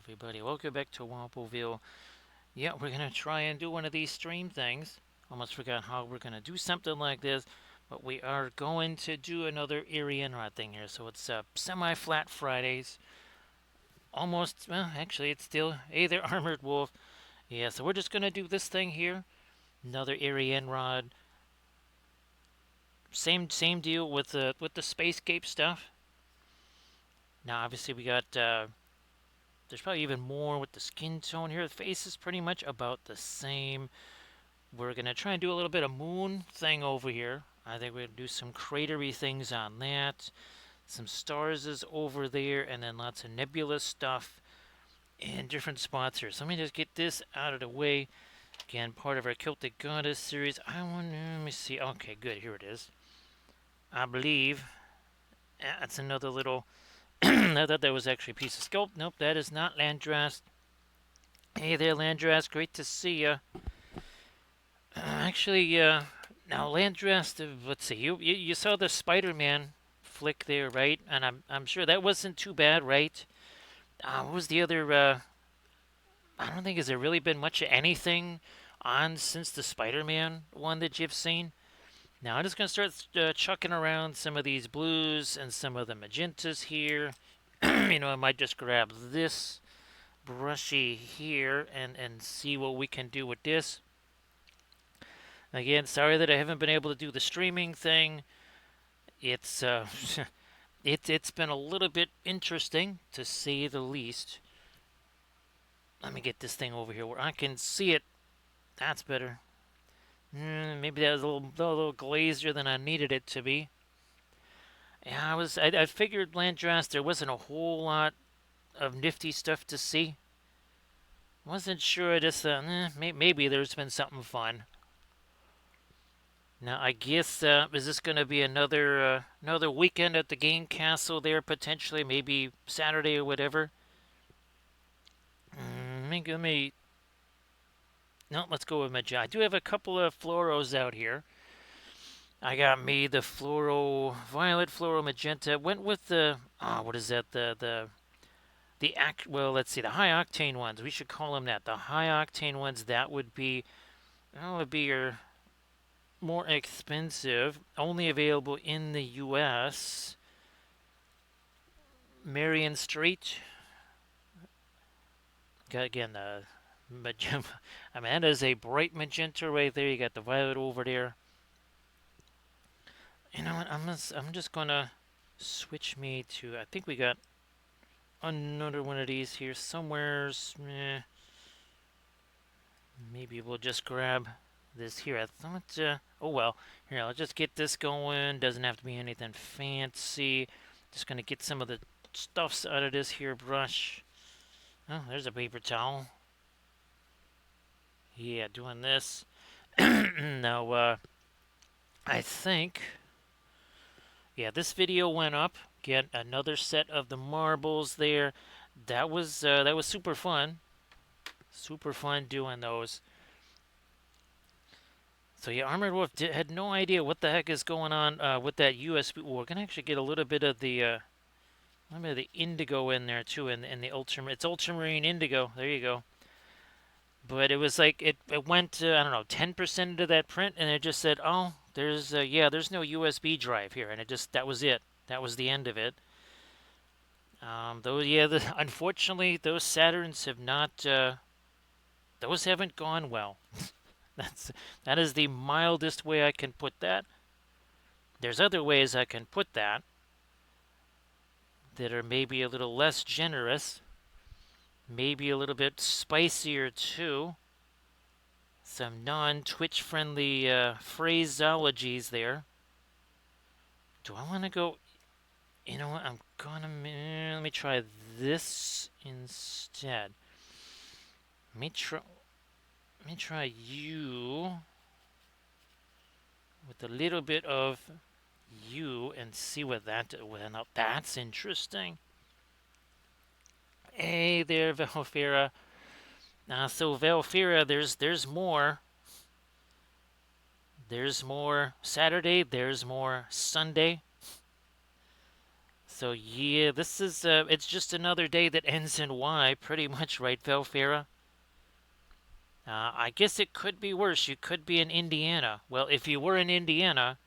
everybody. Welcome back to Wampoville. Yeah, we're going to try and do one of these stream things. Almost forgot how we're going to do something like this, but we are going to do another Arianrhod thing here. So it's semi-flat Fridays. Almost, well, actually, it's still, hey there, Armored Wolf. Yeah, so we're just going to do this thing here. Another Arianrhod. Same deal with the Spacescape stuff. Now, obviously, we got there's probably even more with the skin tone here. The face is pretty much about the same. We're going to try and do a little bit of moon thing over here. I think we're going to do some cratery things on that. Some stars is over there, and then lots of nebulous stuff in different spots here. So let me just get this out of the way. Again, part of our Celtic Goddess series. Let me see. Okay, good. Here it is. I believe that's another little. I thought that was actually a piece of sculpt. Nope, that is not Landrast. Hey there, Landrast. Great to see you. Actually, now Landrast. Let's see. You saw the Spider-Man flick there, right? And I'm sure that wasn't too bad, right? What was the other? I don't think has there really been much of anything on since the Spider-Man one that you've seen. Now I'm just gonna start chucking around some of these blues and some of the magentas here. I might just grab this brushy here and see what we can do with this. Again, sorry that I haven't been able to do the streaming thing. It's it's been a little bit interesting to say the least. Let me get this thing over here where I can see it. That's better. Maybe that was a little glazier than I needed it to be. Yeah, I figured Landrast there wasn't a whole lot of nifty stuff to see. Wasn't sure. Just maybe there's been something fun. Now I guess is this going to be another weekend at the game castle there potentially? Maybe Saturday or whatever. Let me. No, let's go with Magenta. I do have a couple of floros out here. I got me the fluoro violet, fluoro magenta. Went with the what is that? Well, let's see, the high octane ones. We should call them that. The high octane ones. That would be your more expensive. Only available in the U.S. Marion Street. Got again the magenta. I mean, that is a bright magenta right there. You got the violet over there. You know what? I'm just gonna switch me to. I think we got another one of these here somewheres. Maybe we'll just grab this here. I thought. Oh well. Here, I'll just get this going. Doesn't have to be anything fancy. Just gonna get some of the stuffs out of this here brush. Oh, there's a paper towel. Yeah, doing this. Now, I think. Yeah, this video went up. Get another set of the marbles there. That was super fun. Super fun doing those. So yeah, Armored Wolf had no idea what the heck is going on with that USB. We're gonna actually get a little bit of the indigo in there too, in the ultramarine. It's ultramarine indigo. There you go. But it was like it went I don't know 10% into that print, and it just said, oh, there's no USB drive here, and that was it. That was the end of it. Unfortunately, those Saturns have not. Those haven't gone well. That is the mildest way I can put that. There's other ways I can put that are maybe a little less generous, maybe a little bit spicier too. Some non-Twitch friendly phraseologies there. Do I want to go? You know what? Let me try this instead. Let me try you with a little bit of you and see what that. Well, now that's interesting. Hey there, Valfira. So Valfira, there's more. There's more Saturday. There's more Sunday. So yeah, this is it's just another day that ends in Y, pretty much, right, Velfira? I guess it could be worse. You could be in Indiana. Well, if you were in Indiana,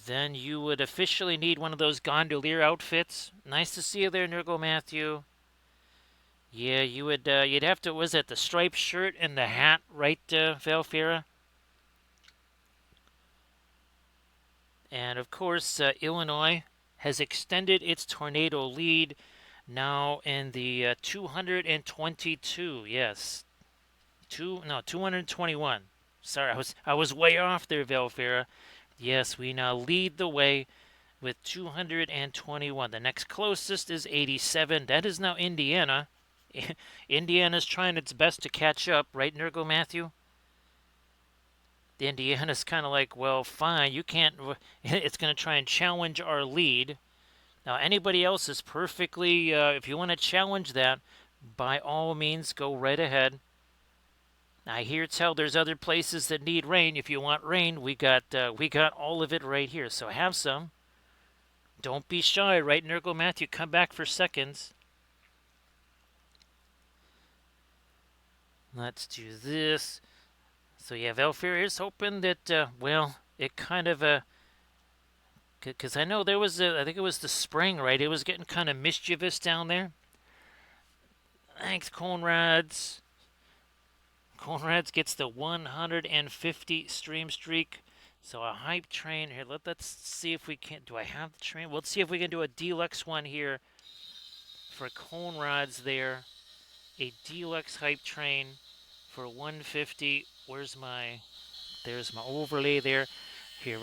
then you would officially need one of those gondolier outfits. Nice to see you there, Nurgle Matthew. Yeah, you would. You'd have to. Was it the striped shirt and the hat, right, Velfira? And of course, Illinois has extended its tornado lead now in the 222. Yes, 221. Sorry, I was way off there, Velfira. Yes, we now lead the way with 221. The next closest is 87. That is now Indiana. Indiana's trying its best to catch up, right, Nurgle Matthew? Indiana's kind of like, well, fine, you can't. It's going to try and challenge our lead. Now, anybody else is perfectly. If you want to challenge that, by all means, go right ahead. I hear tell there's other places that need rain. If you want rain, we got all of it right here. So have some. Don't be shy, right, Nurgle Matthew? Come back for seconds. Let's do this. So yeah, Velfir is hoping that, well, it kind of, because I know there was, I think it was the spring, right? It was getting kind of mischievous down there. Thanks, Conrads. Conrads gets the 150 stream streak. So a hype train here. Let's see if we can. Do I have the train? Let's see if we can do a deluxe one here for Conrads there. A deluxe hype train for 150. Where's my? There's my overlay there. Here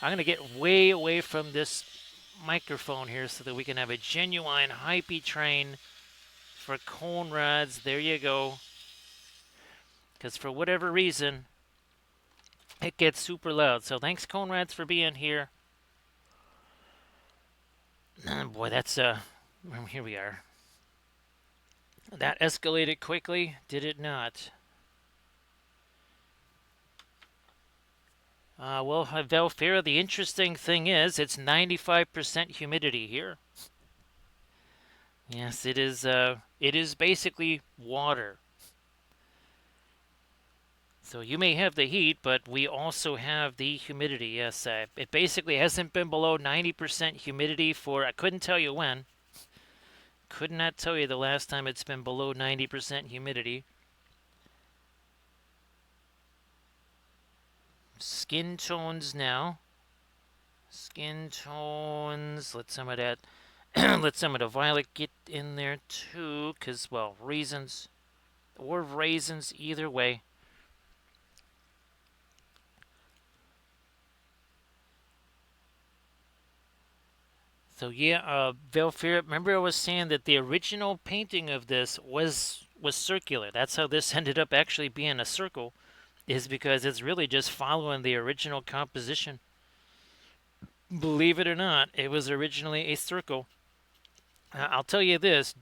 I'm gonna get way away from this microphone here so that we can have a genuine hypey train for Conrads. There you go. Because for whatever reason, it gets super loud. So thanks, Conrads, for being here. Boy, that's here we are. That escalated quickly, did it not? Well, Velfira, the interesting thing is it's 95% humidity here. Yes, it is. It is basically water. So you may have the heat, but we also have the humidity. Yes, it basically hasn't been below 90% humidity for, I couldn't tell you when. Could not tell you the last time it's been below 90% humidity. Skin tones now. Skin tones. Let some of that. Let some of the violet get in there too, because, well, reasons or raisins, either way. So yeah, Velfir, remember I was saying that the original painting of this was circular. That's how this ended up actually being a circle, is because it's really just following the original composition. Believe it or not, it was originally a circle. I'll tell you this,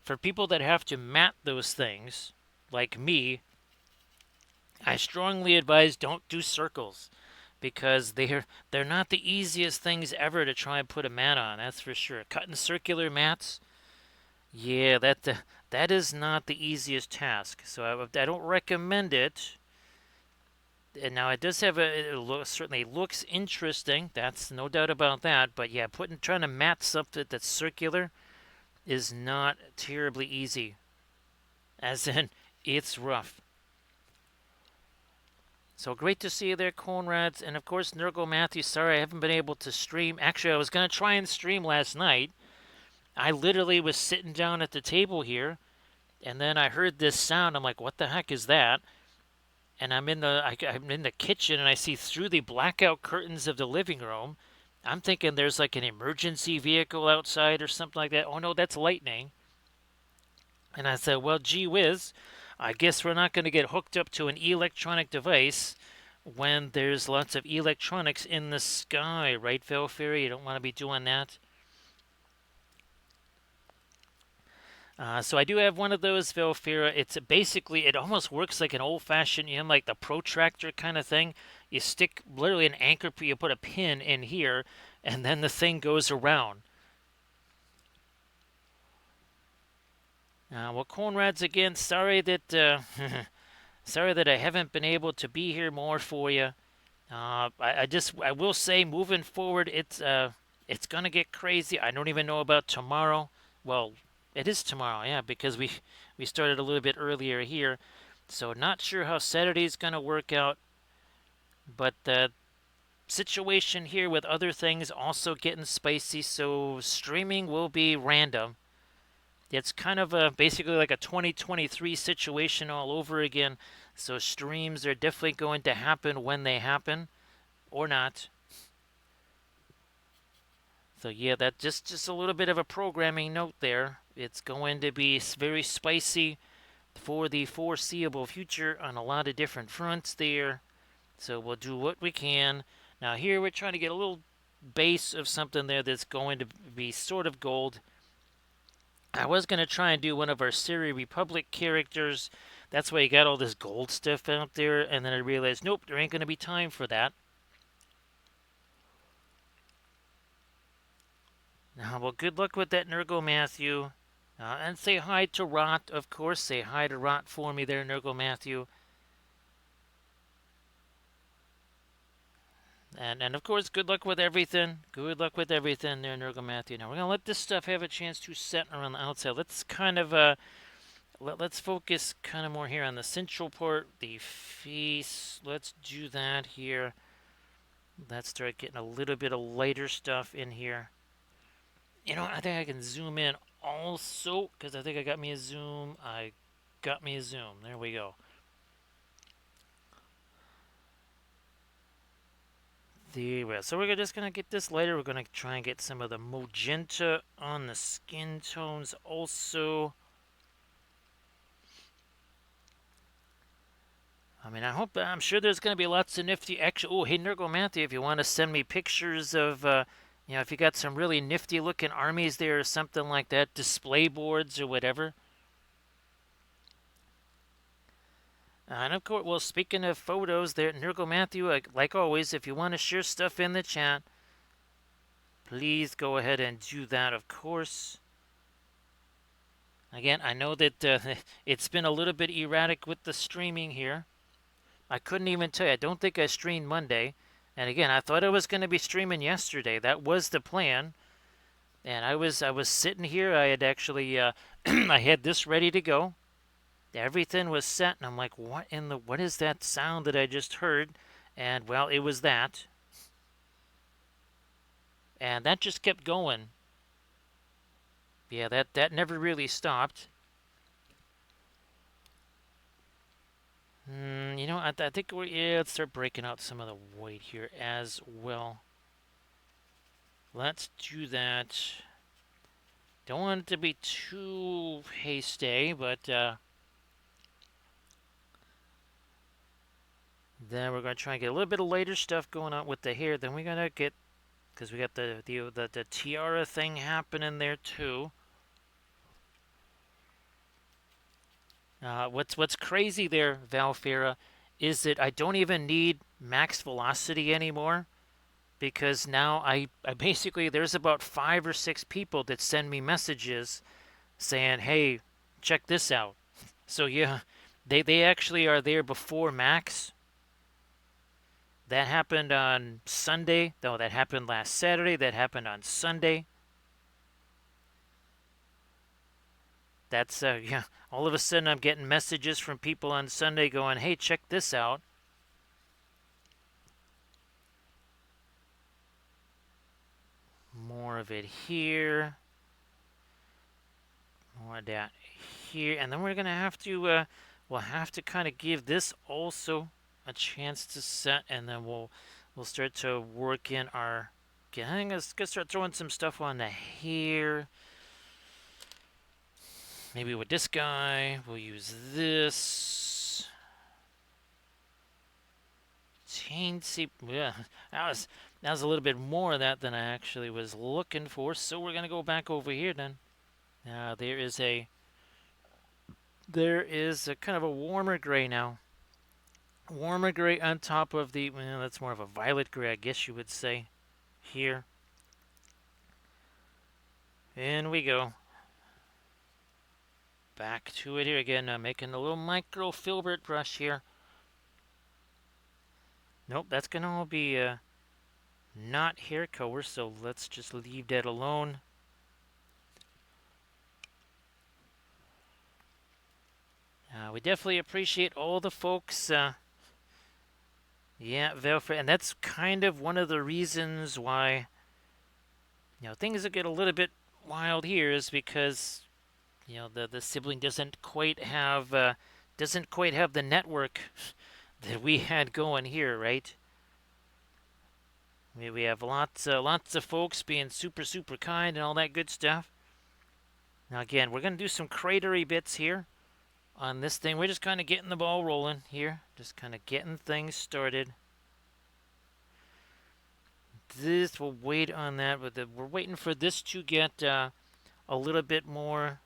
for people that have to mat those things, like me, I strongly advise don't do circles because they're not the easiest things ever to try and put a mat on. That's for sure. Cutting circular mats, yeah, that is not the easiest task. So I don't recommend it. And now it does have certainly looks interesting. That's no doubt about that. But yeah, trying to mat something that's circular is not terribly easy. As in, it's rough. So great to see you there, Conrads. And of course, Nurgle Matthew. Sorry I haven't been able to stream. Actually, I was going to try and stream last night. I literally was sitting down at the table here, and then I heard this sound. I'm like, what the heck is that? And I'm in the kitchen, and I see through the blackout curtains of the living room. I'm thinking there's like an emergency vehicle outside or something like that. Oh no, that's lightning. And I said, well, gee whiz, I guess we're not going to get hooked up to an electronic device when there's lots of electronics in the sky, right, Velfairy? You don't want to be doing that. So I do have one of those Velfira. It's basically, it almost works like an old-fashioned, like the protractor kind of thing. You stick literally an anchor, you put a pin in here, and then the thing goes around. Well, Conrad's again, sorry that sorry that I haven't been able to be here more for you. I will say, moving forward, it's gonna get crazy. I don't even know about tomorrow. Well, it is tomorrow, yeah, because we started a little bit earlier here, so not sure how Saturday's gonna work out. But the situation here with other things also getting spicy, so streaming will be random. It's kind of basically like a 2023 situation all over again. So streams are definitely going to happen when they happen, or not. So yeah, that just a little bit of a programming note there. It's going to be very spicy for the foreseeable future on a lot of different fronts there. So we'll do what we can. Now here we're trying to get a little base of something there that's going to be sort of gold. I was going to try and do one of our Siri Republic characters. That's why you got all this gold stuff out there. And then I realized, nope, there ain't going to be time for that. Well, good luck with that, Nurgle Matthew. And say hi to Rot, of course. Say hi to Rot for me there, Nurgle Matthew. And of course, good luck with everything. Good luck with everything there, Nurgle Matthew. Now, we're going to let this stuff have a chance to set around the outside. Let's kind of, let's focus kind of more here on the central part, the face. Let's do that here. Let's start getting a little bit of lighter stuff in here. I think I can zoom in also, because I think I got me a zoom. I got me a zoom. There we go. So we're just going to get this lighter. We're going to try and get some of the magenta on the skin tones also. I mean, I'm sure there's going to be lots of nifty action. Oh, hey, Nurgle Matthew, if you want to send me pictures of, if you got some really nifty looking armies there or something like that, display boards or whatever. And of course, well, speaking of photos there, Nurgle Matthew, like always, if you want to share stuff in the chat, please go ahead and do that, of course. Again, I know that it's been a little bit erratic with the streaming here. I couldn't even tell you. I don't think I streamed Monday. And again, I thought I was going to be streaming yesterday. That was the plan. And I was sitting here. I had actually I had this ready to go. Everything was set, and I'm like, what is that sound that I just heard? And well, it was that. And that just kept going. Yeah, that never really stopped. I think let's start breaking out some of the white here as well. Let's do that. Don't want it to be too hasty, but then we're going to try and get a little bit of lighter stuff going on with the hair. Then we're going to get, because we got the tiara thing happening there too. What's crazy there, Valfira, is that I don't even need max velocity anymore, because now I basically, there's about 5 or 6 people that send me messages saying, hey, check this out. So yeah, they actually are there before max. That happened on Sunday. No, that happened last Saturday. That happened on Sunday. That's yeah. All of a sudden, I'm getting messages from people on Sunday going, "Hey, check this out." More of it here. More of that here, and then we're gonna have to we'll have to kind of give this also a chance to set, and then we'll start to work in our. Okay, I think let's start throwing some stuff on the hair. Maybe with this guy, we'll use this. Teensy, yeah, that was a little bit more of that than I actually was looking for. So we're gonna go back over here then. There is a there is a kind of a warmer gray now. Warmer gray on top of the, well, that's more of a violet gray, I guess you would say, here. In we go. Back to it here again, making a little micro filbert brush here. Nope, that's going to all be not hair color, so let's just leave that alone. We definitely appreciate all the folks. Yeah, Velfred, and that's kind of one of the reasons why things will get a little bit wild here is because the sibling doesn't quite have the network that we had going here, right? We have lots of folks being super kind and all that good stuff. Now again, we're gonna do some cratery bits here on this thing. We're just kind of getting the ball rolling here, just kind of getting things started. We'll wait on that, but we're waiting for this to get a little bit more.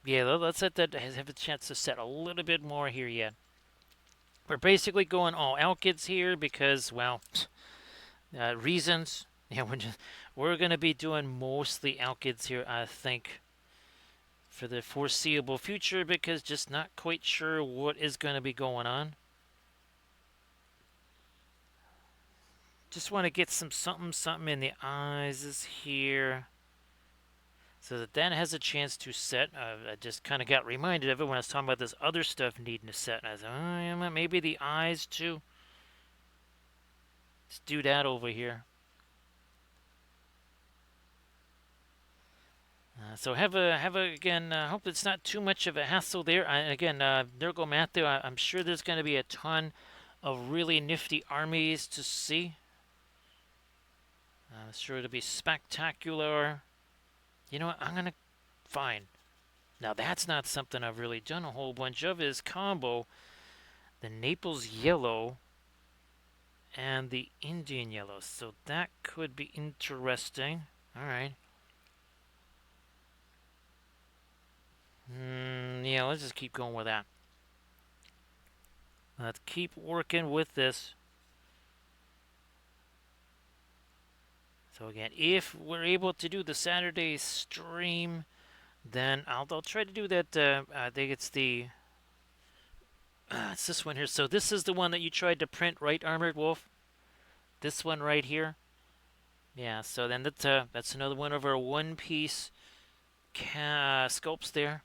Yeah, let's let that have a chance to set a little bit more here yet. We're basically going all alkyds here because, well, reasons. Yeah, we're going to be doing mostly alkyds here, I think, for the foreseeable future because just not quite sure what is going to be going on. Just want to get something in the eyes here so that has a chance to set. I just kind of got reminded of it when I was talking about this other stuff needing to set. And I was like, oh, yeah, maybe the eyes too. Let's do that over here. So have a again. Hope it's not too much of a hassle there. Again, Nurgle Matthew. I'm sure there's going to be a ton of really nifty armies to see. I'm sure it'll be spectacular. You know what? I'm gonna fine. Now that's not something I've really done a whole bunch of. Is combo the Naples yellow and the Indian yellow. So that could be interesting. All right. Yeah, let's just keep going with that. Let's keep working with this. So again, if we're able to do the Saturday stream, then I'll try to do that. I think it's it's this one here. So this is the one that you tried to print, right, Armored Wolf? This one right here. Yeah. So then that's another one of our one-piece sculpts there.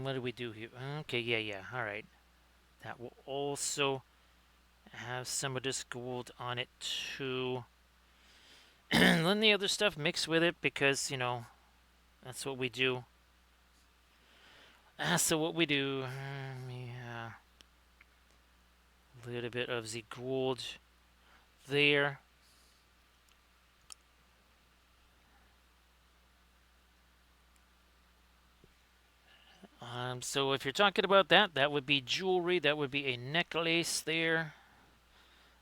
What do we do here? Okay, yeah. All right. That will also have some of this gold on it too. And then the other stuff mix with it because, that's what we do. So what we do, yeah, a little bit of the gold there. So if you're talking about that would be jewelry. That would be a necklace there.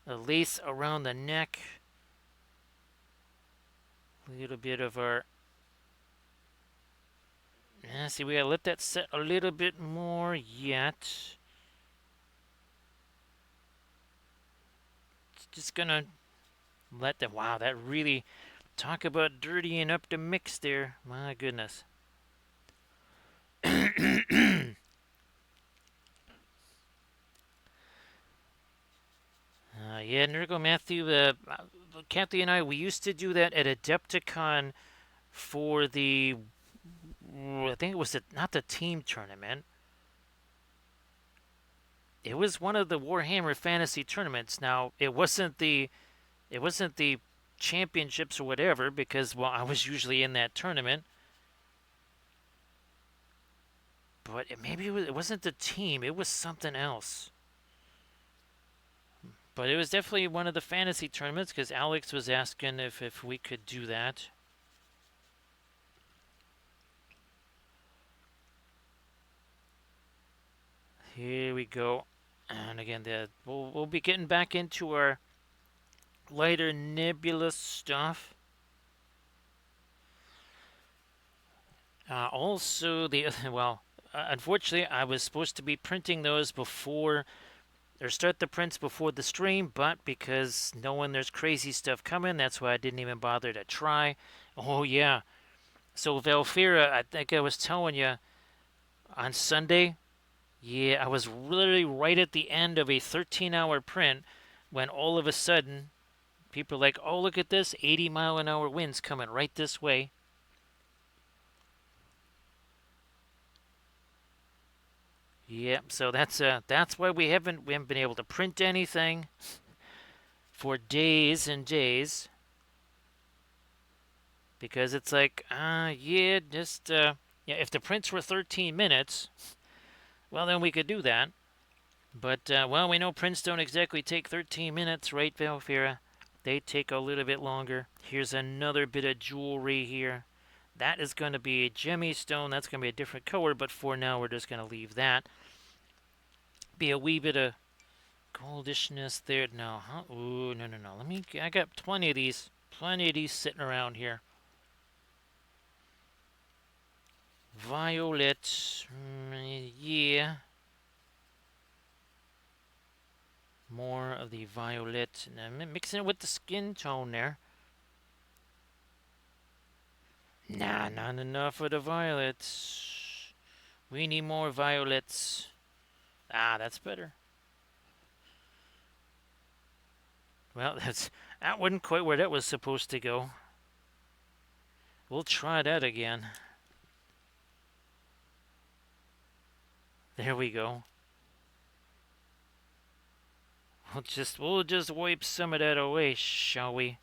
A lace around the neck. A little bit of our... see, we gotta let that set a little bit more yet. Just gonna let that... Wow, that really... Talk about dirtying up the mix there. My goodness. Yeah, Nurgle Matthew, Kathy and I, we used to do that at Adepticon for the, I think it was not the team tournament. It was one of the Warhammer Fantasy tournaments. Now, it wasn't the championships or whatever because, well, I was usually in that tournament. But maybe it wasn't the team. It was something else. But it was definitely one of the fantasy tournaments because Alex was asking if we could do that. Here we go. And again, we'll be getting back into our lighter nebulous stuff. Also, well, unfortunately, I was supposed to be printing those before or start the prints before the stream, but because knowing there's crazy stuff coming, that's why I didn't even bother to try. Oh yeah. So Valfira, I think I was telling you on Sunday. Yeah, I was literally right at the end of a 13-hour print when all of a sudden people are like, "Oh, look at this! 80-mile-an-hour winds coming right this way." Yep. So that's why we haven't been able to print anything for days and days because it's like, yeah, just yeah. If the prints were 13 minutes, well, then we could do that. But well, we know prints don't exactly take 13 minutes, right, Valfira? They take a little bit longer. Here's another bit of jewelry here. That is going to be a gemmy stone. That's going to be a different color, but for now, we're just going to leave that. Be a wee bit of goldishness there. No, huh? Ooh, no, no, no. I got plenty of these. Plenty of these sitting around here. Violet. Yeah. More of the violet. And I'm mixing it with the skin tone there. Nah, not enough of the violets. We need more violets. Ah, that's better. Well, that wasn't quite where that was supposed to go. We'll try that again. There we go. We'll just wipe some of that away, shall we?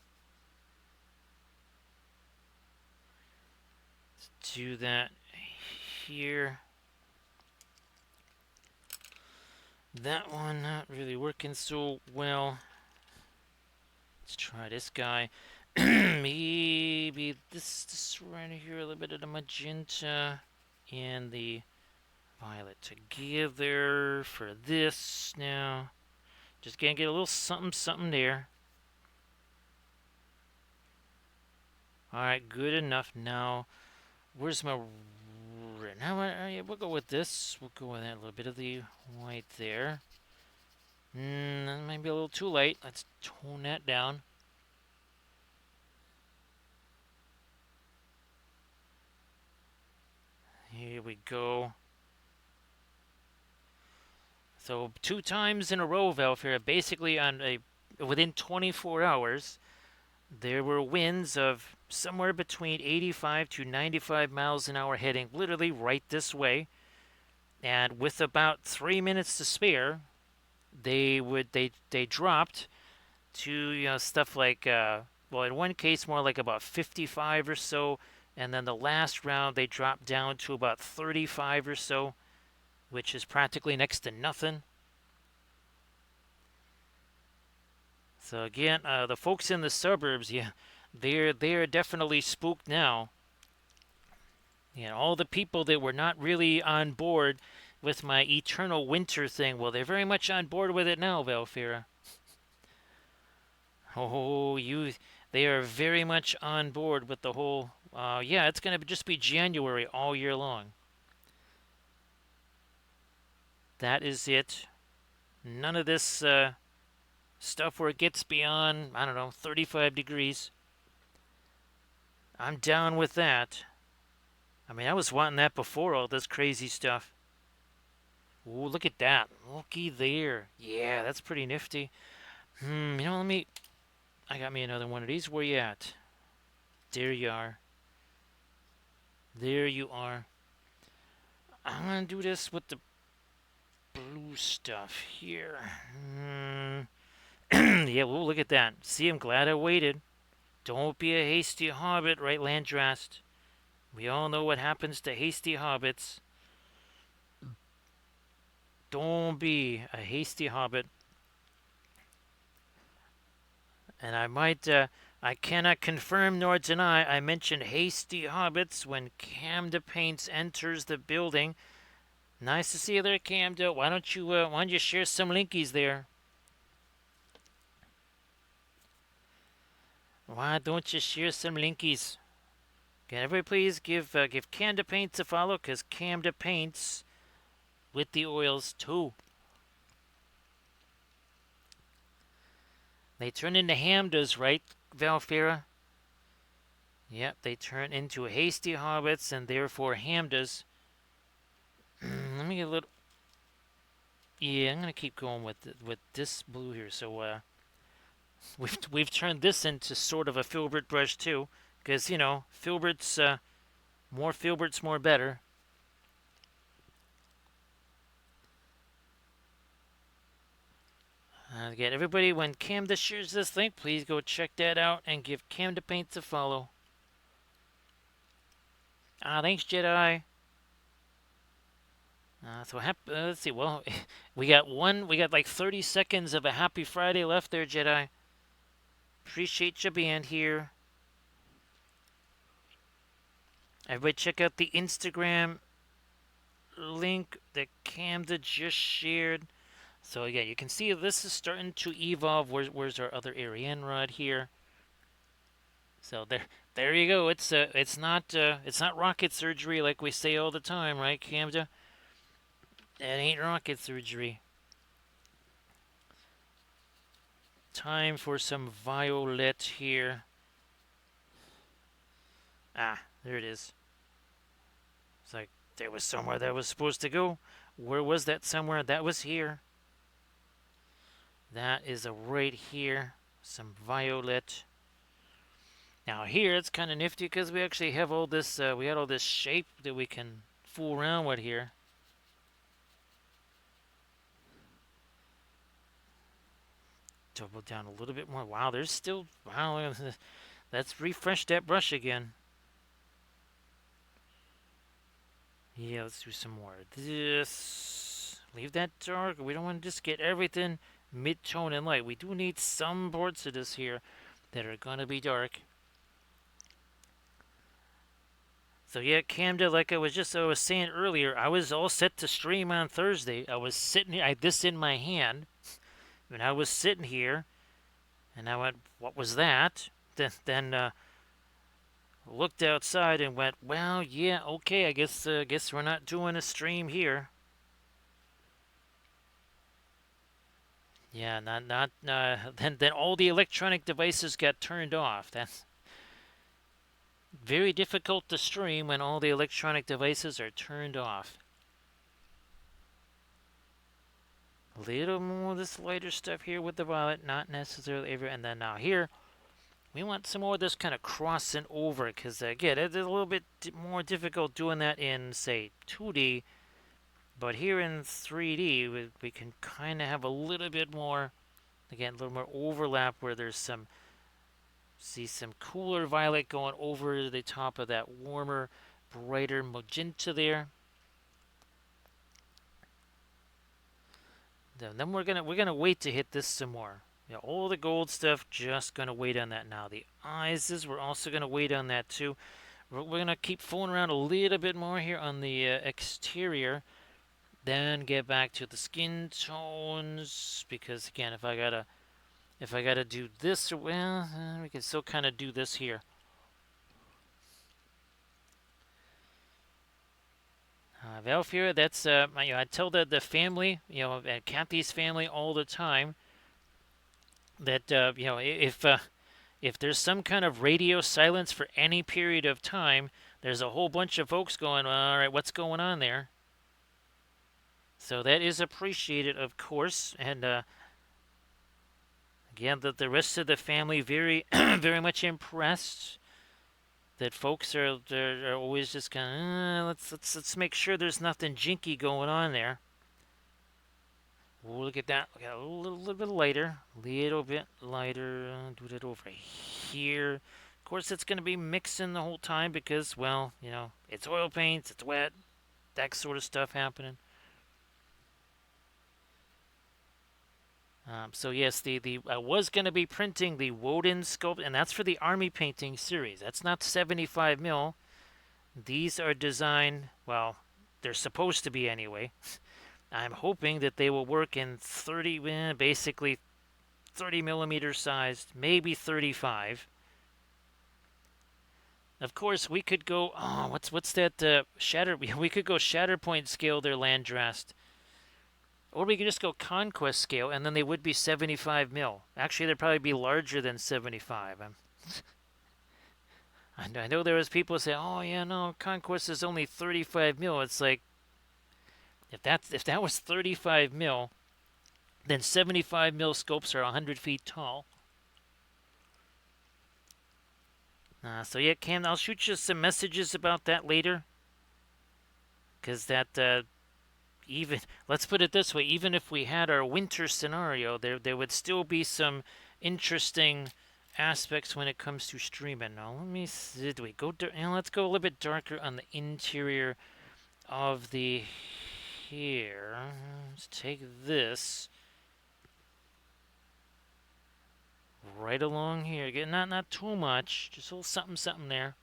Let's do that here. That one not really working so well. Let's try this guy. Maybe this right here, a little bit of the magenta and the violet together for this now. Just gonna get a little something, something there. Alright, good enough. Now, where's my... Now, yeah, we'll go with this. We'll go with that, a little bit of the white there. That might be a little too light. Let's tone that down. Here we go. So 2 times in a row, Valfira, basically within 24 hours, there were winds of somewhere between 85 to 95 miles an hour heading literally right this way. And with about 3 minutes to spare, they dropped to stuff like well, in one case more like about 55 or so, and then the last round they dropped down to about 35 or so, which is practically next to nothing. So again, the folks in the suburbs, yeah, they're definitely spooked now. All the people that were not really on board with my eternal winter thing, well, they're very much on board with it now, Valfira. Oh, they are very much on board with the whole, yeah, it's going to just be January all year long. That is it. None of this stuff where it gets beyond, I don't know, 35 degrees. I'm down with that. I mean, I was wanting that before all this crazy stuff. Ooh, look at that. Looky there. Yeah, that's pretty nifty. I got me another one of these. Where you at? There you are. There you are. I'm gonna do this with the blue stuff here. Yeah, well, look at that. See, I'm glad I waited. Don't be a hasty hobbit, right, Landrast? We all know what happens to hasty hobbits. Don't be a hasty hobbit. And I cannot confirm nor deny I mentioned hasty hobbits when Camda Paints enters the building. Nice to see you there, Camda. Why don't you share some linkies there? Why don't you share some linkies? Can everybody please give Camda Paints a follow, because Camda paints with the oils too. They turn into Hamdas, right, Valfira? Yep, they turn into hasty hobbits and therefore Hamdas. Let me get a little. Yeah, I'm gonna keep going with this blue here. So we've turned this into sort of a filbert brush too, because filberts more filberts more better. Again, everybody, when Camda shares this link, please go check that out and give Camda Paints a follow. Thanks, Jedi. Let's see. Well, we got like 30 seconds of a happy Friday left there, Jedi. Appreciate you being here. Everybody, check out the Instagram link that Camda just shared. So yeah, you can see this is starting to evolve. Where's our other Arianrhod here? So there you go. It's not rocket surgery like we say all the time, right, Camda? That ain't rocket surgery. Time for some violet here. There it is. It's like there was somewhere that was supposed to go. Where was that somewhere? That was here. That is right here. Some violet. Now here it's kind of nifty because we actually have all this. We had all this shape that we can fool around with here. Double down a little bit more. Wow, there's still. Wow, let's refresh that brush again. Yeah, let's do some more of this. Leave that dark. We don't want to just get everything mid-tone and light. We do need some parts of this here that are going to be dark. So yeah, Camda, like I was saying earlier, I was all set to stream on Thursday. I was sitting here, I had this in my hand, and I was sitting here, and I went, what was that? Then looked outside and went, well, yeah, okay, I guess we're not doing a stream here. Yeah, not then all the electronic devices got turned off. That's very difficult to stream when all the electronic devices are turned off. A little more of this lighter stuff here with the violet, not necessarily every, and then now here, we want some more of this kind of crossing over, because again, it's a little bit more difficult doing that in, say, 2D, but here in 3D, we can kind of have a little bit more, again, a little more overlap where there's some cooler violet going over the top of that warmer, brighter magenta there. Then we're gonna wait to hit this some more. All the gold stuff, just gonna wait on that now. The eyes, we're also gonna wait on that too. We're gonna keep fooling around a little bit more here on the exterior, then get back to the skin tones, because again, if I gotta do this, well, we can still kind of do this here. Valfira, that's I tell the family, and Kathy's family all the time that if there's some kind of radio silence for any period of time, there's a whole bunch of folks going, all right, what's going on there? So that is appreciated, of course, and again, the rest of the family very very much impressed that folks are always just kind of let's make sure there's nothing jinky going on there. Look at that. Look at a little bit lighter, little bit lighter. Do that over here. Of course, it's going to be mixing the whole time because, well, it's oil paints, it's wet, that sort of stuff happening. So yes, I was going to be printing the Woden sculpt, and that's for the Army Painting series. That's not 75 mil. These are designed, well, they're supposed to be anyway. I'm hoping that they will work in 30, basically 30 millimeter sized, maybe 35. Of course, we could go. Oh, what's that? Shatter. We could go Shatterpoint scale their Landrast, or we could just go Conquest scale, and then they would be 75 mil. Actually, they'd probably be larger than 75. I know there was people say, "Oh yeah, no, Conquest is only 35 mil." It's like if that was 35 mil, then 75 mil scopes are 100 feet tall. So yeah, Cam, I'll shoot you some messages about that later, because that even let's put it this way, even if we had our winter scenario, there would still be some interesting aspects when it comes to streaming. Now let me see, do we go let's go a little bit darker on the interior of the here. Let's take this right along here. Again, not too much, just a little something something there.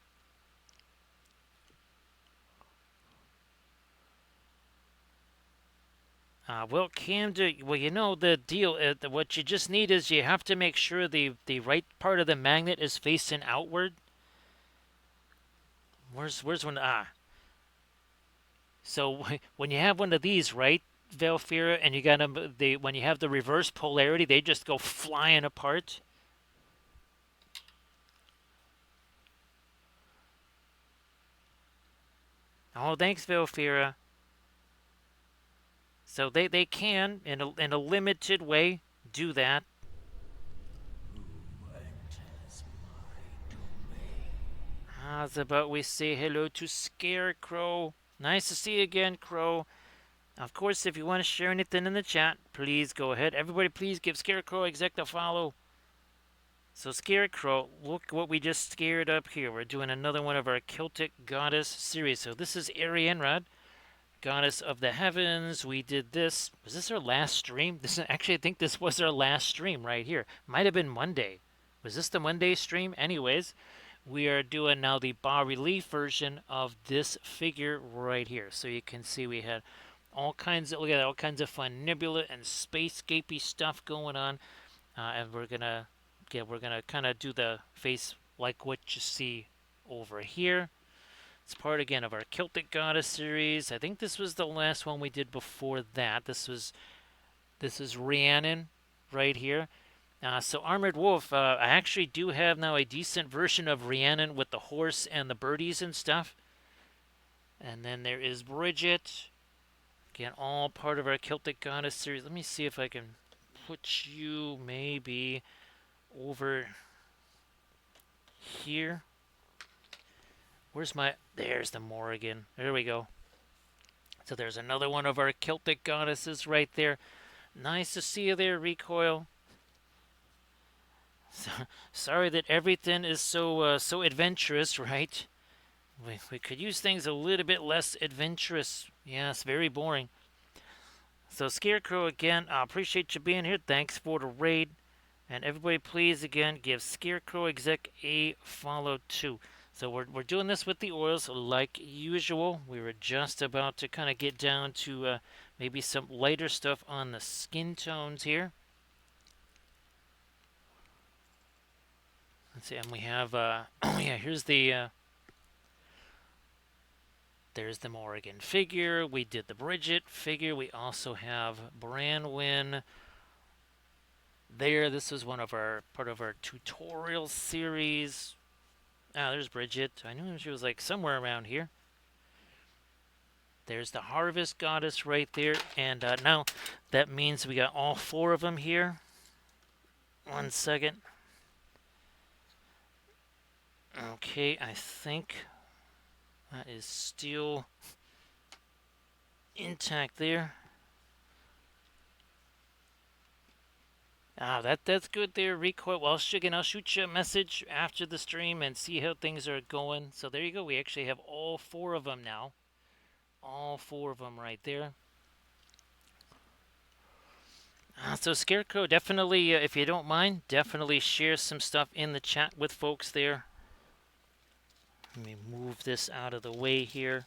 Well, Cam, well, you know the deal. What you just need is you have to make sure the right part of the magnet is facing outward. Where's one? So when you have one of these, right, Velfira, and you got them, when you have the reverse polarity, they just go flying apart. Oh, thanks, Velfira. So they can in a limited way do that. How's about we say hello to Scarecrow? Nice to see you again, Crow. Of course, if you want to share anything in the chat, please go ahead. Everybody, please give Scarecrow Exec a follow. So, Scarecrow, look what we just scared up here. We're doing another one of our Celtic Goddess series. So, this is Arianrhod, Goddess of the Heavens. We did this. Was this our last stream? Actually, I think this was our last stream right here. Might have been Monday. Was this the Monday stream? Anyways, we are doing now the bas relief version of this figure right here. So you can see we had all kinds of, look at that, all kinds of fun nebula and spacescapey stuff going on. And we're gonna kind of do the face like what you see over here. It's part again of our Celtic Goddess series. I think this was the last one we did before that. This is Rhiannon right here. So Armored Wolf, I actually do have now a decent version of Rhiannon with the horse and the birdies and stuff. And then there is Bridget. Again, all part of our Celtic Goddess series. Let me see if I can put you maybe over here. Where's there's the Morrigan. There we go. So there's another one of our Celtic Goddesses right there. Nice to see you there, Recoil. So, sorry that everything is so adventurous, right? We could use things a little bit less adventurous. Yeah, it's very boring. So Scarecrow, again, I appreciate you being here. Thanks for the raid. And everybody, please, again, give Scarecrow Exec a follow too. So we're doing this with the oils like usual. We were just about to kind of get down to maybe some lighter stuff on the skin tones here. Let's see, and we have, oh yeah, here's there's the Morrigan figure. We did the Bridget figure. We also have Branwyn there. This is part of our tutorial series. There's Bridget. I knew she was like somewhere around here. There's the Harvest Goddess right there. And now that means we got all four of them here. 1 second. Okay, I think that is still intact there. That's good there, Recoil. Well, I'll shoot you a message after the stream and see how things are going. So there you go. We actually have all four of them now. All four of them right there. So Scarecrow, definitely, if you don't mind, definitely share some stuff in the chat with folks there. Let me move this out of the way here.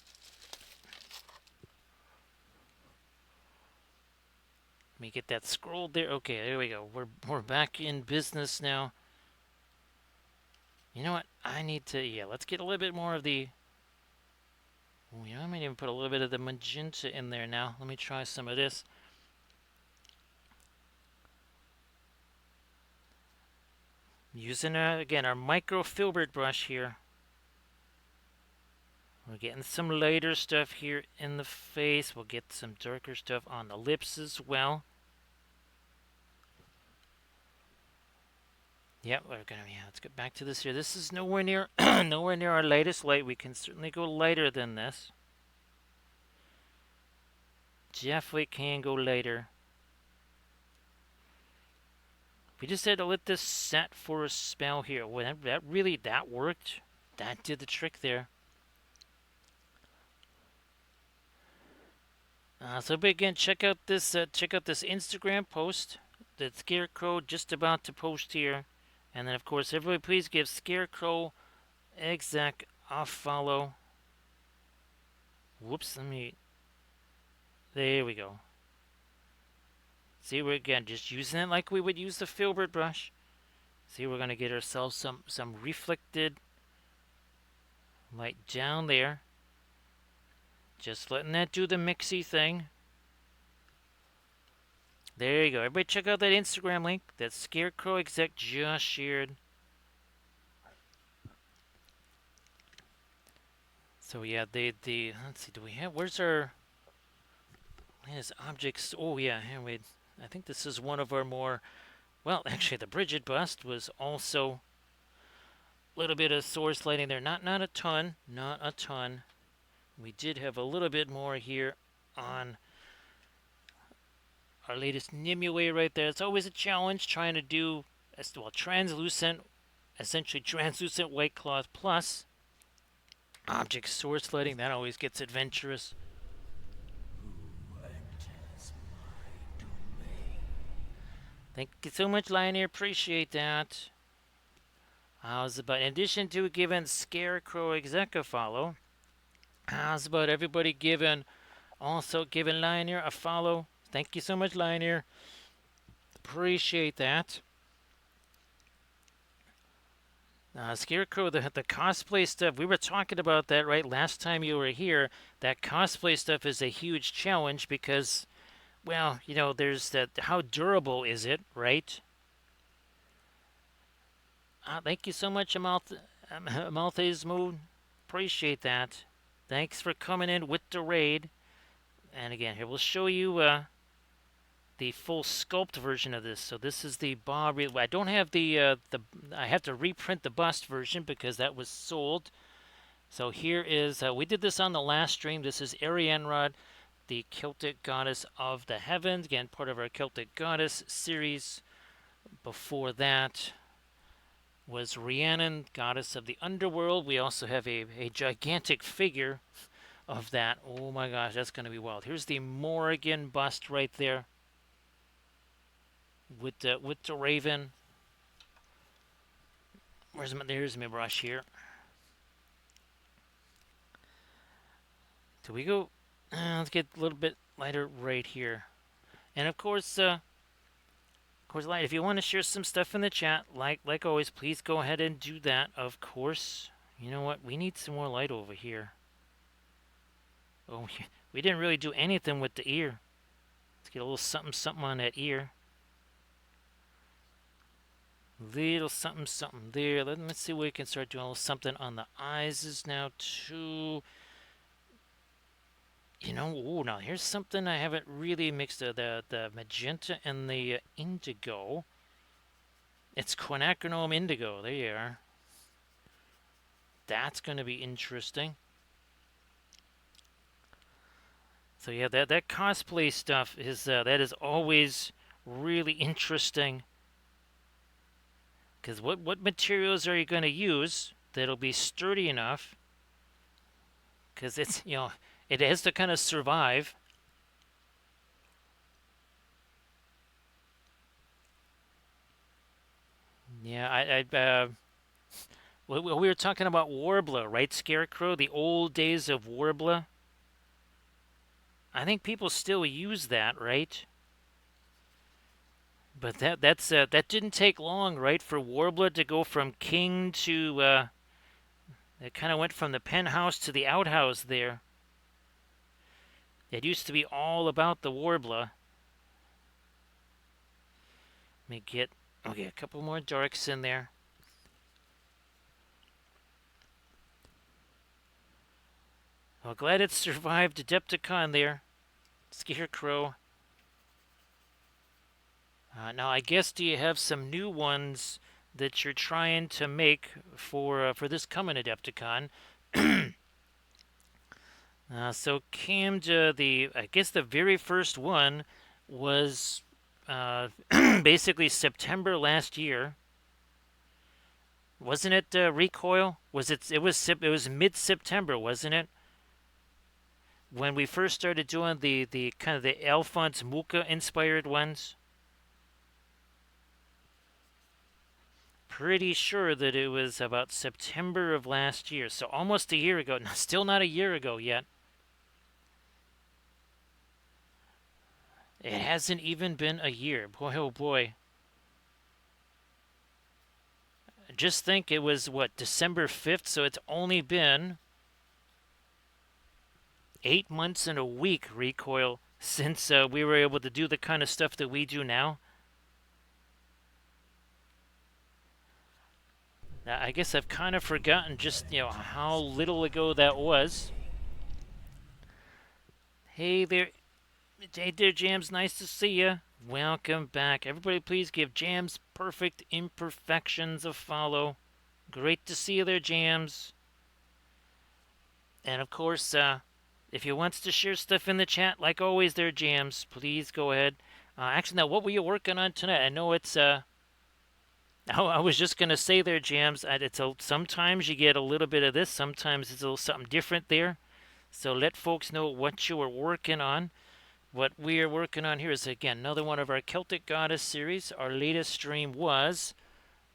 Let me get that scrolled there. Okay, there we go. We're back in business now. You know what? I need to, yeah, let's get a little bit more of the, oh, you know, I might even put a little bit of the magenta in there now. Let me try some of this. Using, again, our micro filbert brush here. We're getting some lighter stuff here in the face. We'll get some darker stuff on the lips as well. Yep, we're gonna, yeah, let's get back to this here. This is nowhere near nowhere near our lightest light. We can certainly go lighter than this. Definitely can go lighter. We just had to let this set for a spell here. Well, that worked. That did the trick there. So again, check out this Instagram post that Scarecrow just about to post here, and then of course everybody please give Scarecrow Exec a follow. Whoops, let me. There we go. See, we're again just using it like we would use the filbert brush. See, we're gonna get ourselves some reflected light down there. Just letting that do the mixy thing. There you go. Everybody check out that Instagram link that Scarecrow Exec just shared. So yeah, let's see, do we have, where's our latest objects? Oh yeah, here wait. I think this is one of our more, well, actually the Bridget bust was also a little bit of source lighting there. Not a ton, not a ton. We did have a little bit more here on our latest Nimue right there. It's always a challenge trying to do, well, translucent, essentially translucent white cloth plus object source lighting. That always gets adventurous. Thank you so much, Lioneer. Appreciate that. How's about, in addition to giving Scarecrow Exec a follow, how's about everybody also giving Lioneer a follow? Thank you so much, Lioneer. Appreciate that. Scarecrow, the cosplay stuff, we were talking about that, right? Last time you were here, that cosplay stuff is a huge challenge because, well, you know, there's that, how durable is it, right? Thank you so much, Amalthe's Moon. Appreciate that. Thanks for coming in with the raid. And again, here we'll show you the full sculpt version of this. So this is the Bas Relief. I don't have I have to reprint the bust version because that was sold. So here is, we did this on the last stream. This is Arianrhod, the Celtic Goddess of the Heavens. Again, part of our Celtic Goddess series. Before that was Rhiannon, Goddess of the Underworld. We also have a gigantic figure of that. Oh my gosh, that's going to be wild. Here's the Morrigan bust right there with the raven. There's my brush here. So we go, let's get a little bit lighter right here. And of course, light, if you want to share some stuff in the chat, like always, please go ahead and do that, of course. You know what? We need some more light over here. Oh, we didn't really do anything with the ear. Let's get a little something on that ear. Little something there. Let's see if we can start doing a little something on the eyes now too. You know, oh, now here's something I haven't really mixed, the magenta and the indigo. It's quinacridone indigo. There you are. That's going to be interesting. So yeah, that cosplay stuff is that is always really interesting. Because what materials are you going to use that'll be sturdy enough? Because it's, you know, it has to kind of survive. Yeah, we were talking about Warbler, right, Scarecrow? The old days of Warbler. I think people still use that, right? But that didn't take long, right, for Warbler to go from king to it kind of went from the penthouse to the outhouse there. It used to be all about the Warbler. Let me get okay, a couple more darks in there. Well, glad it survived Adepticon there. Scarecrow. Now, I guess do you have some new ones that you're trying to make for this coming Adepticon? So Camja, I guess the very first one was basically September last year. Wasn't it Recoil? Was it? It was mid-September, wasn't it? When we first started doing the kind of the Alphonse Mucha inspired ones. Pretty sure that it was about September of last year, so almost a year ago. Still not a year ago yet. It hasn't even been a year. Boy, oh boy. Just think it was, what, December 5th, so it's only been 8 months and a week, Recoil, since we were able to do the kind of stuff that we do now. I guess I've kind of forgotten just, how little ago that was. Hey there, Jams, nice to see you. Welcome back. Everybody please give Jams Perfect Imperfections a follow. Great to see you there, Jams. And of course, if you wants to share stuff in the chat, like always there, Jams, please go ahead. Actually, now, what were you working on tonight? I know it's, I was just going to say there, Jams, sometimes you get a little bit of this, sometimes it's a little something different there. So let folks know what you are working on. What we are working on here is, again, another one of our Celtic Goddess series. Our latest stream was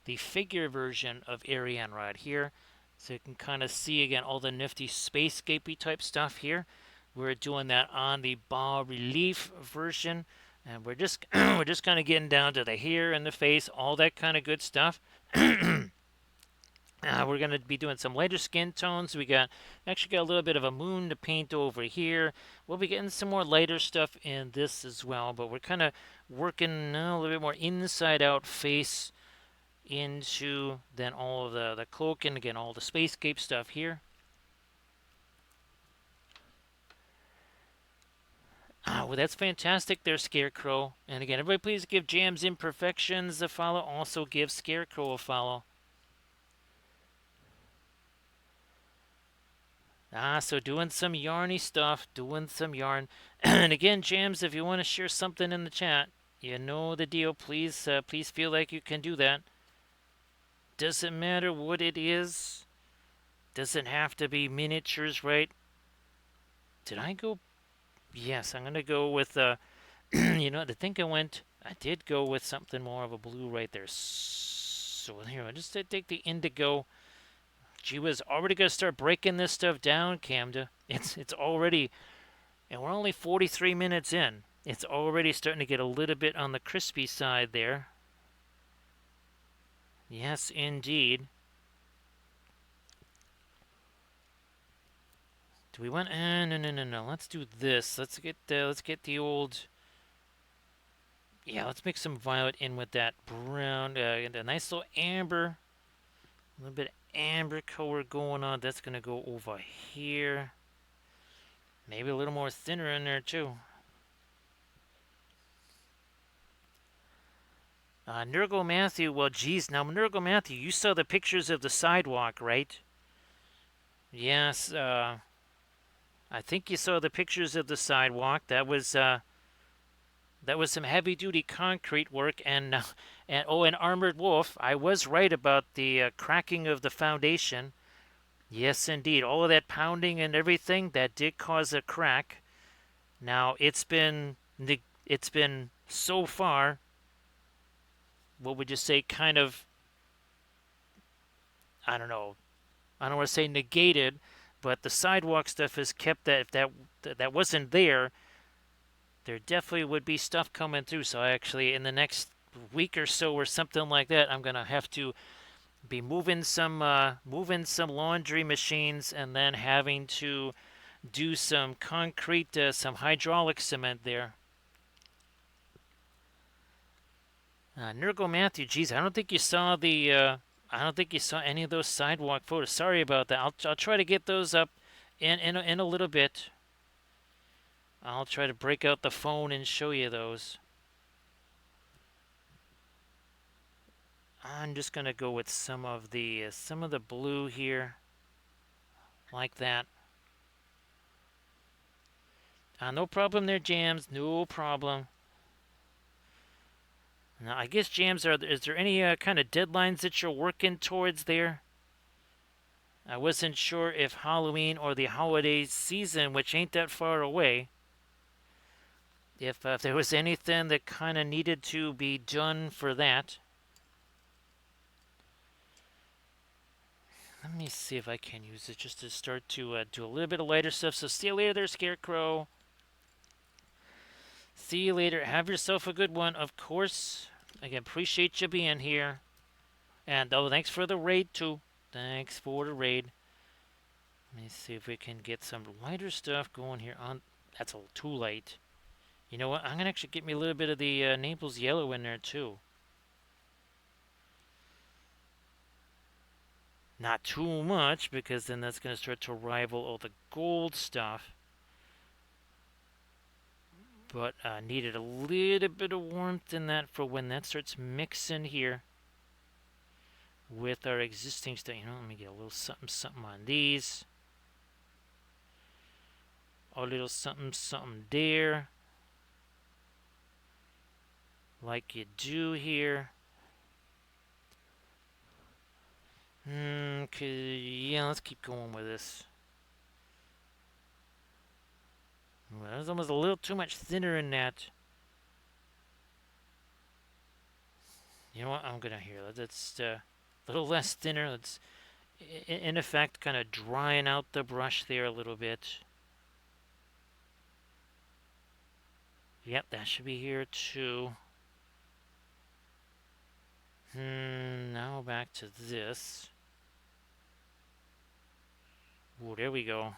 the figure version of Arianrhod here. So you can kind of see, again, all the nifty spacescapey type stuff here. We're doing that on the Bas Relief version. And we're just we're just kind of getting down to the hair and the face, all that kind of good stuff. We're going to be doing some lighter skin tones. We actually got a little bit of a moon to paint over here. We'll be getting some more lighter stuff in this as well, but we're kind of working a little bit more inside out face into then all of the cloak and again all the spacescape stuff here. Well, that's fantastic there, Scarecrow. And again, everybody please give Jams Imperfections a follow. Also give Scarecrow a follow. So doing some yarny stuff, doing some yarn. And again, Jams, if you want to share something in the chat, you know the deal. Please feel like you can do that. Doesn't matter what it is. Doesn't have to be miniatures, right? Did I go? Yes, I'm going to go with, I think I did go with something more of a blue right there. So here, I'll just take the indigo. She was already going to start breaking this stuff down, Camda. It's already, and we're only 43 minutes in. It's already starting to get a little bit on the crispy side there. Yes, indeed. Do we want? No. Let's do this. Let's get the old. Yeah, let's mix some violet in with that brown. A nice little amber. A little bit of amber color going on. That's gonna go over here. Maybe a little more thinner in there too. Nurgle Matthew. Well, geez, now Nurgle Matthew, you saw the pictures of the sidewalk, right? Yes. I think you saw the pictures of the sidewalk. That was some heavy-duty concrete work, and Armored Wolf. I was right about the cracking of the foundation. Yes, indeed. All of that pounding and everything that did cause a crack. Now it's been so far. What would you say? Kind of. I don't know. I don't want to say negated, but the sidewalk stuff has kept that. If that wasn't there, there definitely would be stuff coming through. So actually, in the next week or so or something like that, I'm gonna have to be moving some laundry machines and then having to do some concrete, some hydraulic cement there. Nurgle Matthew, geez, I don't think you saw the. I don't think you saw any of those sidewalk photos. Sorry about that. I'll try to get those up in a little bit. I'll try to break out the phone and show you those. I'm just gonna go with some of the blue here, like that. No problem there, Jams. No problem. Now, I guess Jams, is there any kind of deadlines that you're working towards there? I wasn't sure if Halloween or the holiday season, which ain't that far away, if there was anything that kind of needed to be done for that. Let me see if I can use it just to start to do a little bit of lighter stuff. So see you later there, Scarecrow. See you later. Have yourself a good one, of course. Again, appreciate you being here. And, oh, thanks for the raid, too. Thanks for the raid. Let me see if we can get some lighter stuff going here on... That's a little too light. You know what? I'm going to actually get me a little bit of the Naples yellow in there, too. Not too much, because then that's going to start to rival all the gold stuff. But needed a little bit of warmth in that for when that starts mixing here with our existing stuff. You know, let me get a little something on these. A little something there. Like you do here. Okay, yeah, let's keep going with this. Well, that was almost a little too much thinner in that. You know what? I'm gonna here. Let's a little less thinner. Let's, in effect, kind of drying out the brush there a little bit. Yep, that should be here too. Now back to this. Ooh, there we go.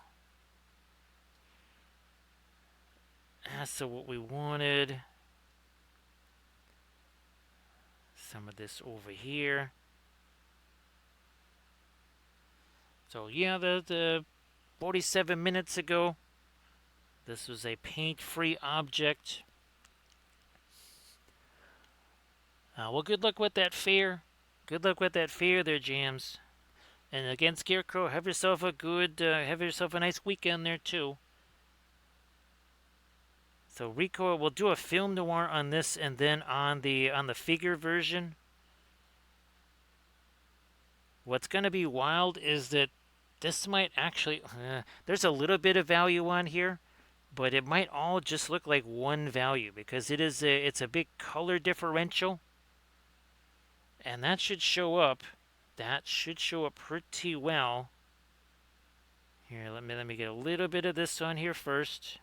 That's what we wanted. Some of this over here. So yeah, the 47 minutes ago, this was a paint-free object. Well, good luck with that fair. Good luck with that fair there, Jams. And again, Scarecrow, have yourself a nice weekend there too. So Rico, we'll do a film noir on this, and then on the figure version. What's going to be wild is that this might actually, there's a little bit of value on here, but it might all just look like one value because it's a big color differential, and that should show up. That should show up pretty well. Here, let me get a little bit of this on here first.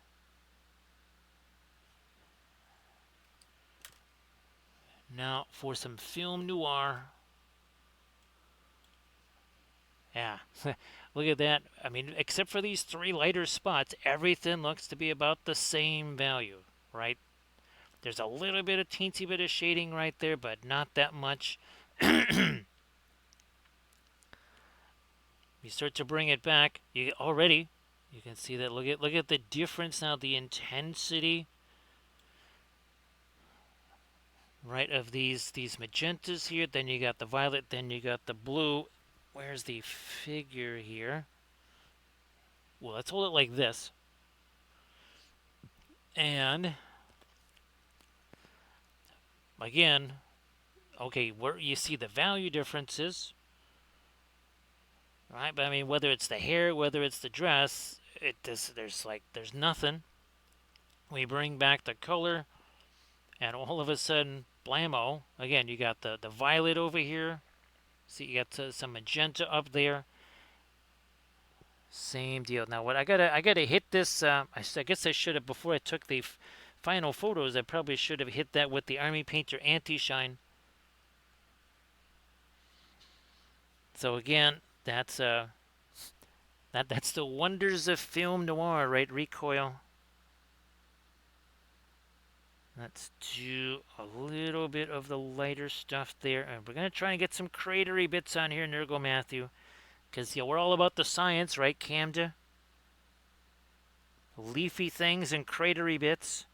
Now for some film noir. Yeah, look at that. I mean, except for these three lighter spots, everything looks to be about the same value, right? There's a little bit of teensy bit of shading right there, but not that much. You start to bring it back, you can see that. Look at the difference now, the intensity, right, of these magentas here. Then you got the violet, then you got the blue. Where's the figure here? Well, let's hold it like this. And again, okay, where you see the value differences, right? But I mean, whether it's the hair, whether it's the dress, there's nothing. We bring back the color, and all of a sudden, blammo! Again, you got the violet over here. See, you got some magenta up there. Same deal. Now, what I gotta hit this. I guess I should have before I took the final photos, I probably should have hit that with the Army Painter Anti-Shine. So again, that's that's the wonders of film noir, right? Recoil. Let's do a little bit of the lighter stuff there, and we're gonna try and get some cratery bits on here, Nurgle Matthew, because we're all about the science, right, Camda? Leafy things and cratery bits,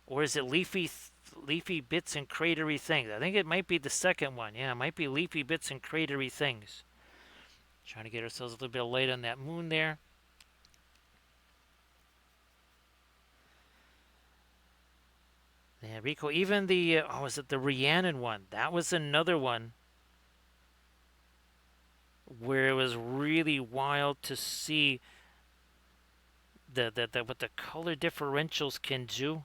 or is it leafy bits and cratery things? I think it might be the second one. Yeah, it might be leafy bits and cratery things. Trying to get ourselves a little bit of light on that moon there. Yeah, Rico, even the, was it the Rhiannon one? That was another one where it was really wild to see what the color differentials can do.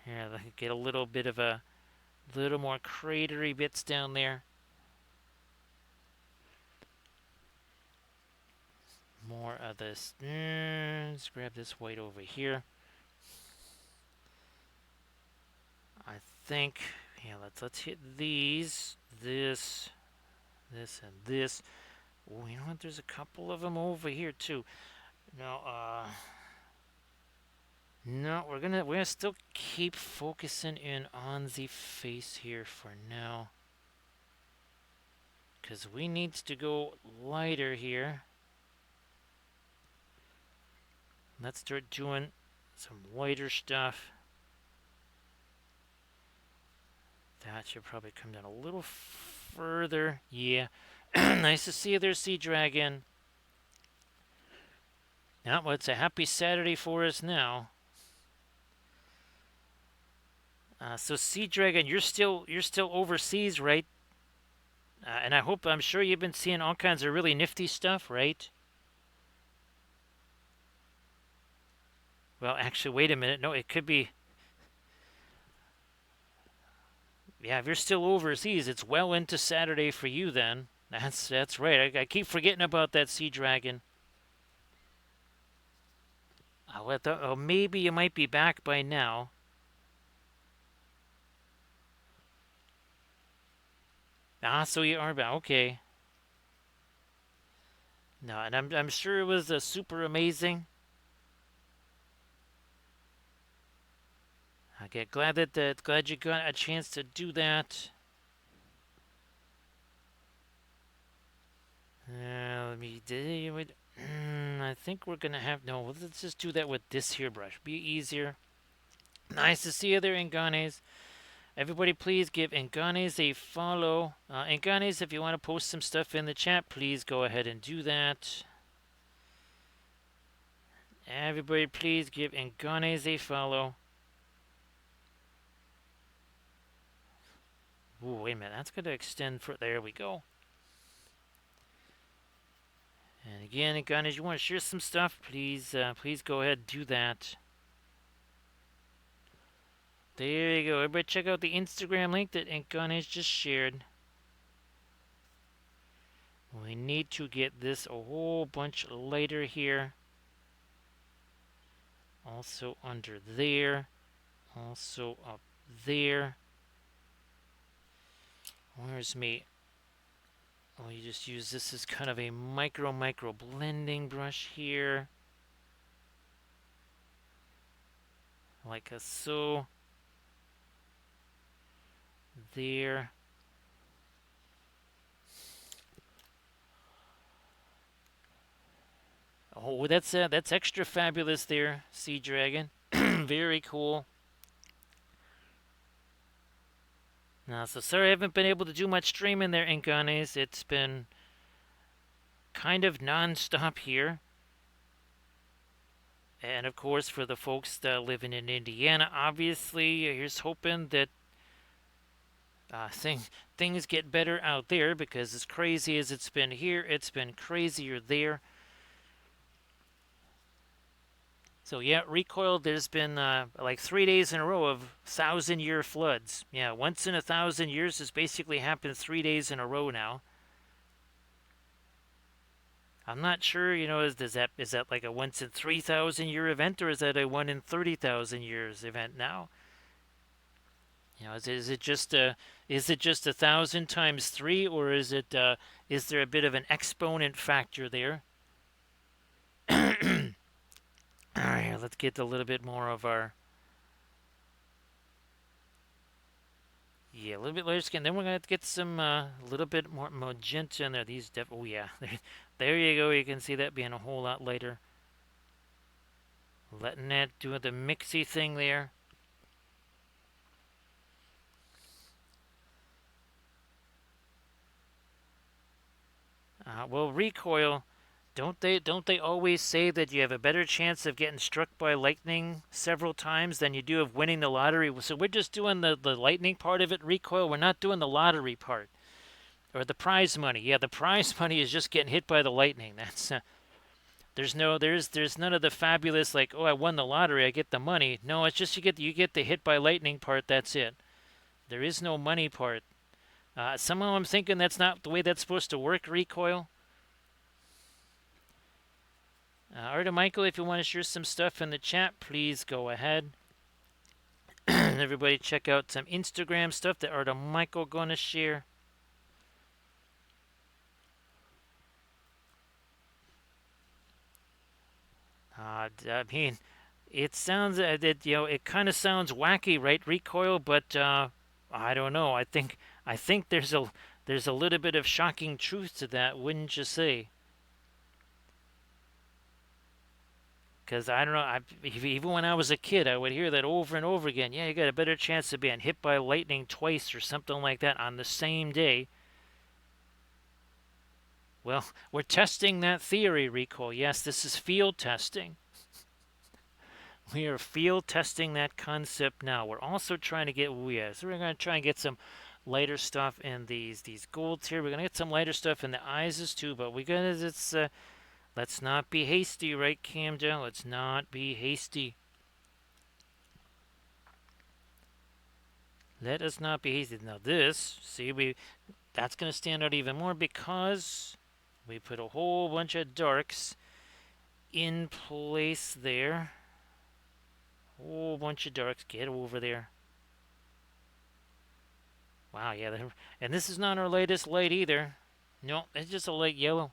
Here, let me get a little bit of a little more cratery bits down there. More of this. Let's grab this white over here. I think, yeah, let's hit these, this, and this. Oh, you know what? There's a couple of them over here too. No, no, we're gonna still keep focusing in on the face here for now, because we need to go lighter here. Let's start doing some lighter stuff. That should probably come down a little further. Yeah. Nice to see you there, Sea Dragon. Now, well, it's a happy Saturday for us now. So Sea Dragon, you're still overseas, right? And I'm sure you've been seeing all kinds of really nifty stuff, right? Well, actually, wait a minute. No, it could be. Yeah, if you're still overseas, it's well into Saturday for you then. That's right. I keep forgetting about that, Sea Dragon. Maybe you might be back by now. So you are back. Okay. No, and I'm sure it was super amazing. I get glad you got a chance to do that. Let me do it. I think we're gonna have let's just do that with this here brush. Be easier. Nice to see you there, Inganes. Everybody, please give Inganes a follow. Inganes, if you want to post some stuff in the chat, please go ahead and do that. Everybody, please give Inganes a follow. Ooh, wait a minute. That's going to extend for. There we go. And again, Inganes, you want to share some stuff? Please go ahead and do that. There you go. Everybody check out the Instagram link that Inganes just shared. We need to get this a whole bunch lighter here. Also under there. Also up there. Where's me? Oh, you just use this as kind of a micro blending brush here. Like so. There. Oh, that's extra fabulous there, Sea Dragon. Very cool. Now, so sorry I haven't been able to do much streaming there, Inganes. It's been kind of non-stop here. And of course, for the folks living in Indiana, obviously, here's hoping that things get better out there, because as crazy as it's been here, it's been crazier there. So yeah, Recoil, there's been like 3 days in a row of 1,000-year floods. Yeah, once in 1,000 years has basically happened 3 days in a row now. I'm not sure, is that like a once in 3,000 year event, or is that a one in 30,000 years event now? Is it just 1,000 times three, or is there a bit of an exponent factor there? All right, let's get a little bit more of our, yeah, a little bit lighter skin. Then we're gonna get some a little bit more magenta in there. Oh yeah, there you go. You can see that being a whole lot lighter. Letting that do the mixy thing there. Well, recoil. Don't they always say that you have a better chance of getting struck by lightning several times than you do of winning the lottery? So we're just doing the lightning part of it, recoil. We're not doing the lottery part or the prize money. Yeah, the prize money is just getting hit by the lightning. That's there's none of the fabulous like, oh, I won the lottery, I get the money. No, it's just you get the hit by lightning part. That's it. There is no money part. Somehow I'm thinking that's not the way that's supposed to work. Recoil. Arda Michael, if you want to share some stuff in the chat, please go ahead. Everybody check out some Instagram stuff that Arda Michael gonna share. I mean, it sounds it kind of sounds wacky, right? Recoil, but I don't know. I think there's a little bit of shocking truth to that, wouldn't you say? Because I don't know, even when I was a kid, I would hear that over and over again. Yeah, you got a better chance of being hit by lightning twice or something like that on the same day. Well, we're testing that theory, Recoil. Yes, this is field testing. We are field testing that concept now. We're also trying to get, oh yeah, so we're going to try and get some lighter stuff in these golds here. We're going to get some lighter stuff in the eyes too, but let's not be hasty, right, Camden? Let's not be hasty. Let us not be hasty. Now this, see, that's going to stand out even more because we put a whole bunch of darks in place there. Whole bunch of darks. Get over there. Wow, yeah. And this is not our latest light either. No, it's just a light yellow.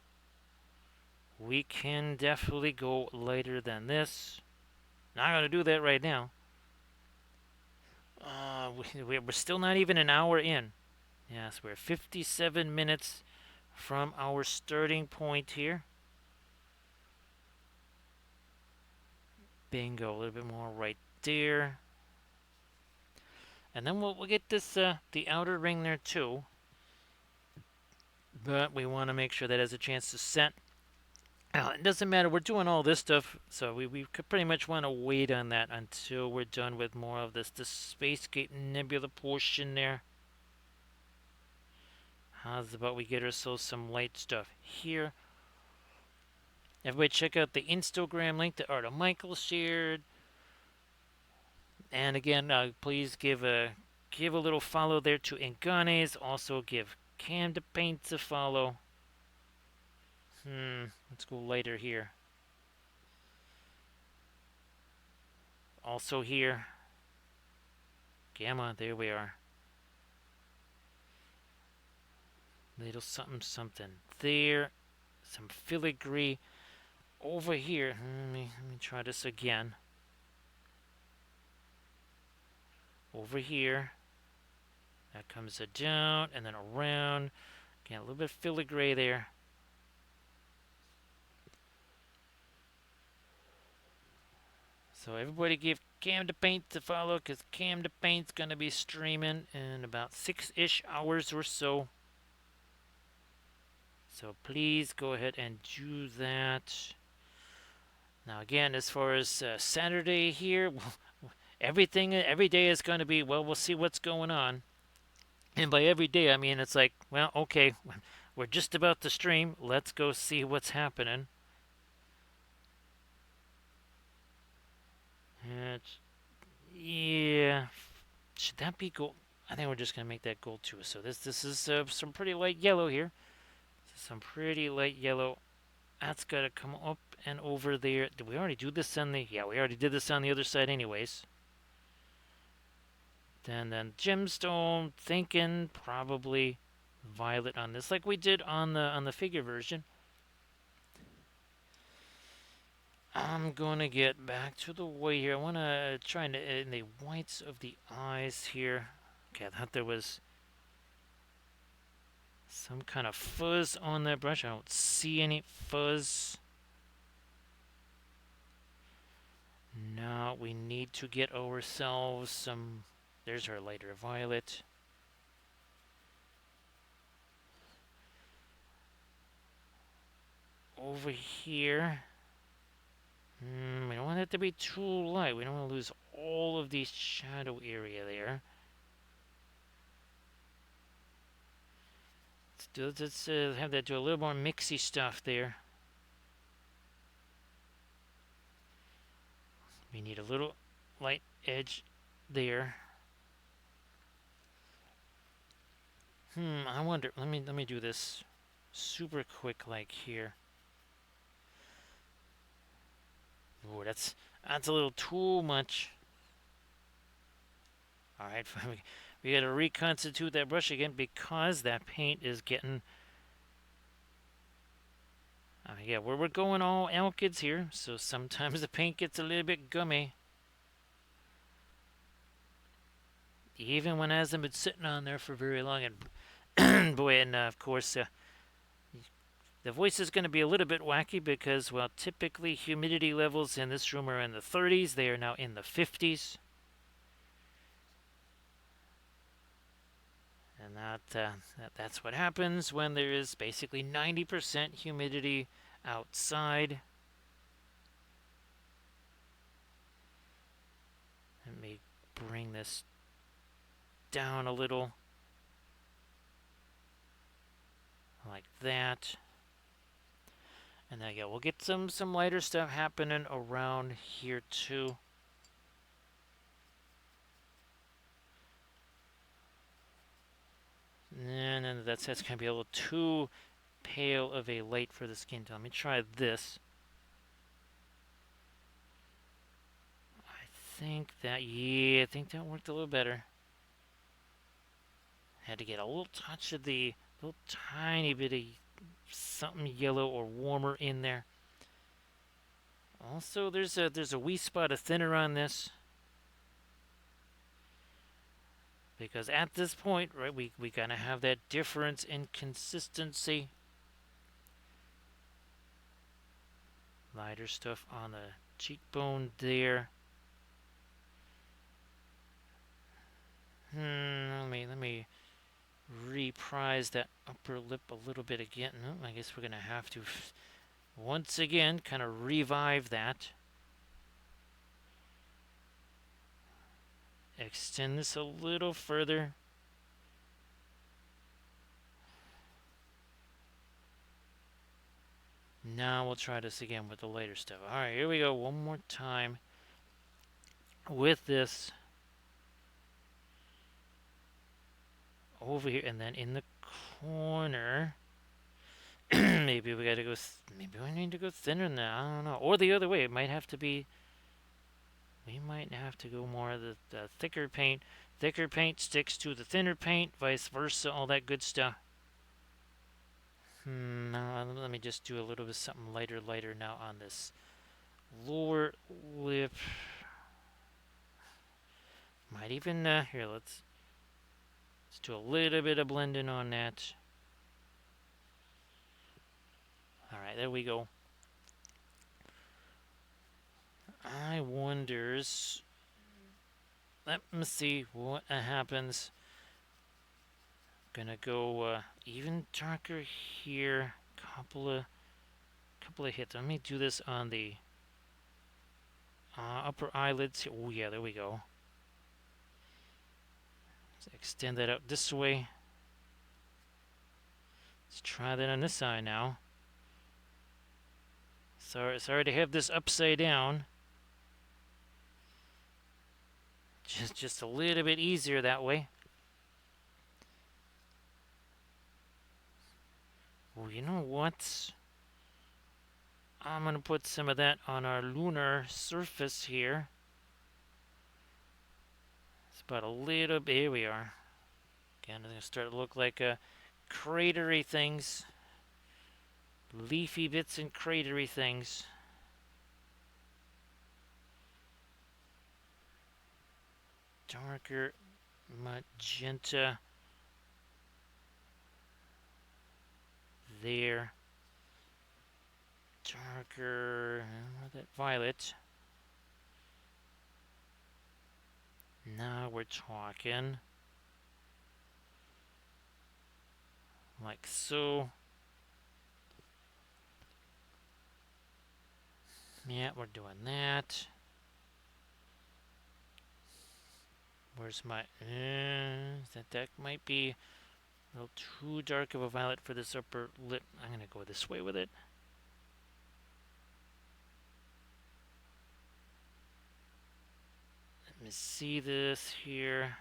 We can definitely go lighter than this. Not going to do that right now. We're still not even an hour in. Yes, we're 57 minutes from our starting point here. Bingo, a little bit more right there. And then we'll get this the outer ring there too. But we want to make sure that has a chance to set. Now, it doesn't matter. We're doing all this stuff, so we could pretty much want to wait on that until we're done with more of this Spacegate Nebula portion there. How's about we get ourselves some light stuff here? Everybody check out the Instagram link that Arda Michael shared. And again, please give a little follow there to Inganes. Also give Cam to Paints a follow. Let's go lighter here. Also here. Gamma, there we are. Little something something there. Some filigree over here. Let me try this again. Over here. That comes down and then around. Again, a little bit of filigree there. So everybody give Cam to Paint to follow because Cam to Paint's going to be streaming in about 6-ish hours or so. So please go ahead and do that. Now again, as far as Saturday here, every day is going to be, well, we'll see what's going on. And by every day, I mean it's like, well, okay, we're just about to stream. Let's go see what's happening. Yeah, should that be gold? I think we're just gonna make that gold too. So this is some pretty light yellow here. Some pretty light yellow That's got to come up and over there. Did we already do this on the... Yeah, we already did this on the other side anyways. Then gemstone, thinking probably violet on this, like we did on the figure version. I'm gonna get back to the white here. I wanna try in the whites of the eyes here. Okay, I thought there was some kind of fuzz on that brush. I don't see any fuzz. Now we need to get ourselves some... There's our lighter violet. Over here. We don't want it to be too light. We don't want to lose all of the shadow area there. Let's have that do a little more mixy stuff there. We need a little light edge there. I wonder. Let me do this super quick, like here. Oh, that's a little too much. All right, we got to reconstitute that brush again because that paint is getting. Yeah, we're going all alkyds here, so sometimes the paint gets a little bit gummy. Even when it hasn't been sitting on there for very long, and boy, and of course, the voice is going to be a little bit wacky because, well, typically humidity levels in this room are in the 30s. They are now in the 50s. And that's what happens when there is basically 90% humidity outside. Let me bring this down a little. Like that. And there you go. We'll get some lighter stuff happening around here too. And that's going to be a little too pale of a light for the skin tone. Let me try this. I think that worked a little better. Had to get a little touch of the little tiny bit of something yellow or warmer in there. Also, there's a wee spot of thinner on this. Because at this point, right, we gotta have that difference in consistency. Lighter stuff on the cheekbone there. Let me reprise that upper lip a little bit again. I guess we're gonna have to once again kind of revive that. Extend this a little further. Now we'll try this again with the lighter stuff. Alright, here we go. One more time with this. Over here, and then in the corner. Maybe we gotta go. Maybe we need to go thinner than that. I don't know. Or the other way. It might have to be. We might have to go more of the thicker paint. Thicker paint sticks to the thinner paint, vice versa, all that good stuff. Now let me just do a little bit something lighter now on this lower lip. Might even, here, let's do a little bit of blending on that. Alright, there we go. I wonders. Let me see what happens. Gonna go even darker here. Couple of hits. Let me do this on the upper eyelids. Oh yeah, there we go. Let's extend that out this way. Let's try that on this side now. Sorry to have this upside down. Just a little bit easier that way. Oh, you know what? I'm going to put some of that on our lunar surface here. It's about a little bit. Here we are. Again, it's going to start to look like cratery things. Leafy bits and cratery things. Darker magenta there. Darker, that violet. Now we're talking. Like so. Yeah, we're doing that. Where's my... that might be a little too dark of a violet for this upper lip. I'm going to go this way with it. Let me see this here.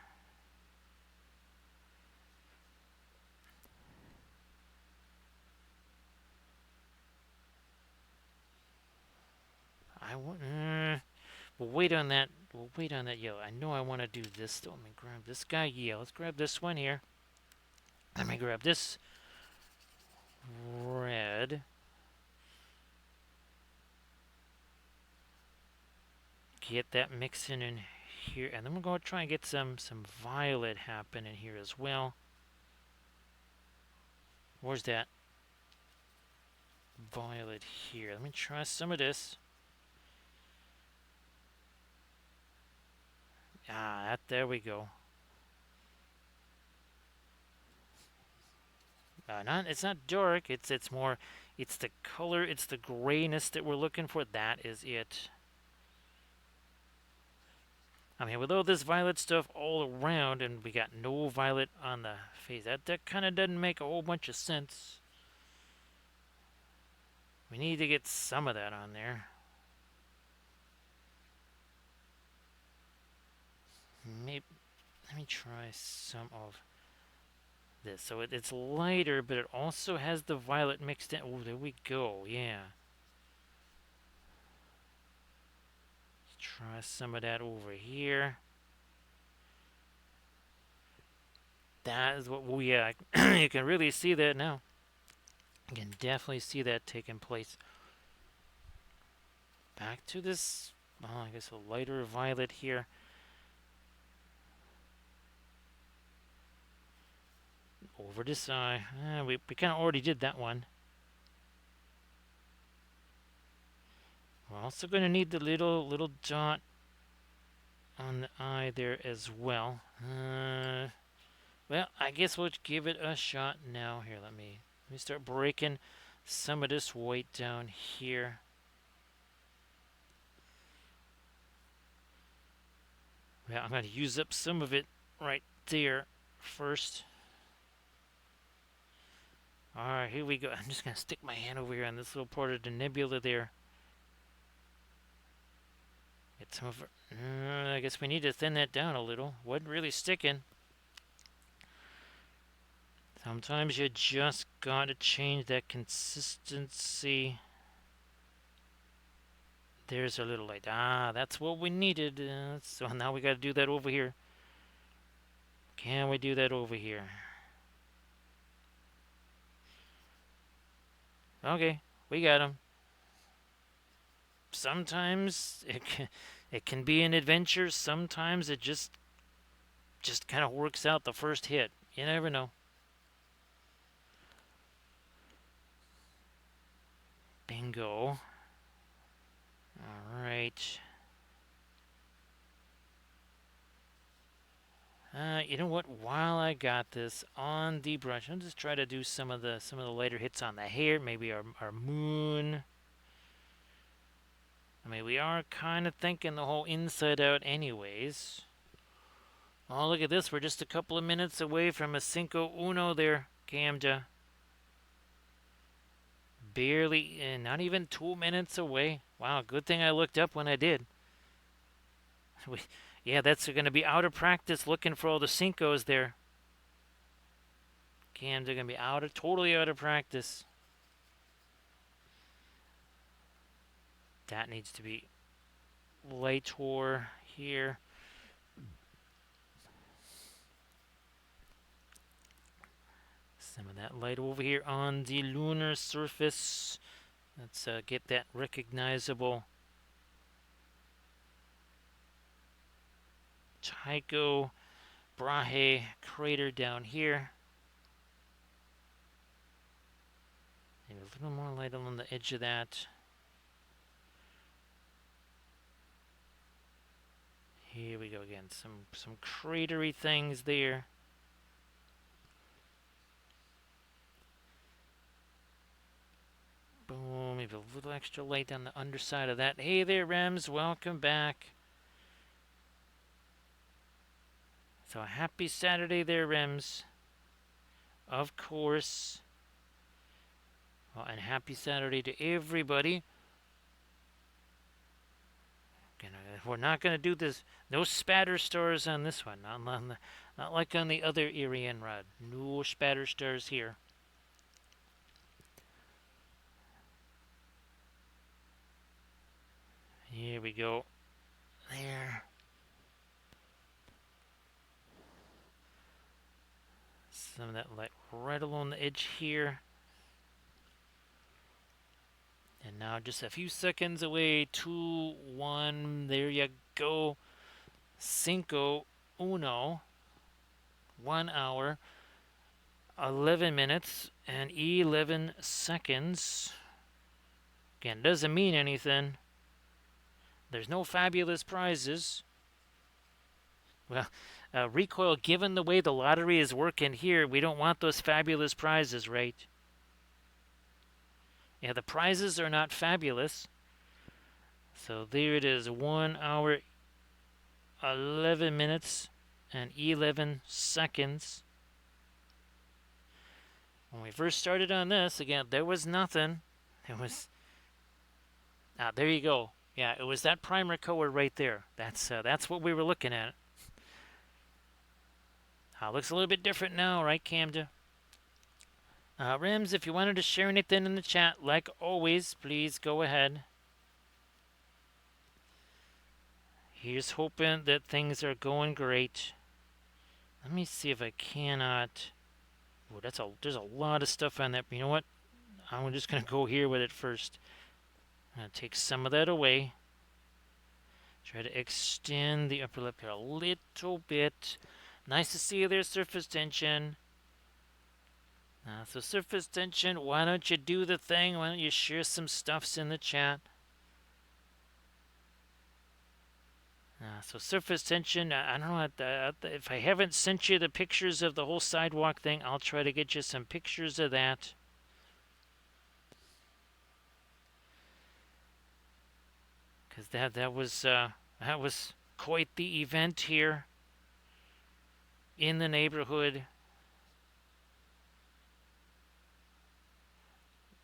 I want... we'll wait on that. We'll wait on that yellow. I know I want to do this though. Let me grab this guy. Yeah, let's grab this one here. Let me grab this red. Get that mixing in here. And then we're going to try and get some violet happening here as well. Where's that violet here? Let me try some of this. Ah, there we go. It's not dark. It's more. It's the color. It's the grayness that we're looking for. That is it. I mean, with all this violet stuff all around, and we got no violet on the face, that kind of doesn't make a whole bunch of sense. We need to get some of that on there. Maybe. Let me try some of this. So it's lighter, but it also has the violet mixed in. Oh, there we go. Yeah. Let's try some of that over here. That is what we, you can really see that now. You can definitely see that taking place. Back to this, I guess a lighter violet here. Over this eye. We kind of already did that one. We're also going to need the little dot on the eye there as well. Well, I guess we'll give it a shot now. Here, let me start breaking some of this white down here. Well, I'm going to use up some of it right there first. Alright, here we go. I'm just going to stick my hand over here on this little part of the nebula there. Get some of it. I guess we need to thin that down a little. Wasn't really sticking. Sometimes you just got to change that consistency. There's a little light. Ah, that's what we needed. So now we got to do that over here. Can we do that over here? Okay, we got him. Sometimes it can be an adventure. Sometimes it just kind of works out the first hit. You never know. Bingo. All right. You know what? While I got this on the brush, I'll just try to do some of the lighter hits on the hair. Maybe our moon. I mean, we are kind of thinking the whole inside out, anyways. Oh, look at this! We're just a couple of minutes away from a Cinco Uno there, Camja. Barely, not even 2 minutes away. Wow, good thing I looked up when I did. Yeah, that's going to be out of practice looking for all the Cincos there. Cams are going to be totally out of practice. That needs to be lighter here. Some of that light over here on the lunar surface. Let's get that recognizable Tycho Brahe crater down here. Maybe a little more light along the edge of that. Here we go again. Some cratery things there. Boom. Maybe a little extra light on the underside of that. Hey there, Rems. Welcome back. So happy Saturday there, Rems. Of course. Well, and happy Saturday to everybody. We're not going to do this. No spatter stars on this one. Not like on the other Arianrhod. No spatter stars here. Here we go. There. Some of that light right along the edge here. And now just a few seconds away. 2, 1. There you go. Cinco, uno. 1 hour, 11 minutes, and 11 seconds. Again, doesn't mean anything. There's no fabulous prizes. Well, recoil, given the way the lottery is working here, we don't want those fabulous prizes, right? Yeah, the prizes are not fabulous. So there it is, 1 hour, 11 minutes, and 11 seconds. When we first started on this, again, there was nothing. It was... there you go. Yeah, it was that primer color right there. That's what we were looking at. Looks a little bit different now, right, Camden? Rims, if you wanted to share anything in the chat, like always, please go ahead. Here's hoping that things are going great. Let me see if I cannot... Oh, there's a lot of stuff on that. But you know what? I'm just going to go here with it first. I'm going to take some of that away. Try to extend the upper lip here a little bit. Nice to see you there, surface tension. So surface tension, why don't you do the thing? Why don't you share some stuffs in the chat? So surface tension, I don't know if I haven't sent you the pictures of the whole sidewalk thing, I'll try to get you some pictures of that. Because that was quite the event here in the neighborhood.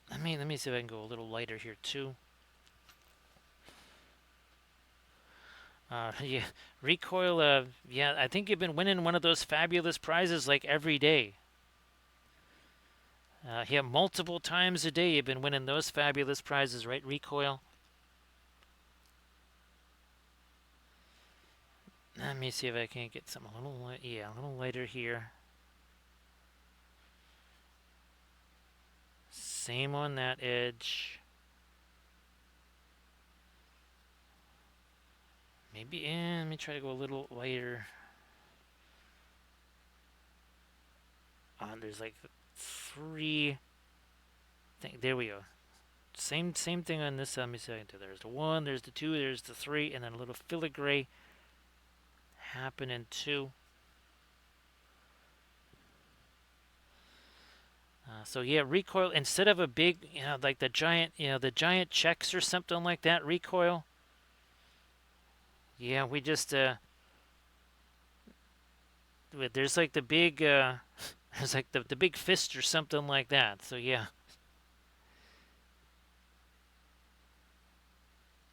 Let me see if I can go a little lighter here too. Yeah, recoil. Yeah, I think you've been winning one of those fabulous prizes like every day. Yeah, multiple times a day you've been winning those fabulous prizes, right, recoil? Let me see if I can get some a little lighter here. Same on that edge. Maybe, let me try to go a little lighter. There's like 3. There we go. Same thing on this side. Let me see. There's the 1, there's the 2, there's the 3, and then a little filigree happening too. So yeah, recoil, instead of a big, like the giant checks or something like that, recoil. Yeah, we just, there's like the big, there's like the big fist or something like that. So yeah.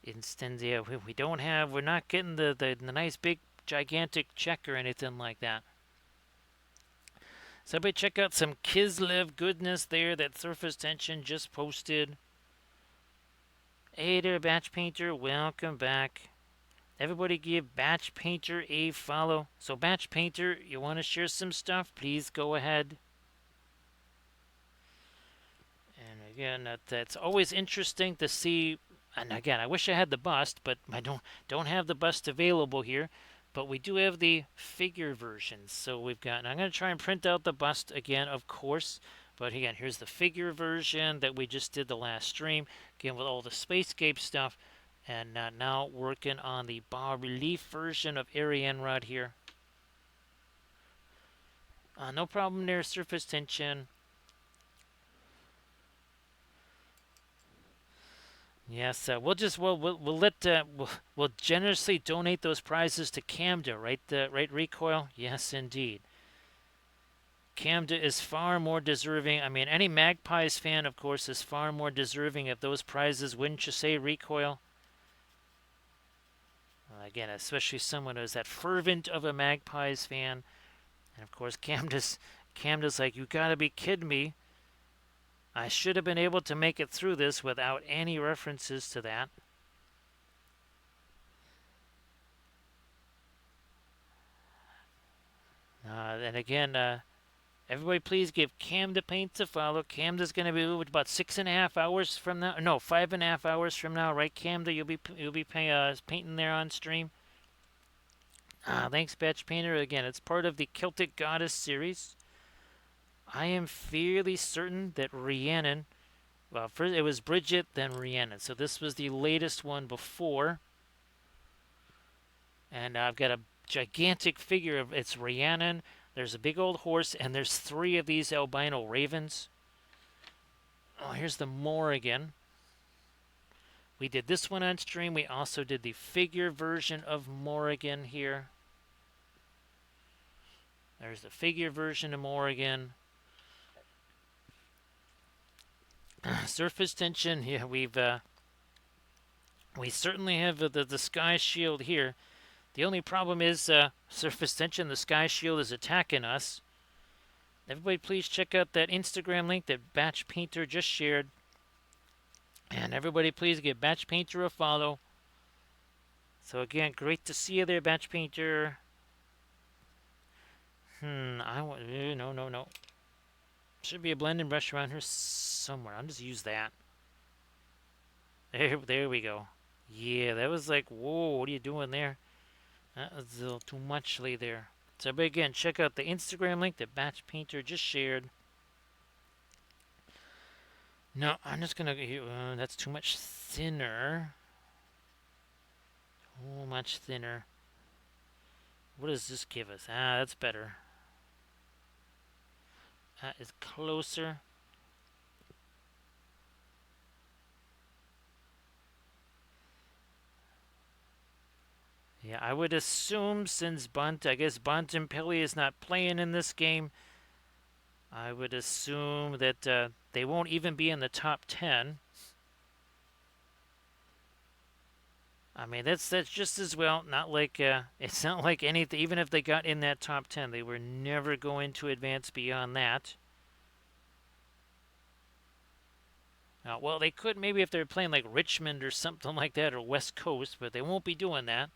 Instead, yeah, we're not getting the nice big gigantic check or anything like that. So everybody check out some Kislev goodness there that surface tension just posted. Hey there, Batch Painter. Welcome back. Everybody give Batch Painter a follow. So, Batch Painter, you want to share some stuff? Please go ahead. And again, that's always interesting to see. And again, I wish I had the bust, but I don't have the bust available here. But we do have the figure versions. So we've got. And I'm going to try and print out the bust again, of course. But again, here's the figure version that we just did the last stream. Again, with all the Spacescape stuff. And now working on the bas relief version of Arianrhod here. No problem there, surface tension. Yes, we'll generously donate those prizes to Camda, right? Right, Recoil. Yes, indeed. Camda is far more deserving. I mean, any Magpies fan, of course, is far more deserving of those prizes, wouldn't you say, Recoil? Again, especially someone who's that fervent of a Magpies fan, and of course, Camda's like, you gotta be kidding me. I should have been able to make it through this without any references to that. And again, everybody please give Camda Paints a follow. Camda's going to be about 6.5 hours from now. No, 5.5 hours from now, right, Camda? You'll be painting there on stream. Thanks, Batch Painter. Again, it's part of the Celtic Goddess series. I am fairly certain that Rhiannon, well, first it was Bridget, then Rhiannon. So this was the latest one before. And I've got a gigantic figure of it's Rhiannon. There's a big old horse, and there's 3 of these albino ravens. Oh, here's the Morrigan. We did this one on stream. We also did the figure version of Morrigan here. There's the figure version of Morrigan. Surface tension. Yeah, we certainly have the sky shield here. The only problem is surface tension. The sky shield is attacking us. Everybody please check out that Instagram link that Batch Painter just shared. And everybody please give Batch Painter a follow. So again, great to see you there, Batch Painter. No. Should be a blending brush around here somewhere. I'll just use that. There we go. Yeah, that was like, whoa, what are you doing there? That was a little too muchly there. So again, check out the Instagram link that Batch Painter just shared. No, I'm just gonna. That's too much thinner. Too much thinner. What does this give us? That's better. That is closer. Yeah, I would assume since I guess Bontempelli is not playing in this game, I would assume that they won't even be in the top 10. I mean, that's just as well. Not like it's not like anything. Even if they got in that top 10, they were never going to advance beyond that. Well, they could maybe if they were playing like Richmond or something like that, or West Coast, but they won't be doing that.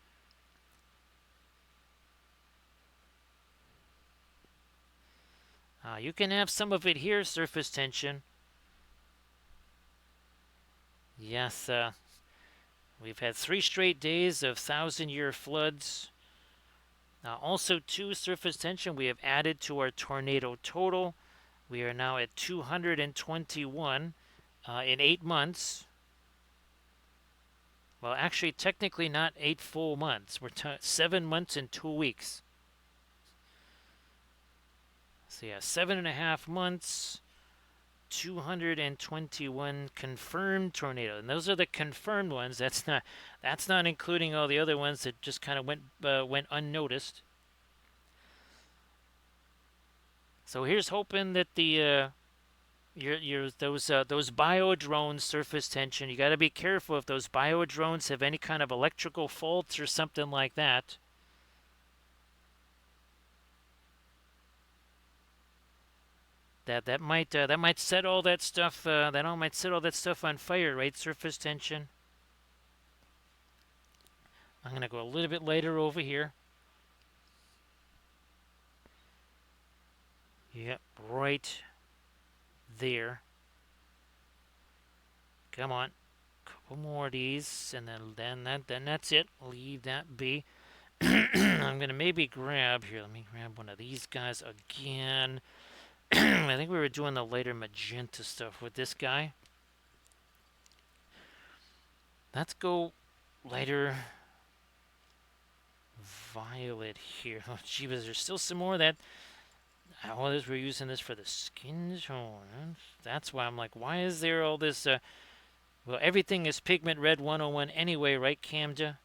You can have some of it here, surface tension. Yes, we've had 3 straight days of 1,000-year floods. Also, too, surface tension, we have added to our tornado total. We are now at 221 in 8 months. Well, actually, technically not 8 full months. We're 7 months and 2 weeks. So yeah, 7.5 months, 221 confirmed tornadoes, and those are the confirmed ones. That's not including all the other ones that just kind of went unnoticed. So here's hoping that the those bio drones surface tension. You got to be careful if those bio drones have any kind of electrical faults or something like that. That might set all that stuff. Might set all that stuff on fire, right? Surface tension. I'm going to go a little bit lighter over here. Yep, right there. Come on. Couple more of these, and then that's it. Leave that be. I'm going to maybe grab here. Let me grab one of these guys again. I think we were doing the lighter magenta stuff with this guy. Let's go lighter violet here. Oh, jeebus, there's still some more of that. How is we're using this for the skin tone? That's why I'm like, why is there all this? Well, everything is pigment red 101 anyway, right, Camja?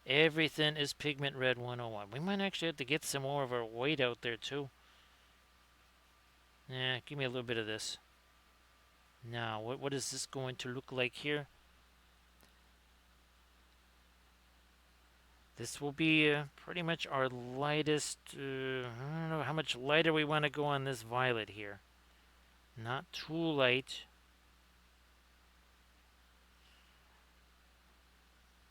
Everything is pigment red 101. We might actually have to get some more of our white out there too. Yeah, give me a little bit of this. Now, what is this going to look like here? This will be pretty much our lightest. I don't know how much lighter we want to go on this violet here. Not too light.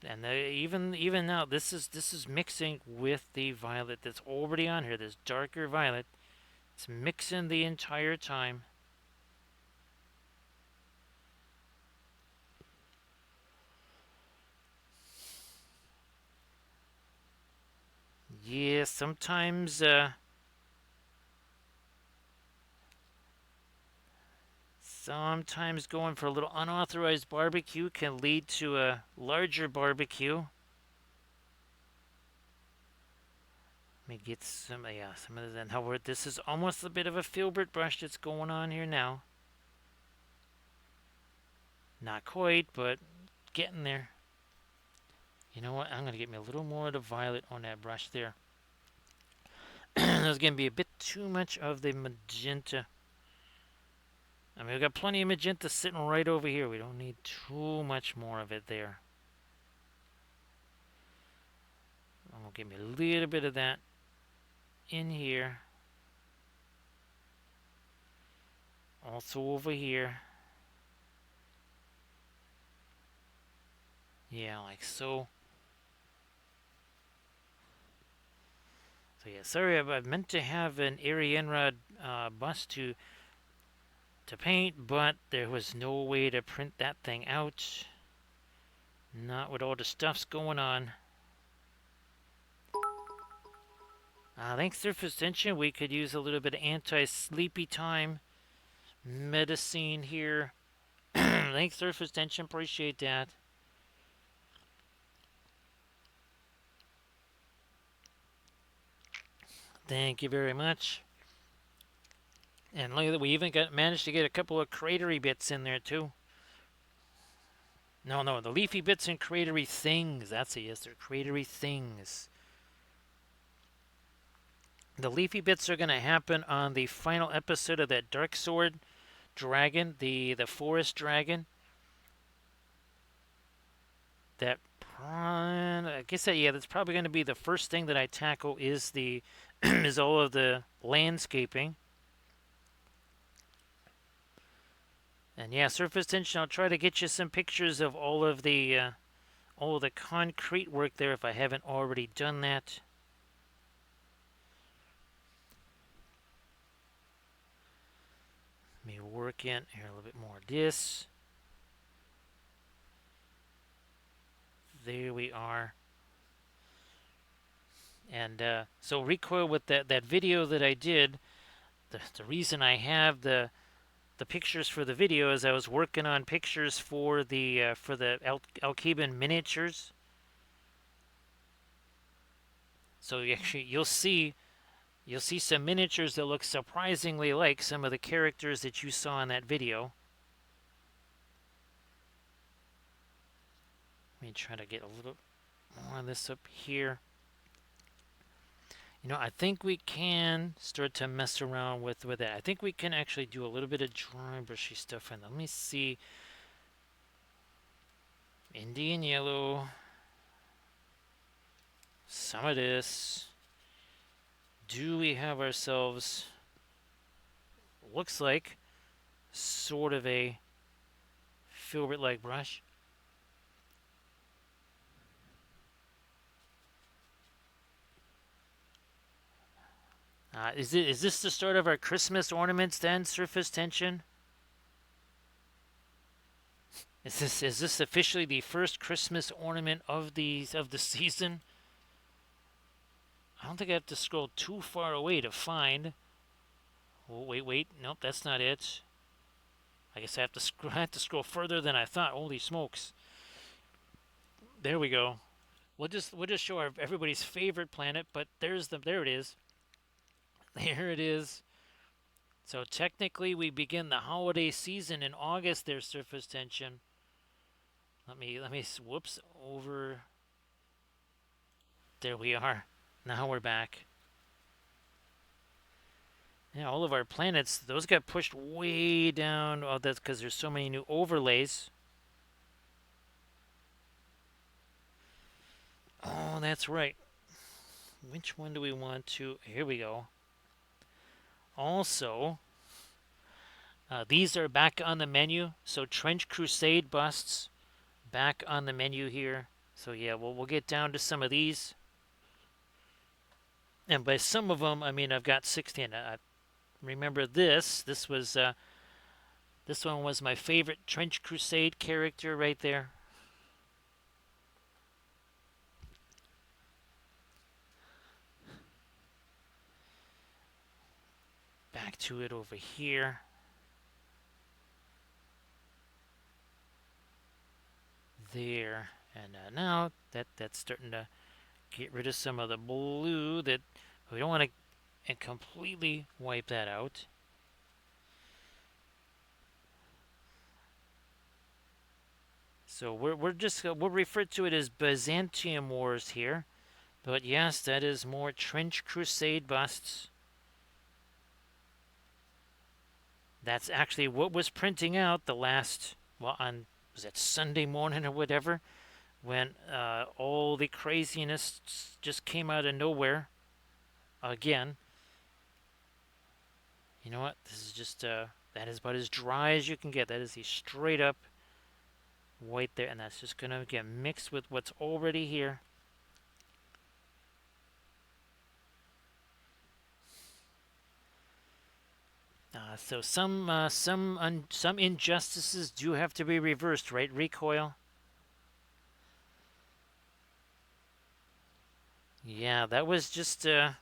And even now, this is mixing with the violet that's already on here. This darker violet. It's mixing the entire time. Yeah, sometimes going for a little unauthorized barbecue can lead to a larger barbecue. Let me get some of that. However, this is almost a bit of a filbert brush that's going on here now. Not quite, but getting there. You know what? I'm going to get me a little more of the violet on that brush there. There's going to be a bit too much of the magenta. I mean, we've got plenty of magenta sitting right over here. We don't need too much more of it there. I'm going to give me a little bit of that in here. Also over here. Yeah, like so. So yeah, sorry, I meant to have an Arianrhod bust to paint, but there was no way to print that thing out. Not with all the stuffs going on. Thanks, Surface Tension. We could use a little bit of anti-sleepy time medicine here. Thanks, Surface Tension. Appreciate that. Thank you very much. And look at that, we even managed to get a couple of cratery bits in there too. No, the leafy bits and cratery things. That's it, yes, they're cratery things. The leafy bits are going to happen on the final episode of that Dark Sword dragon, the forest dragon. That I guess that's probably going to be the first thing that I tackle is is all of the landscaping. And yeah, Surface Tension, I'll try to get you some pictures of all of the concrete work there if I haven't already done that. Let me work in here a little bit more of this. There we are. And so recoil with that video that I did, the reason I have the pictures for the video is I was working on pictures for the Alkeban miniatures. So actually you'll see some miniatures that look surprisingly like some of the characters that you saw in that video. Let me try to get a little more of this up here. You know, I think we can start to mess around with that. I think we can actually do a little bit of dry brushy stuff. And let me see. Indian yellow. Some of this. Do we have ourselves, looks like, sort of a filbert-like brush? Is this the start of our Christmas ornaments then, surface tension? Is this officially the first Christmas ornament of the season? I don't think I have to scroll too far away to find. Oh, wait. Nope, that's not it. I guess I have to scroll further than I thought. Holy smokes. There we go. We'll just show everybody's favorite planet, but there it is. There it is. So technically we begin the holiday season in August there, surface tension. Let me whoops over. There we are. Now we're back. Yeah, all of our planets, those got pushed way down. Oh, that's because there's so many new overlays. Oh, that's right. Which one do we want to? Here we go. Also, these are back on the menu. So Trench Crusade busts back on the menu here. So yeah, we'll get down to some of these. And by some of them, I mean I've got 16. Remember this? This one was my favorite Trench Crusade character right there. Back to it over here. There. And now that's starting to get rid of some of the blue that we don't want to completely wipe that out. So we'll refer to it as Byzantium Wars here. But yes, that is more Trench Crusade busts. That's actually what was printing out the last, well, on, was it Sunday morning or whatever, when all the craziness just came out of nowhere again. You know what? This is just, that is about as dry as you can get. That is the straight up white there, and that's just going to get mixed with what's already here. So some injustices do have to be reversed, right? Recoil. Yeah, that was just I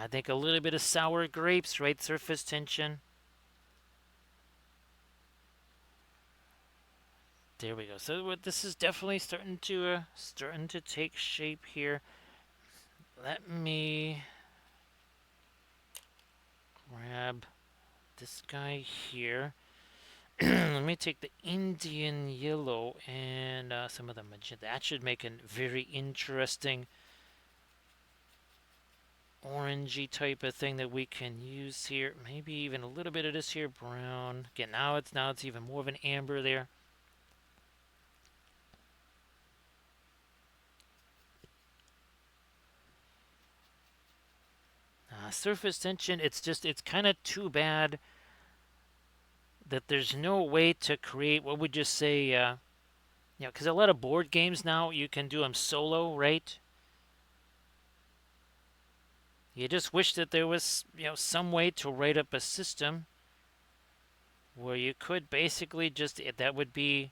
think a little bit of sour grapes, right? Surface tension. There we go. So this is definitely starting to take shape here. Let me grab this guy here. Let me take the Indian yellow and some of the magenta. That should make a very interesting orangey type of thing that we can use here. Maybe even a little bit of this here brown. Again, now it's even more of an amber there. Surface tension, it's kind of too bad that there's no way to create, what would you say, because a lot of board games now, you can do them solo, right? You just wish that there was, some way to write up a system where you could basically just, you would be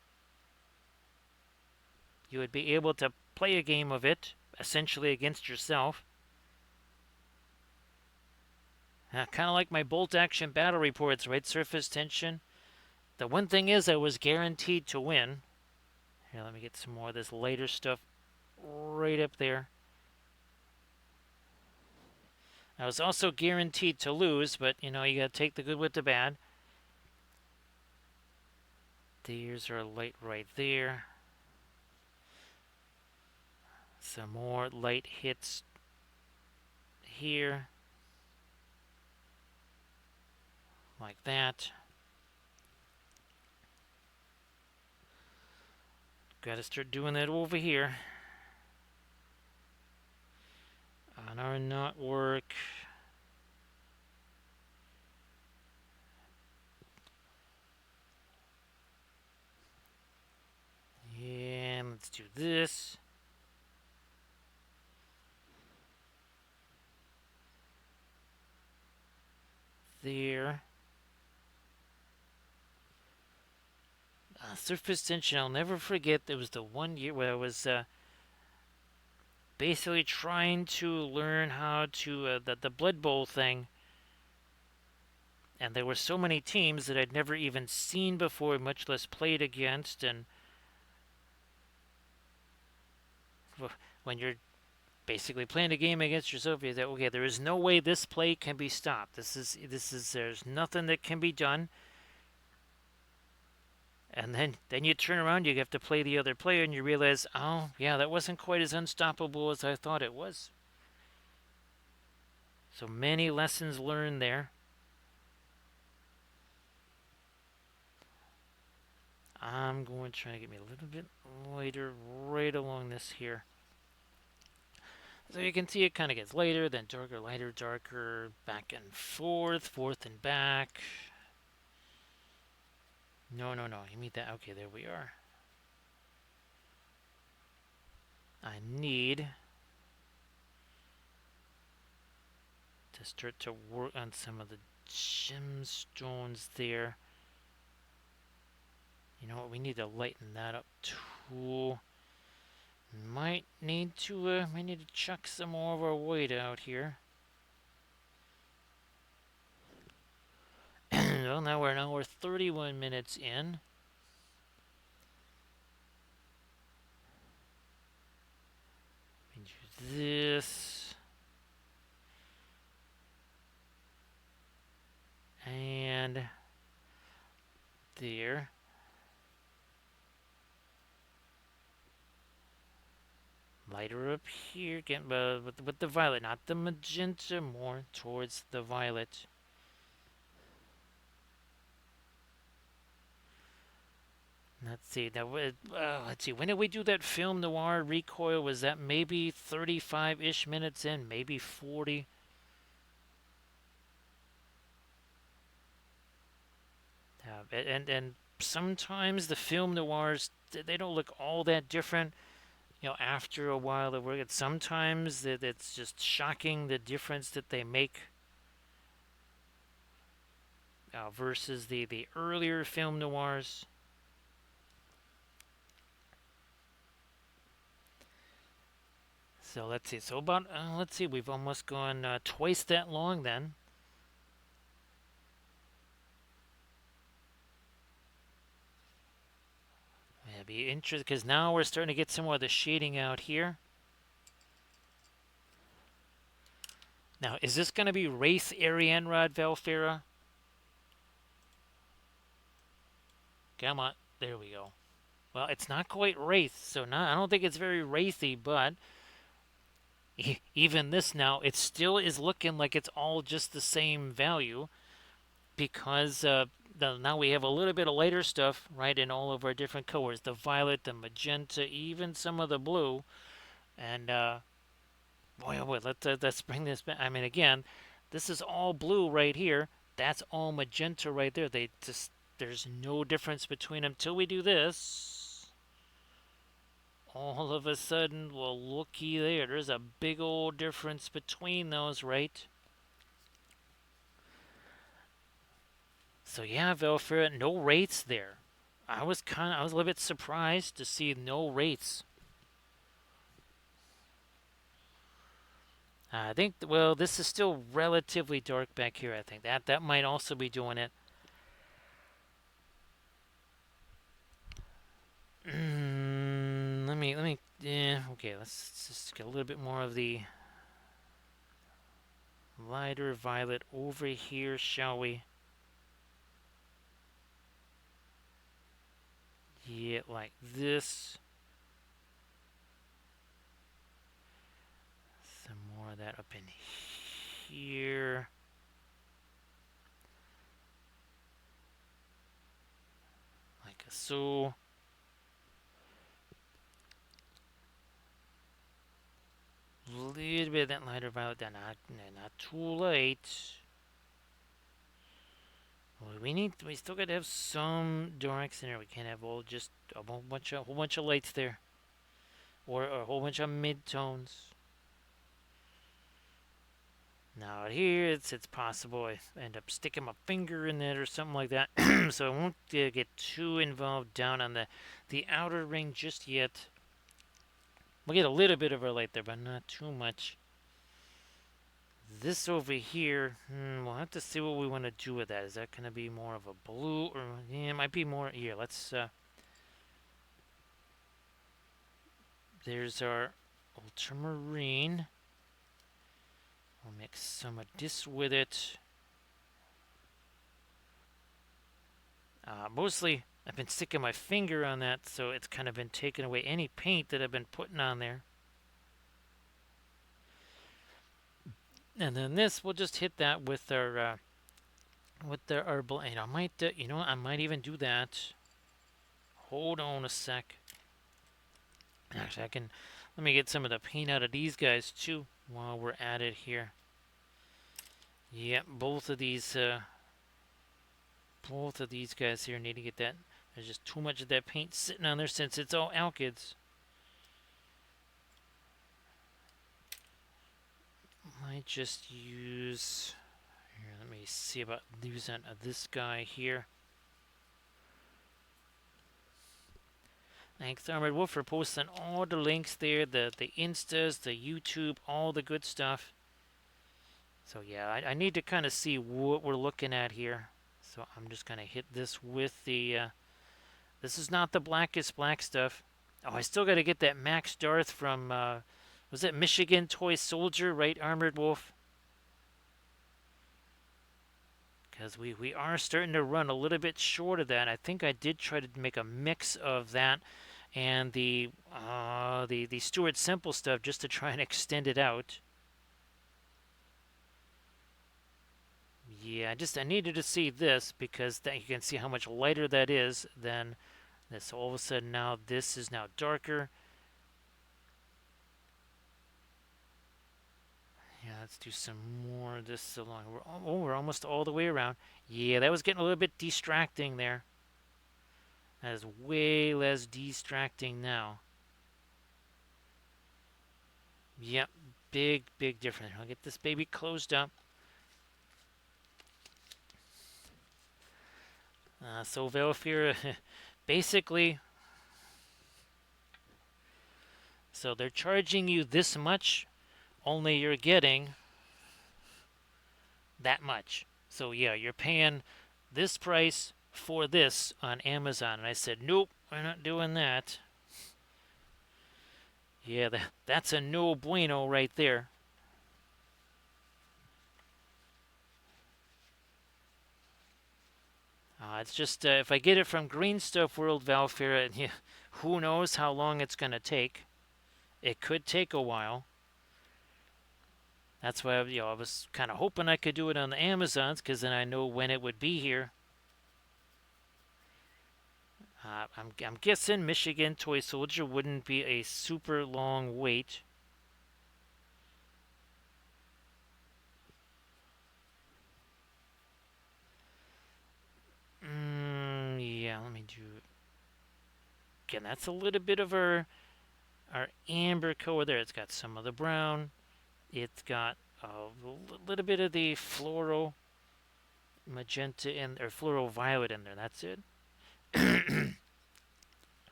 able to play a game of it, essentially against yourself. Kind of like my bolt action battle reports, right? Surface tension. The one thing is I was guaranteed to win. Here, let me get some more of this lighter stuff right up there. I was also guaranteed to lose, but, you gotta take the good with the bad. There's our light right there. Some more light hits here. Like that. Gotta start doing that over here. On our knot work. And let's do this. there. Surface tension, I'll never forget. There was the one year where I was basically trying to learn how to the Blood Bowl thing, and there were so many teams that I'd never even seen before, much less played against. And when you're basically playing a game against yourself, you say, okay, there is no way this play can be stopped. This is there's nothing that can be done. And then you turn around, you have to play the other player, and you realize, oh yeah, that wasn't quite as unstoppable as I thought it was. So many lessons learned there. I'm going to try to get me a little bit lighter right along this here. So you can see it kind of gets lighter, then darker, lighter, darker, back and forth, forth and back. No, no, no, you meet that. Okay, there we are. I need to start to work on some of the gemstones there. You know what? We need to lighten that up too. Might need to chuck some more of our white out here. Well, now we're 31 minutes in. We do this. And there. Lighter up here, get with the violet, not the magenta, more towards the violet. Let's see. Let's see. When did we do that film noir recoil? Was that maybe 35-ish minutes in? Maybe 40. And sometimes the film noirs, they don't look all that different. You know, after a while of work, sometimes it's just shocking the difference that they make versus the earlier film noirs. So let's see. So about let's see. We've almost gone twice that long then. It'll be interesting because now we're starting to get some more of the shading out here. Now, is this going to be Wraith Arianrhod Valfera? Come on. There we go. Well, it's not quite Wraith, so I don't think it's very Wraithy, but even this now, it still is looking like it's all just the same value because now we have a little bit of lighter stuff, right, in all of our different colors. The violet, the magenta, even some of the blue. And, boy, oh boy, let's bring this back. I mean, again, this is all blue right here. That's all magenta right there. There's no difference between them till we do this. All of a sudden, well, looky there. There's a big old difference between those, right? So yeah, Velfera, no rates there. I was a little bit surprised to see no rates. I think, well, this is still relatively dark back here. I think that might also be doing it. Yeah, okay, let's just get a little bit more of the lighter violet over here, shall we? Yeah, like this. Some more of that up in here. Like so. A little bit of that lighter violet, not too light. Well, we still gotta have some darks in there. We can't have just a whole bunch of lights there, or a whole bunch of mid tones. Now here it's possible I end up sticking my finger in it or something like that. So I won't get too involved down on the outer ring just yet. We'll get a little bit of a light there, but not too much. This over here, we'll have to see what we want to do with that. Is that going to be more of a blue, or yeah, it might be more here. Let's. There's our ultramarine. We'll mix some of this with it. Mostly, I've been sticking my finger on that, so it's kind of been taking away any paint that I've been putting on there. And then this, we'll just hit that with our herbal. And I might, I might even do that. Hold on a sec. Actually, I can. Let me get some of the paint out of these guys too while we're at it here. Yep, both of these guys here need to get that. There's just too much of that paint sitting on there since it's all alkyds. Might just use. Here, let me see about using this guy here. Thanks, Armored Wolf, for posting all the links there, the Instas, the YouTube, all the good stuff. So yeah, I need to kind of see what we're looking at here. So I'm just going to hit this with the... this is not the blackest black stuff. Oh, I still got to get that Max Darth from... was that Michigan Toy Soldier, right, Armored Wolf? Because we are starting to run a little bit short of that. I think I did try to make a mix of that and the Stuart Simple stuff just to try and extend it out. Yeah, I needed to see this because you can see how much lighter that is than this. All of a sudden now this is now darker. Yeah, let's do some more of this along. We're almost all the way around. Yeah, that was getting a little bit distracting there. That is way less distracting now. Yep, big difference. I'll get this baby closed up. So Velfir, basically, so they're charging you this much, only you're getting that much. So yeah, you're paying this price for this on Amazon. And I said, nope, we're not doing that. Yeah, that's a no bueno right there. It's just if I get it from Green Stuff World Valfira, yeah, who knows how long it's going to take. It could take a while. That's why I was kind of hoping I could do it on the Amazons, because then I know when it would be here. I'm guessing Michigan Toy Soldier wouldn't be a super long wait. Yeah, let me do. Again, that's a little bit of our amber color there. It's got some of the brown. It's got a little bit of the floral magenta or floral violet in there. That's it.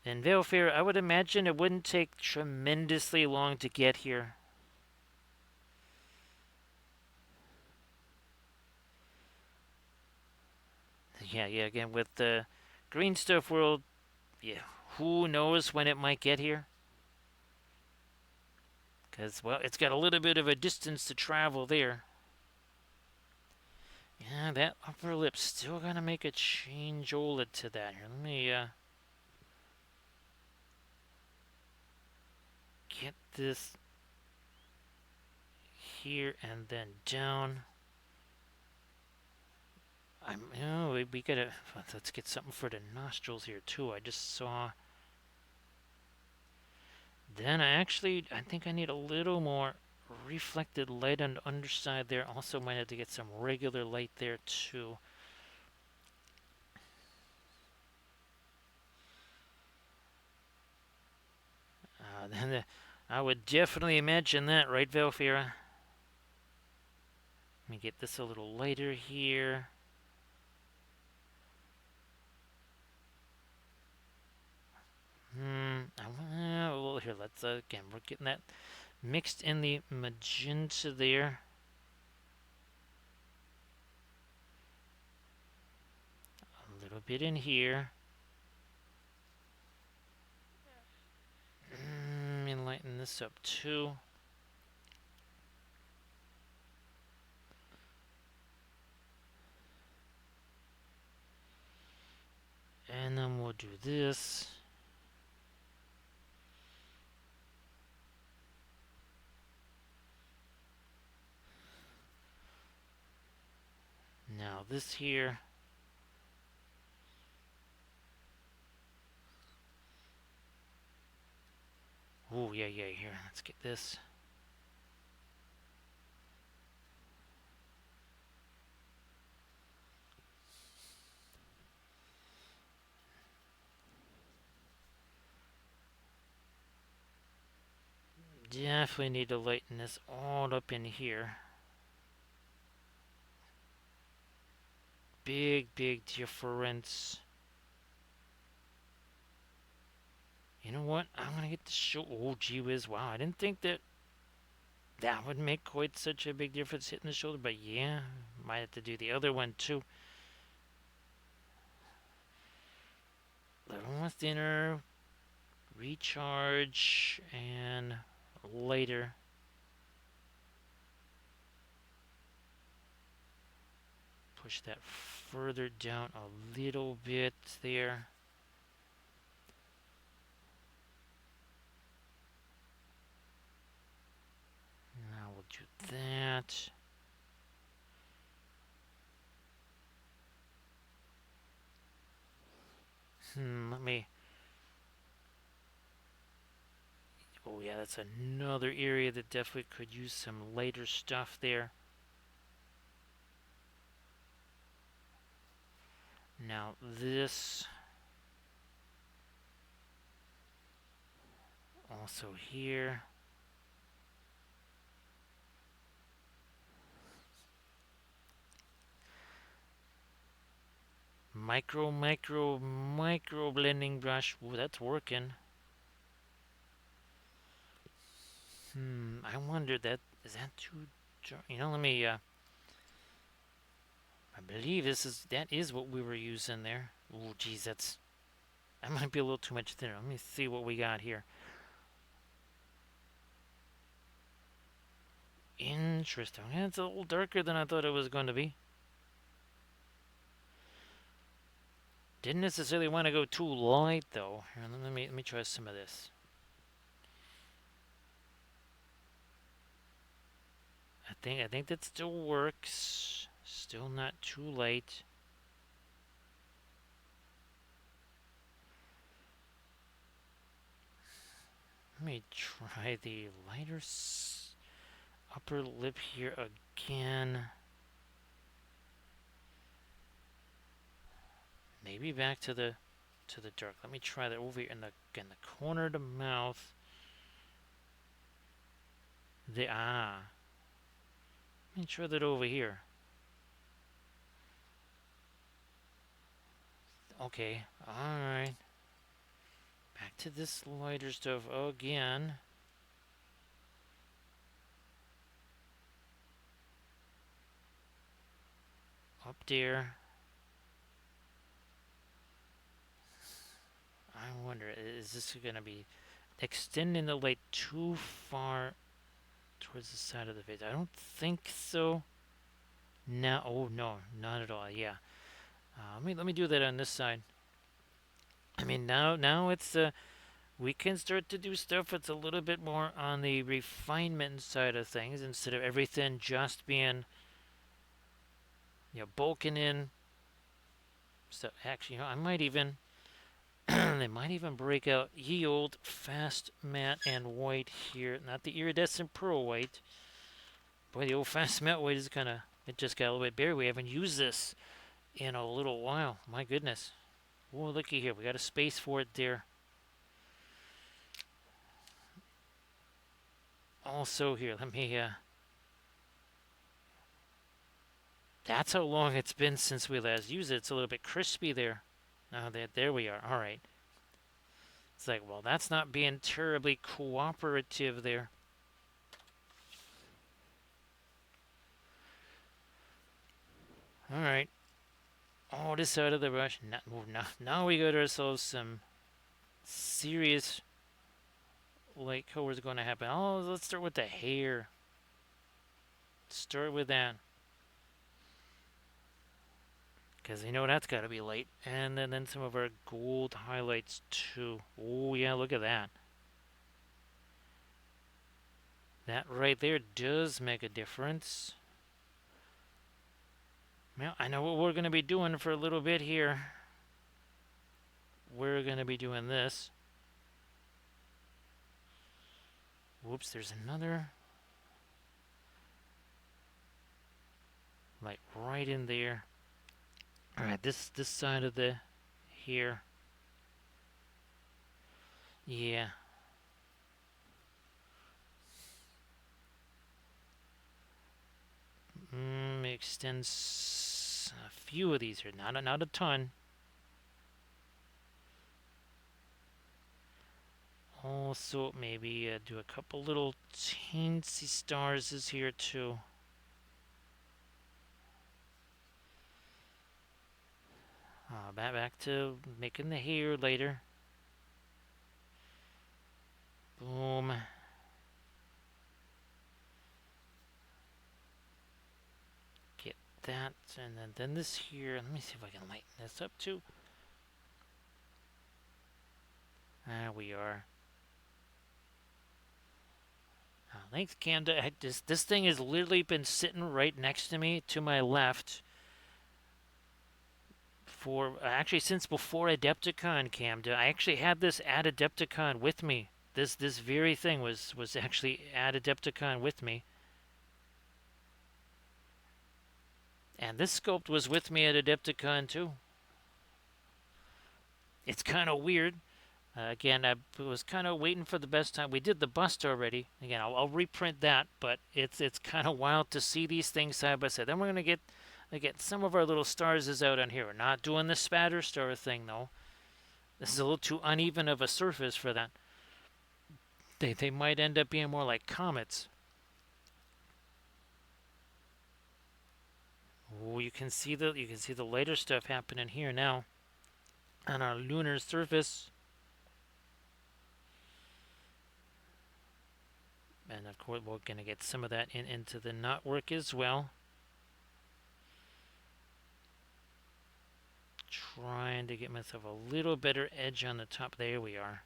And Veilfair, I would imagine it wouldn't take tremendously long to get here. Yeah, again, with the Green Stuff World, yeah, who knows when it might get here? Because, well, it's got a little bit of a distance to travel there. Yeah, that upper lip's still gonna make a change OLED to that. Here, let me, get this here and then down. We gotta, let's get something for the nostrils here too. I just saw. Then I think I need a little more reflected light on the underside there. Also might have to get some regular light there too. Then I would definitely imagine that, right, Velfira? Let me get this a little lighter here. Well, here, let's, again, we're getting that mixed in the magenta there. A little bit in here. Lighten this up too. And then we'll do this. Now this here. Oh, yeah, here. Let's get this. Definitely need to lighten this all up in here. Big difference. You know what? I'm gonna get the show. Oh, gee whiz! Wow, I didn't think that would make quite such a big difference hitting the shoulder. But yeah, might have to do the other one too. A little more thinner. Recharge and later. Push that further down a little bit there. Now we'll do that. Let me. Oh, yeah, that's another area that definitely could use some lighter stuff there. Now, this. Also here. Micro blending brush. Ooh, that's working. I wonder that is that too. You know, let me. I believe that is what we were using there. Oh, geez, that might be a little too much thinner. Let me see what we got here. Interesting. Yeah, it's a little darker than I thought it was going to be. Didn't necessarily want to go too light though. Here, let me try some of this. I think that still works. Still not too light. Let me try the lighter upper lip here again. Maybe back to the dark. Let me try that over here in the corner of the mouth. Let me try that over here. Okay, alright. Back to this lighter stuff again. Up there. I wonder, is this going to be extending the light too far towards the side of the face? I don't think so. No, oh no, not at all. Yeah. Let me do that on this side. I mean, now it's we can start to do stuff that's a little bit more on the refinement side of things instead of everything just being, bulking in. So actually, I might even they might even break out ye old fast matte and white here. Not the iridescent pearl white. Boy, the old fast matte white is it just got a little bit bare. We haven't used this in a little while. My goodness. Oh, looky here. We got a space for it there. Also here, let me, that's how long it's been since we last used it. It's a little bit crispy there. Oh, there we are. All right. It's like, well, that's not being terribly cooperative there. All right. Oh, this out of the rush. Now we got ourselves some serious, like, how is going to happen. Oh, let's start with the hair. Start with that. Because you know that's got to be light. And then some of our gold highlights too. Oh, yeah, look at that. That right there does make a difference. Well, I know what we're going to be doing for a little bit here. We're going to be doing this. Whoops, there's another. Like right in there. Alright, this side of the here. Yeah. Extends a few of these here. Not a ton. Also, maybe do a couple little teensy stars here too. Back to making the hair later. Boom. Get that, and then this here. Let me see if I can lighten this up too. There we are. Thanks, Camda. This thing has literally been sitting right next to me, to my left, for actually since before Adepticon, Camda. I actually had this at Adepticon with me. This very thing was actually at Adepticon with me. And this sculpt was with me at Adepticon too. It's kind of weird. Again, I was kind of waiting for the best time. We did the bust already. Again, I'll reprint that, but it's kind of wild to see these things side by side. Then we're going to get some of our little stars is out on here. We're not doing the spatter star thing, though. This is a little too uneven of a surface for that. They might end up being more like comets. Oh, you can see the lighter stuff happening here now on our lunar surface. And of course, we're going to get some of that into the knotwork as well. Trying to get myself a little better edge on the top. There we are.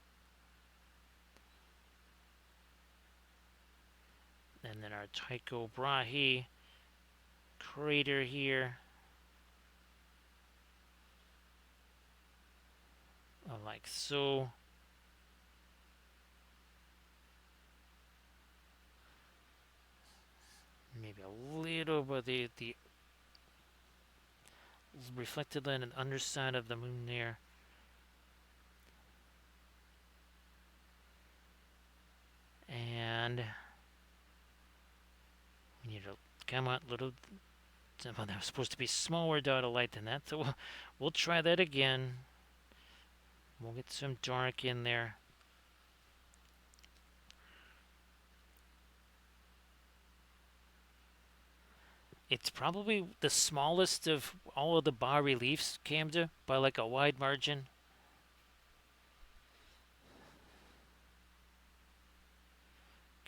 And then our Tycho Brahe crater here. Like so. Maybe a little bit the reflected light on the underside of the moon there. And we need to come out little. Well, that was supposed to be smaller dot of light than that, so we'll try that again. We'll get some dark in there. It's probably the smallest of all of the bas reliefs, Camda, by like a wide margin.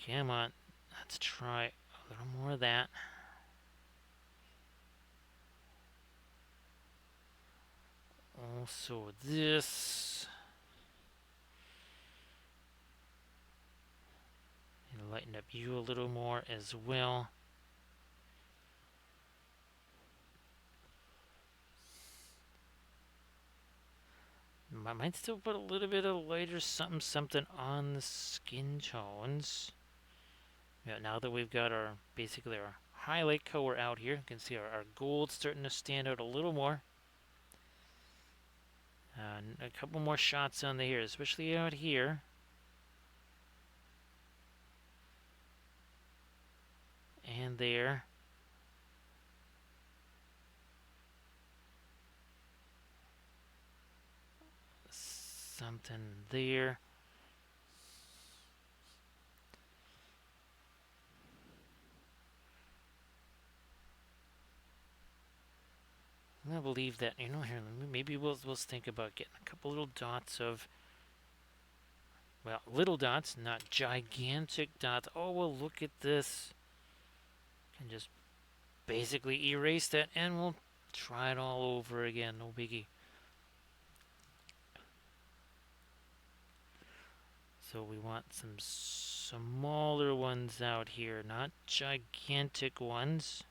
Come on, let's try a little more of that. Also this. And lighten up you a little more as well. I might still put a little bit of lighter something on the skin tones. Yeah, now that we've got our basically our highlight color out here, you can see our gold starting to stand out a little more. A couple more shots on the here, especially out here. and there. Something there. I believe that, here, maybe we'll think about getting a couple little dots of, well, little dots, not gigantic dots. Oh, well, look at this. Can just basically erase that, and we'll try it all over again. No biggie. So we want some smaller ones out here, not gigantic ones.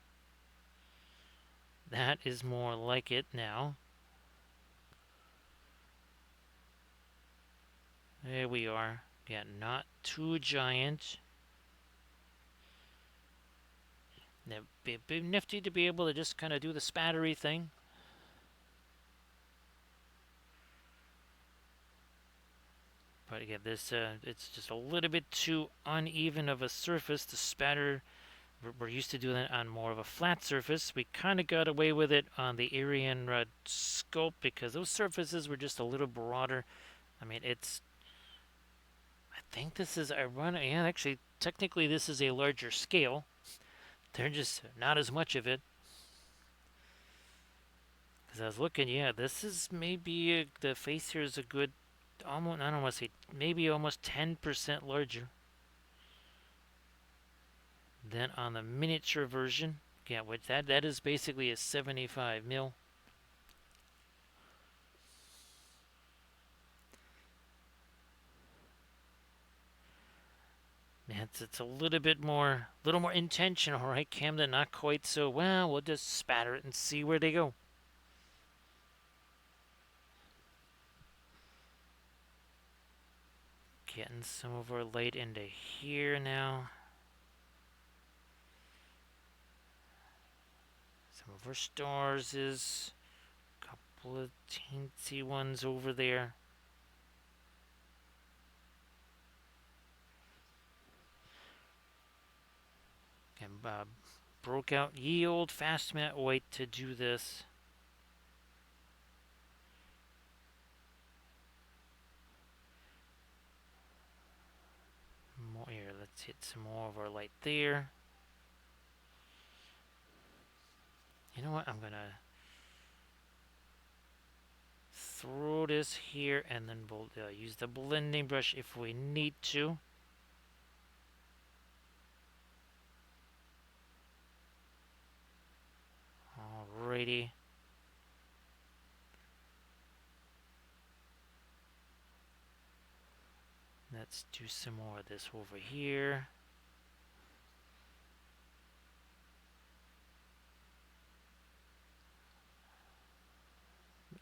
That is more like it now. There we are. Yeah, not too giant. It'd be nifty to be able to just kind of do the spattery thing. But again, this it's just a little bit too uneven of a surface to spatter. We're used to doing it on more of a flat surface. We kind of got away with it on the Arianrhod sculpt because those surfaces were just a little broader. I mean, I think this is ironic. Yeah, actually, technically, this is a larger scale. They're just not as much of it. Because I was looking, yeah, this is maybe the face here is a good, almost, I don't want to say, maybe almost 10% larger than on the miniature version. Yeah, which that is basically a 75 mil. It's a little more intentional, right, Camden? Not quite so. Well, we'll just spatter it and see where they go. Getting some of our light into here now. Some of our stars is a couple of teensy ones over there. And broke out ye old fast matte white to do this. More here, let's hit some more of our light there. You know what? I'm gonna throw this here, and then we'll use the blending brush if we need to. Alrighty. Let's do some more of this over here.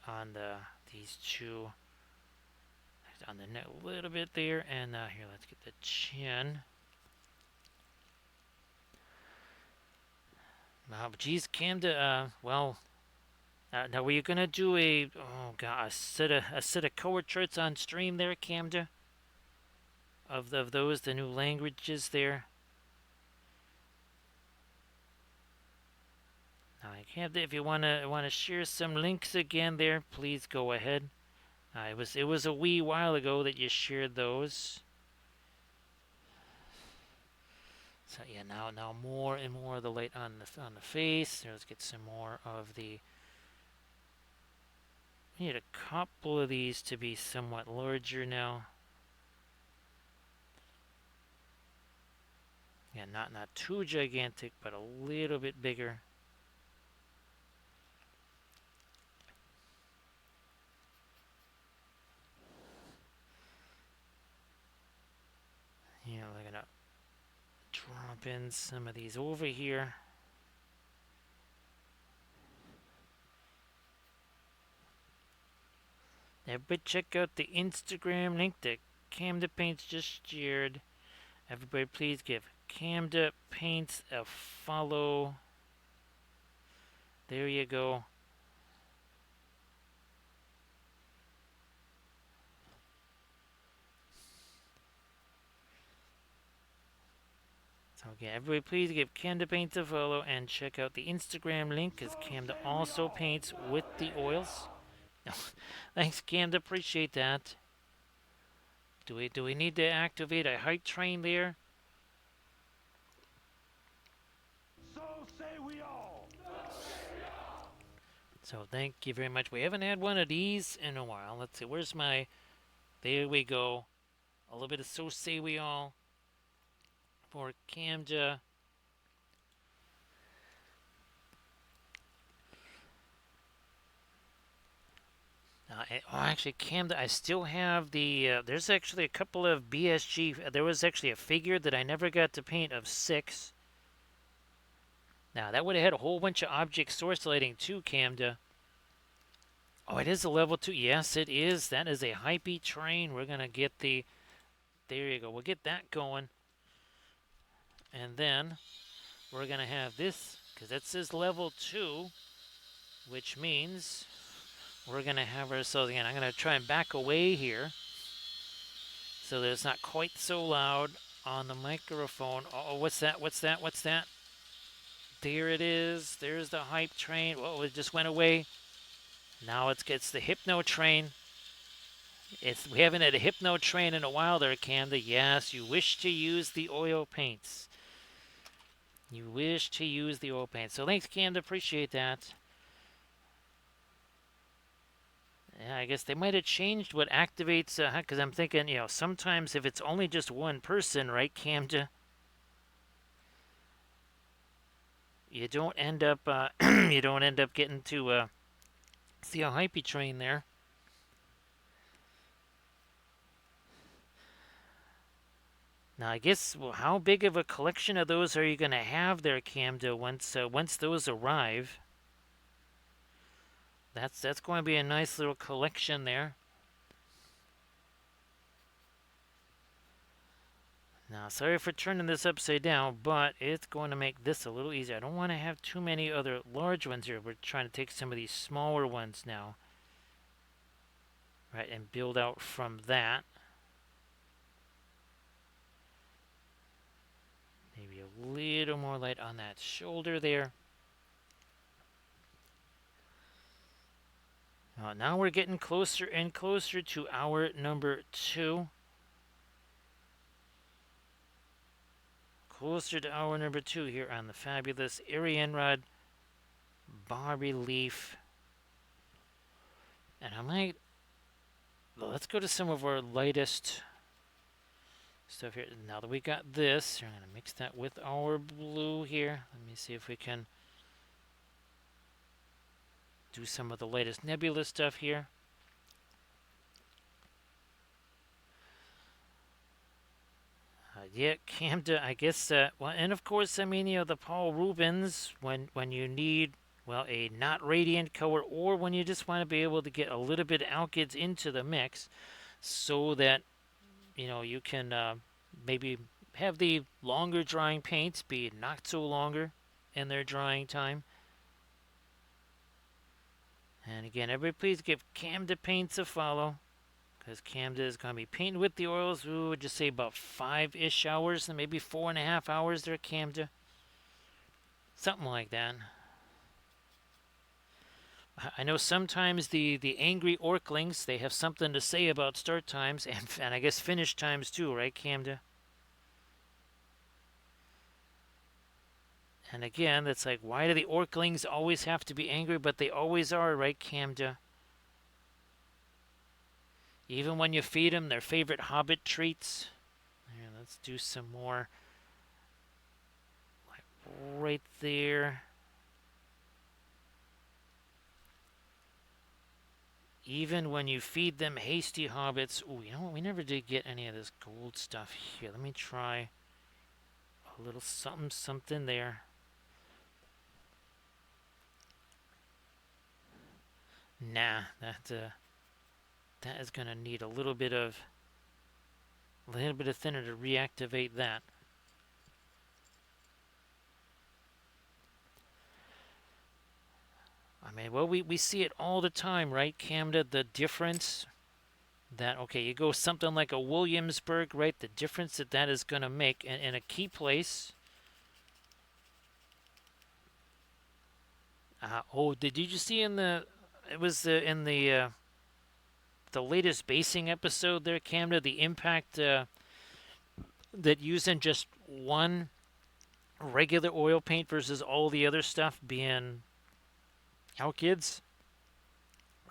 On these two, on the neck a little bit there, and here, let's get the chin. Geez, Camda, well, now were you gonna do a a set of color charts on stream there, Camda? Of those, the new languages there. Now, Camda, if you wanna share some links again there, please go ahead. It was a wee while ago that you shared those. So yeah, now more and more of the light on the face. Let's get some more of the. We need a couple of these to be somewhat larger now. Yeah, not too gigantic, but a little bit bigger. Yeah, we're gonna drop in some of these over here. Everybody check out the Instagram link that Camda Paints just shared. Everybody please give Camda Paints a follow. There you go. So Okay, everybody please give Camda Paints a follow and check out the Instagram link because Camda also paints with the oils. Thanks, Camda. Appreciate that. Do we need to activate a hype train there? So say we all. So thank you very much. We haven't had one of these in a while. Let's see, where's my... There we go. A little bit of So Say We All for Camda. Actually, Camda, I still have the... there's actually a couple of BSG... There was actually a figure that I never got to paint of 6. Now, that would have had a whole bunch of object source lighting too, Camda. Oh, it is a level 2. Yes, it is. That is a hypey train. We're going to get the... There you go. We'll get that going. And then we're going to have this, because that says level 2, which means we're going to have ourselves... Again, I'm going to try and back away here so that it's not quite so loud on the microphone. Oh, what's that? What's that? What's that? There it is. There's the hype train. Oh, it just went away. Now it gets the hypno train. We haven't had a hypno train in a while there, Camda. Yes, you wish to use the oil paints. You wish to use the oil paints. So thanks, Camda. Appreciate that. Yeah, I guess they might have changed what activates, because I'm thinking, sometimes if it's only just one person, right, Camda, you don't end up, you don't end up getting to see a hypey train there. Now, I guess, well, how big of a collection of those are you going to have there, Camda, once those arrive? That's going to be a nice little collection there. Now, sorry for turning this upside down, but it's going to make this a little easier. I don't want to have too many other large ones here. We're trying to take some of these smaller ones now, right, and build out from that. Maybe a little more light on that shoulder there. Now we're getting closer and closer to hour number 2. Closer to hour number 2 here on the fabulous Arianrhod Bas Relief. And let's go to some of our lightest stuff here. Now that we got this, we're going to mix that with our blue here. Let me see if we can do some of the latest nebula stuff here. Yeah, Camda, I guess, well, and of course, I mean, the Paul Rubens, when you need, well, a not radiant color, or when you just want to be able to get a little bit of alkyds into the mix so that, you can maybe have the longer drying paints be not so longer in their drying time. And again, everybody please give Camda Paints a follow, because Camda is going to be painting with the oils. Ooh, would just say about 5-ish hours, and maybe 4.5 hours there, Camda. Something like that. I know sometimes the angry Orklings, they have something to say about start times, and I guess finish times too, right, Camda? And again, it's like, why do the Orklings always have to be angry? But they always are, right, Camda? Even when you feed them their favorite hobbit treats. Here, let's do some more. Like right there. Even when you feed them hasty hobbits. Ooh, you know what? We never did get any of this gold stuff here. Let me try a little something there. Nah, that is gonna need a little bit of thinner to reactivate that. I mean, well, we see it all the time, right, Camda? The difference that, okay, you go something like a Williamsburg, right? The difference that is going to make in a key place, Oh, did you see in the? It was in the latest basing episode there, Camda. The impact that using just one regular oil paint versus all the other stuff being out kids,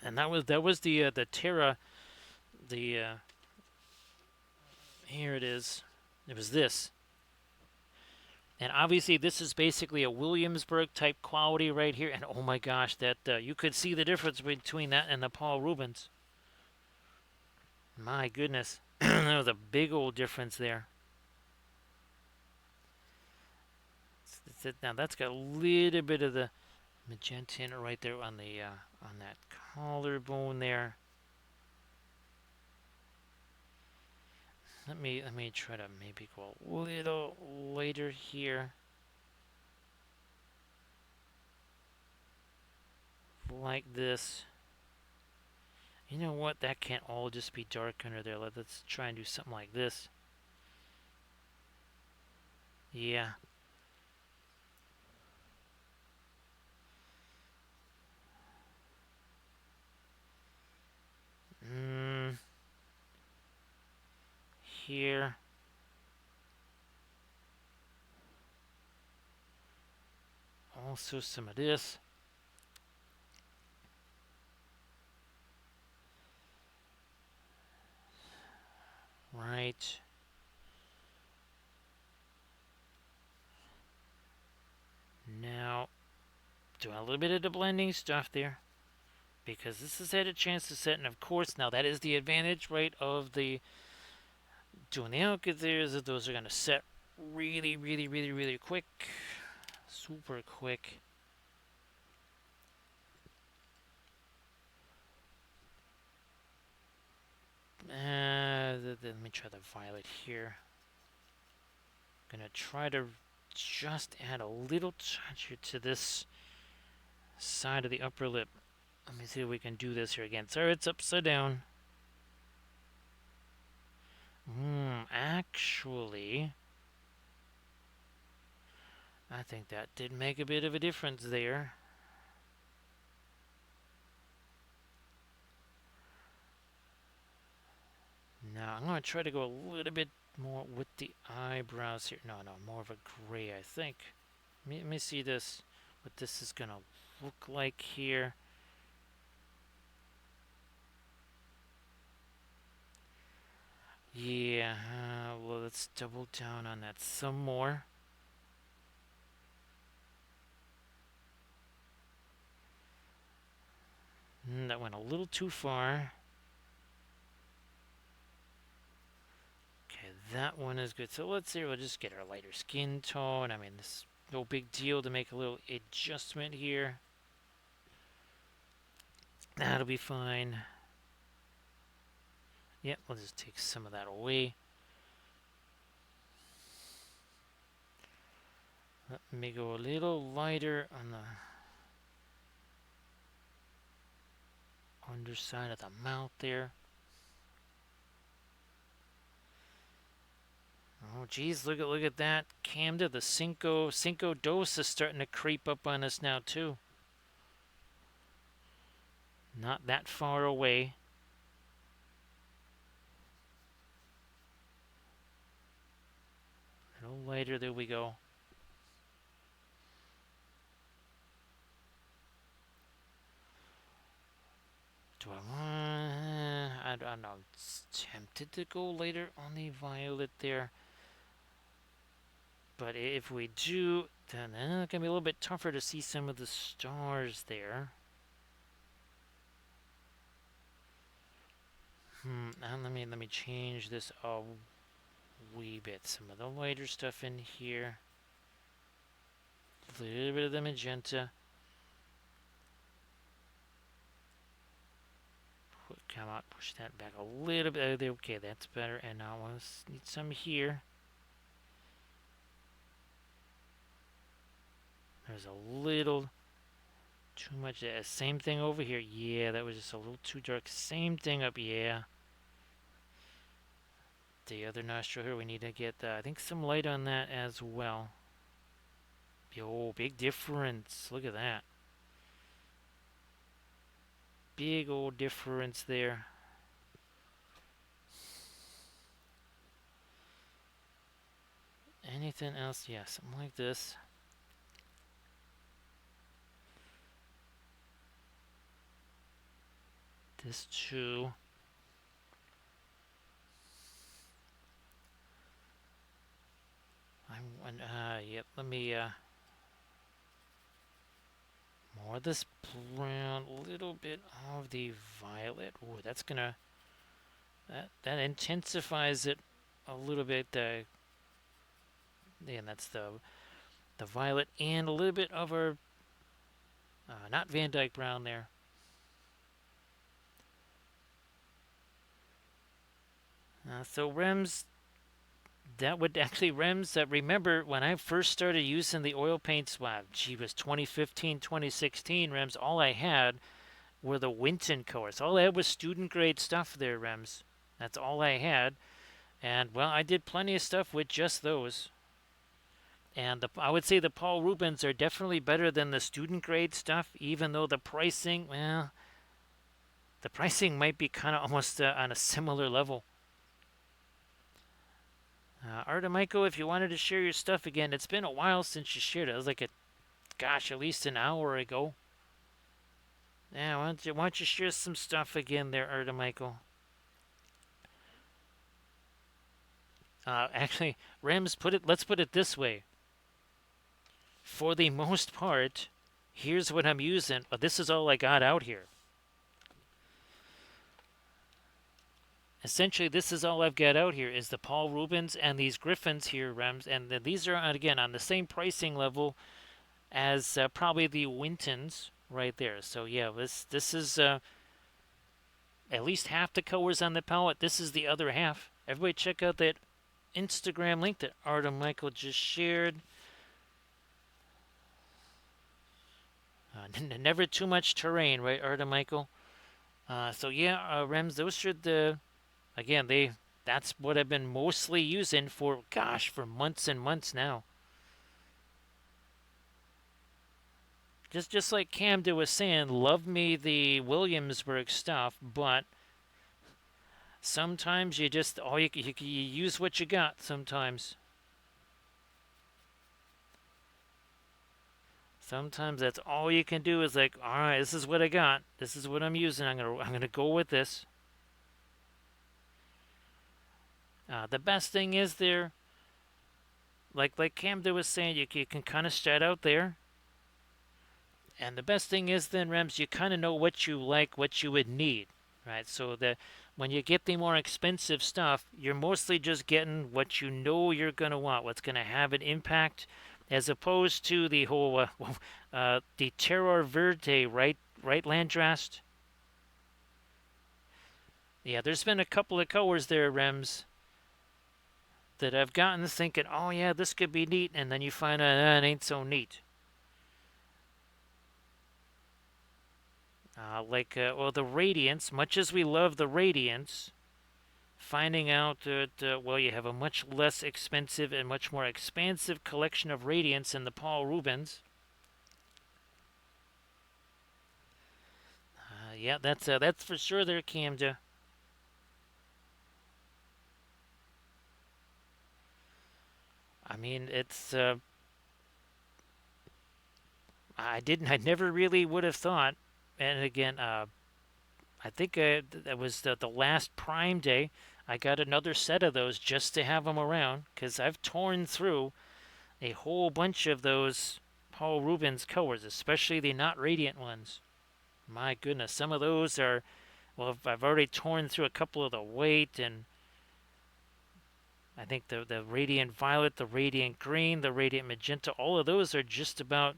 and that was the Terra. The Here it is. It was this. And obviously, this is basically a Williamsburg type quality right here. And oh my gosh, that you could see the difference between that and the Paul Rubens. My goodness, there was a big old difference there. Now that's got a little bit of the magenta in it right there on the on that collarbone there. Let me try to maybe go a little later here, like this. You know what? That can't all just be dark under there. Let's try and do something like this. Yeah. Mm, Here. Also some of this. Right. Now, doing a little bit of the blending stuff there. Because this has had a chance to set, and of course, now that is the advantage, right, of the doing the outfit there, is that those are going to set really, really, really, really quick. Super quick. Let me try the violet here. Gonna try to just add a little touch here to this side of the upper lip. Let me see if we can do this here again. Sorry, it's upside down. Actually, I think that did make a bit of a difference there. Now, I'm going to try to go a little bit more with the eyebrows here. No, more of a gray, I think. Let me see this, what this is going to look like here. Yeah, well, let's double down on that some more. That went a little too far. Okay, that one is good. So let's see, we'll just get our lighter skin tone. I mean, this no big deal to make a little adjustment here. That'll be fine. Yep, we'll just take some of that away. Let me go a little lighter on the underside of the mouth there. Oh, geez, look at that. Camda, the Cinco Dos is starting to creep up on us now, too. Not that far away. A little lighter, there we go. Do I want... I don't know. I'm tempted to go later on the violet there. But if we do, then it's going to be a little bit tougher to see some of the stars there. And let me change this a wee bit. Some of the lighter stuff in here. A little bit of the magenta. Come out, push that back a little bit. Okay, that's better. And now I need some here. There's a little too much. Same thing over here. Yeah, that was just a little too dark. Same thing up. Yeah. The other nostril here, we need to get, I think, some light on that as well. Yo, big difference. Look at that. big old difference there. Anything else? Yeah, something like this. This too. Yep, let me, more of this brown, a little bit of the violet. Ooh, that's gonna, that intensifies it a little bit. And that's the violet and a little bit of our, not Van Dyke brown there. So Rems, that would actually Rems. Remember when I first started using the oil paints? Wow, gee, was 2015, 2016 Rems. All I had were the Winton colors. All I had was student grade stuff there, Rems. That's all I had. And well, I did plenty of stuff with just those. And I would say the Paul Rubens are definitely better than the student grade stuff, even though the pricing, well, the pricing might be kind of almost on a similar level. Artemichael, if you wanted to share your stuff again, it's been a while since you shared it. It was like gosh, at least an hour ago. Yeah, why don't you share some stuff again there, Artemichael? Actually, Rams, let's put it this way. For the most part, here's what I'm using. But this is all I got out here. Essentially, this is all I've got out here is the Paul Rubens and these Griffins here, Rams, and these are again on the same pricing level as probably the Wintons right there. So yeah, this is at least half the colors on the palette. This is the other half. Everybody check out that Instagram link that Artem Michael just shared. Never too much terrain, right, Artem Michael? So yeah, Rems, those should again that's what I've been mostly using for gosh for months and months now. Just like Camden was saying, love me the Williamsburg stuff, but sometimes you just you use what you got. Sometimes that's all you can do is like, all right, this is what I got. This is what I'm using. I'm gonna go with this. The best thing is there, like Camden was saying, you can kind of start out there. And the best thing is then, Rems, you kind of know what you like, what you would need, right? So that when you get the more expensive stuff, you're mostly just getting what you know you're going to want, what's going to have an impact, as opposed to the whole the Terror Verde, right, Landrast? Yeah, there's been a couple of colors there, Rems, that I've gotten thinking, oh yeah, this could be neat, and then you find out it ain't so neat. Well, the Radiance, much as we love the Radiance, finding out that, well, you have a much less expensive and much more expansive collection of Radiance in the Paul Rubens. Yeah, that's for sure there, Camda. I mean, I never really would have thought, and again, I think that was the last Prime Day. I got another set of those just to have them around because I've torn through a whole bunch of those Paul Rubens colors, especially the not radiant ones. My goodness, some of those are, well, I've already torn through a couple of the white, and I think the radiant violet, the radiant green, the radiant magenta, all of those are just about,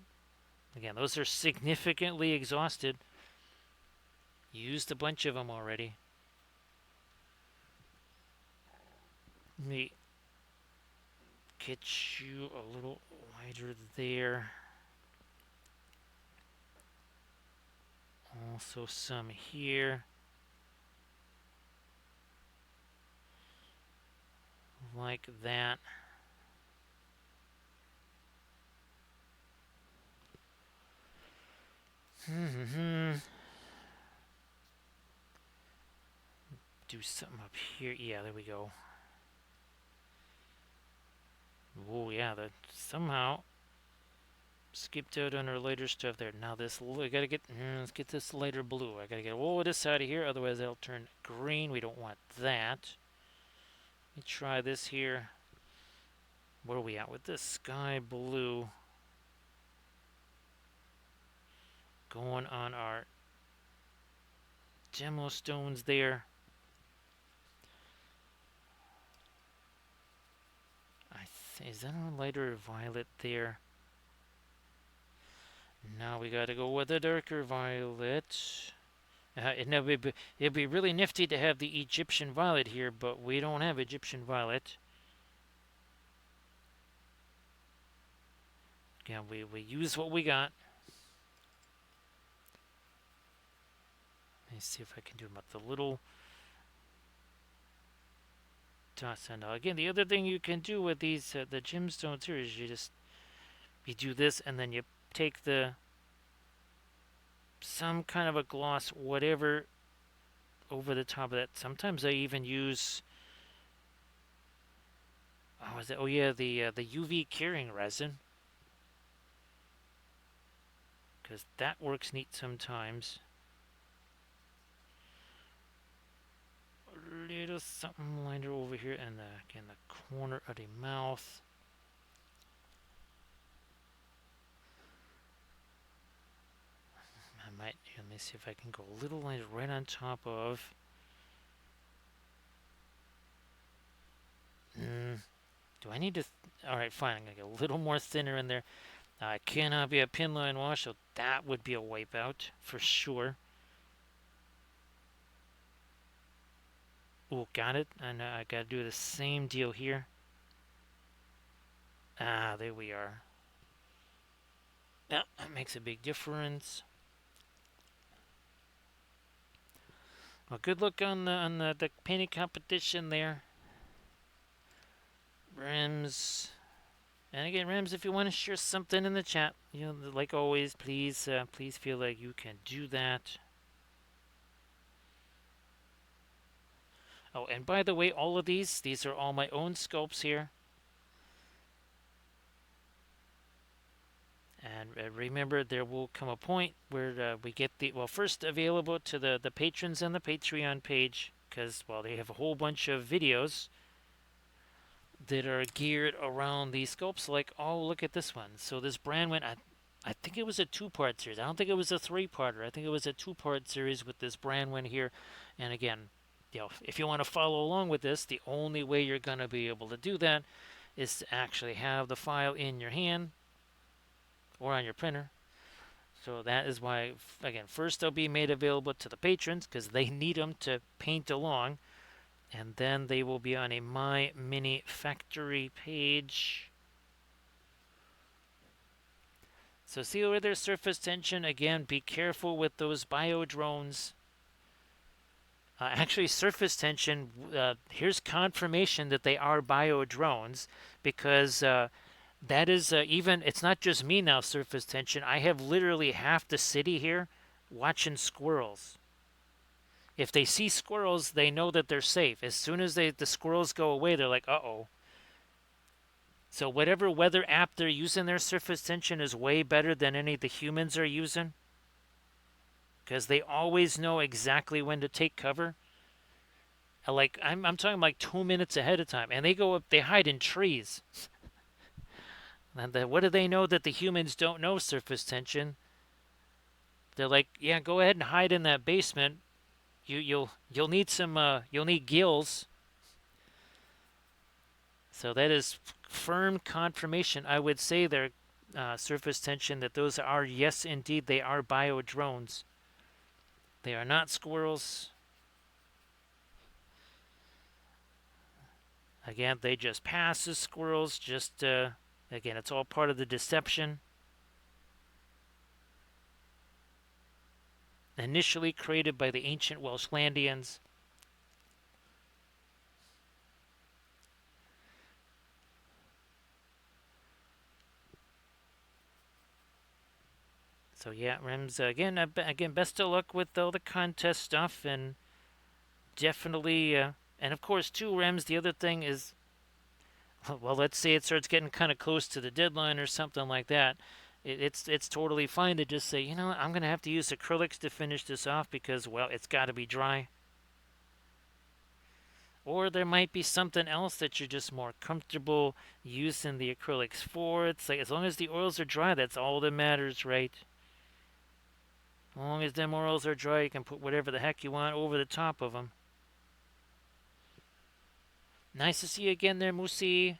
again, those are significantly exhausted. Used a bunch of them already. Let me get you a little wider there. Also some here. Like that. do something up here. Yeah, there we go. Oh yeah, that somehow skipped out on our lighter stuff there. Now this, I gotta get, let's get this lighter blue. I gotta get all of this out of here, otherwise it'll turn green. We don't want that. Let me try this here. Where are we at with this? Sky blue. Going on our demo stones there. Is that a lighter violet there? Now we gotta go with a darker violet. It'd be really nifty to have the Egyptian violet here, but we don't have Egyptian violet. Yeah, we use what we got. Let me see if I can do about the little dots. And again, the other thing you can do with these the gemstones here is you do this, and then you take the some kind of a gloss, whatever, over the top of that. Sometimes I even use oh yeah, the UV curing resin, because that works neat sometimes. A little something lighter over here, and again the corner of the mouth. Let me see if I can go a little lighter right on top of. Do I need to? Alright, fine. I'm going to get a little more thinner in there. It cannot be a pin line wash, so that would be a wipeout for sure. Oh, got it. And I got to do the same deal here. There we are. Yeah, that makes a big difference. Well, good luck on the painting competition there, Rams. And again, Rams, if you want to share something in the chat, like always, please feel like you can do that. Oh, and by the way, all of these are all my own sculpts here. And remember, there will come a point where we get first available to the patrons and the Patreon page, because, they have a whole bunch of videos that are geared around these sculpts. Like, oh, look at this one. So this brand went, I think it was a two-part series. I don't think it was a three-parter. I think it was a two-part series with this brand one here. And again, if you want to follow along with this, the only way you're going to be able to do that is to actually have the file in your hand or on your printer. So that is why, again, first they'll be made available to the patrons because they need them to paint along. And then they will be on a My Mini Factory page. So see over there, surface tension. Again, be careful with those bio drones. Actually, surface tension, here's confirmation that they are bio drones, because that is even, it's not just me now, surface tension. I have literally half the city here watching squirrels. If they see squirrels, they know that they're safe. As soon as the squirrels go away, they're like, uh-oh. So whatever weather app they're using, their surface tension is way better than any the humans are using, because they always know exactly when to take cover. Like, I'm talking like 2 minutes ahead of time, and they go up, they hide in trees. And what do they know that the humans don't know? Surface tension. They're like, yeah, go ahead and hide in that basement. You'll need you'll need gills. So that is firm confirmation. I would say their surface tension that those are, yes, indeed, they are bio drones. They are not squirrels. Again, they just pass as squirrels. Just again, it's all part of the deception. Initially created by the ancient Welshlandians. So yeah, Rems, again, best of luck with all the contest stuff, and definitely, and of course, too, Rems, the other thing is, well, let's say it starts getting kind of close to the deadline or something like that. It's totally fine to just say, you know what, I'm going to have to use acrylics to finish this off because, well, it's got to be dry. Or there might be something else that you're just more comfortable using the acrylics for. It's like as long as the oils are dry, that's all that matters, right? As long as them oils are dry, you can put whatever the heck you want over the top of them. Nice to see you again there, Moosey.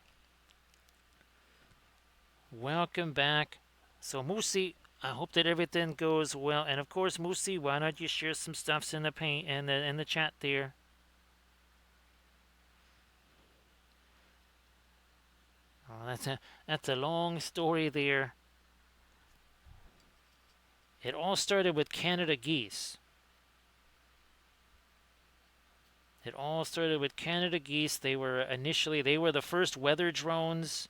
Welcome back. So, Moosey, I hope that everything goes well. And of course, Moosey, why not you share some stuffs in the paint and in the chat there? Oh, that's a long story there. It all started with Canada geese. It all started with Canada geese. They were the first weather drones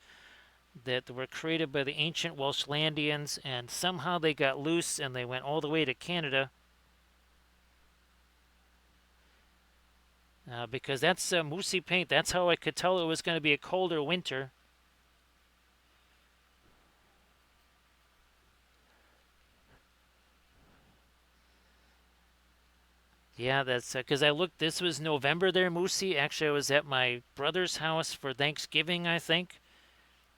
that were created by the ancient Welshlandians, and somehow they got loose and they went all the way to Canada. Because that's moosey paint. That's how I could tell it was going to be a colder winter. Yeah, that's because I looked. This was November there, Moosey. Actually, I was at my brother's house for Thanksgiving, I think.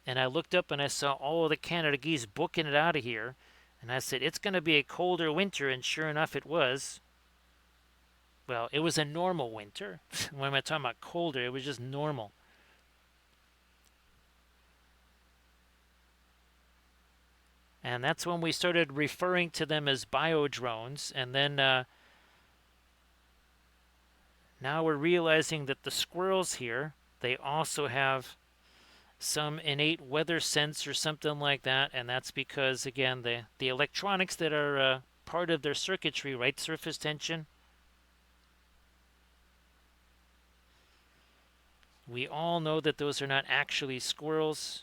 And I looked up and I saw all of the Canada geese booking it out of here. And I said, it's going to be a colder winter. And sure enough, it was. Well, it was a normal winter. When am I talking about colder? It was just normal. And that's when we started referring to them as bio drones. And then now we're realizing that the squirrels here, they also have some innate weather sense or something like that. And that's because, again, the electronics that are part of their circuitry, right? Surface tension. We all know that those are not actually squirrels.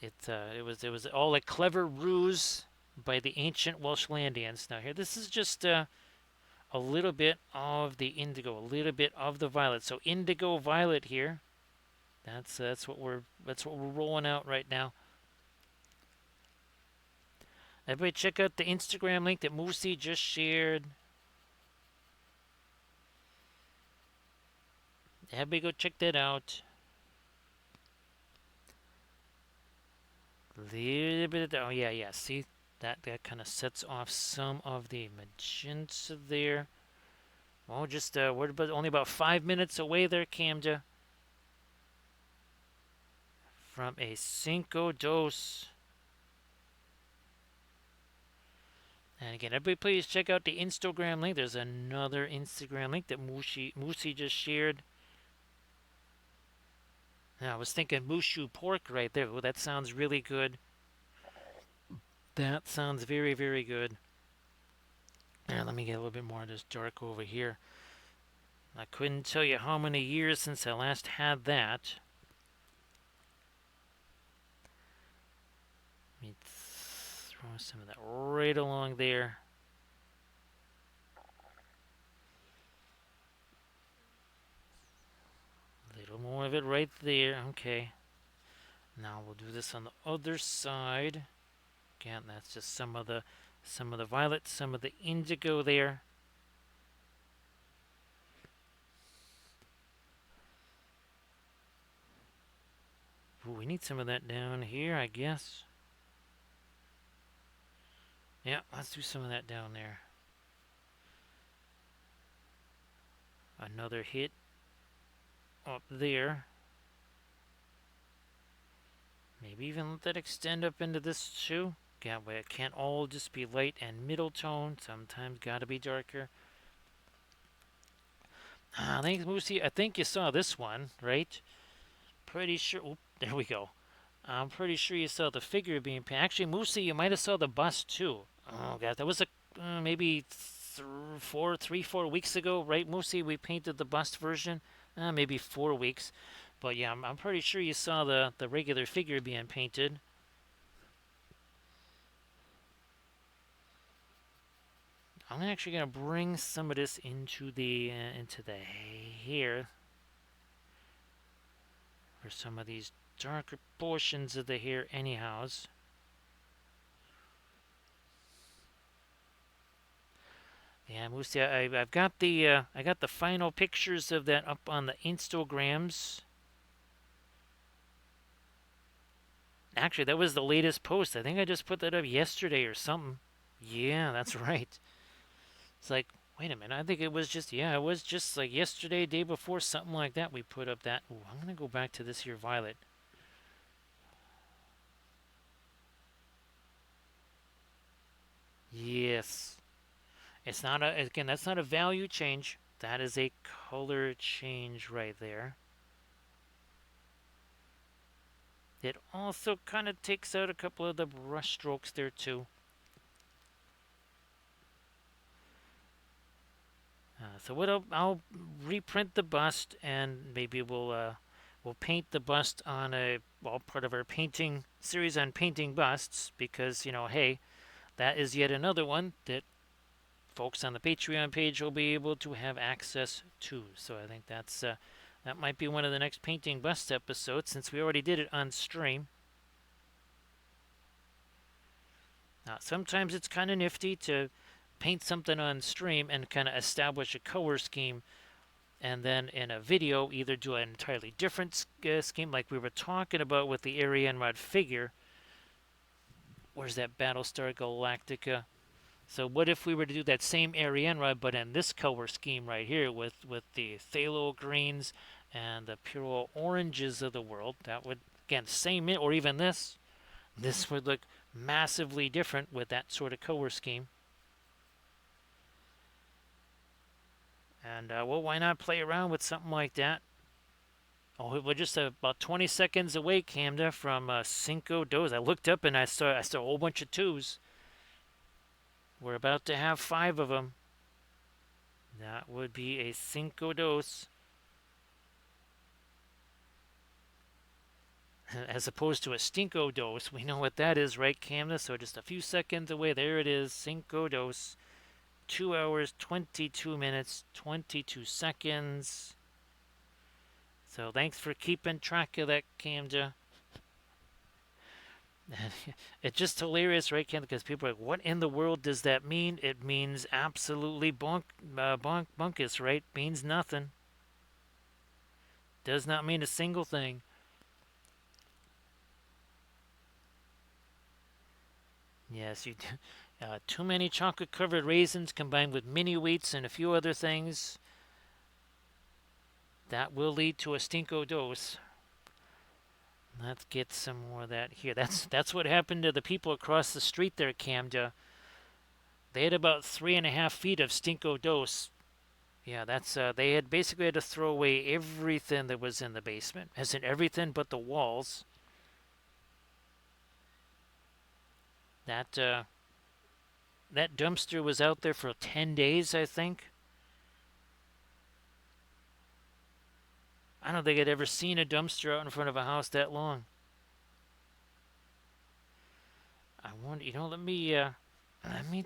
It was all a clever ruse by the ancient Welshlandians. Now here, this is just a little bit of the indigo, a little bit of the violet. So indigo violet here. That's what we're rolling out right now. Everybody, check out the Instagram link that Moosey just shared. Everybody, go check that out. Little bit of, oh yeah. See, that kind of sets off some of the magenta there. Oh, just we're only about 5 minutes away there, Camja, from a Cinco Dos. And again, everybody, please check out the Instagram link. There's another Instagram link that Moosey just shared. Now, I was thinking Mushu pork right there. Oh, that sounds really good. That sounds very, very good. And let me get a little bit more of this dark over here. I couldn't tell you how many years since I last had that. Let me throw some of that right along there. A little more of it right there. Okay. Now we'll do this on the other side. Again, that's just some of the violet, some of the indigo there. Ooh, we need some of that down here, I guess. Yeah, let's do some of that down there. Another hit up there. Maybe even let that extend up into this too. That way it can't all just be light and middle tone. Sometimes gotta be darker. Thanks, Moosey. I think you saw this one, right? Pretty sure. Oop, there we go. I'm pretty sure you saw the figure being painted. Actually, Moosey, you might have saw the bust too. Oh god, that was maybe 3-4 weeks ago, right, Moosey? We painted the bust version. Maybe 4 weeks. But yeah, I'm pretty sure you saw the regular figure being painted. I'm actually gonna bring some of this into the hair, for some of these darker portions of the hair, anyhows. Yeah, Moosey, I've got the final pictures of that up on the Instagrams. Actually, that was the latest post. I think I just put that up yesterday or something. Yeah, that's right. It's like, wait a minute. I think it was just, yeah, it was just like yesterday, day before, something like that. We put up that. Ooh, I'm gonna go back to this here violet. Yes, it's not a again. That's not a value change. That is a color change right there. It also kind of takes out a couple of the brush strokes there too. So what I'll reprint the bust, and maybe we'll paint the bust on a, well, part of our painting series on painting busts, because hey, that is yet another one that folks on the Patreon page will be able to have access to. So I think that might be one of the next painting bust episodes, since we already did it on stream. Sometimes it's kind of nifty to paint something on stream and kind of establish a color scheme, and then in a video either do an entirely different scheme, like we were talking about with the Arianrhod figure. Where's that Battlestar Galactica? So what if we were to do that same Arianrhod, but in this color scheme right here, with the phthalo greens and the pure oranges of the world? That would, again, same, or even this would look massively different with that sort of color scheme. And well, why not play around with something like that? Oh, we're just about 20 seconds away, Camda, from Cinco Dos. I looked up and I saw a whole bunch of twos. We're about to have 5 of them. That would be a Cinco Dos. As opposed to a Stinko Dos. We know what that is, right, Camda? So just a few seconds away. There it is, Cinco Dos. 2 hours, 22 minutes, 22 seconds. So thanks for keeping track of that, Camda. It's just hilarious, right, Ken? Because people are like, what in the world does that mean? It means absolutely bunkus, right? Means nothing. Does not mean a single thing. Yes, you too many chocolate-covered raisins combined with mini wheats and a few other things. That will lead to a stinko dose. Let's get some more of that here. That's what happened to the people across the street there, Camda. They had about 3.5 feet of stinko dose. Yeah, that's they had basically had to throw away everything that was in the basement, as in everything but the walls. That that dumpster was out there for 10 days, I think. I don't think I'd ever seen a dumpster out in front of a house that long. I wonder, I'm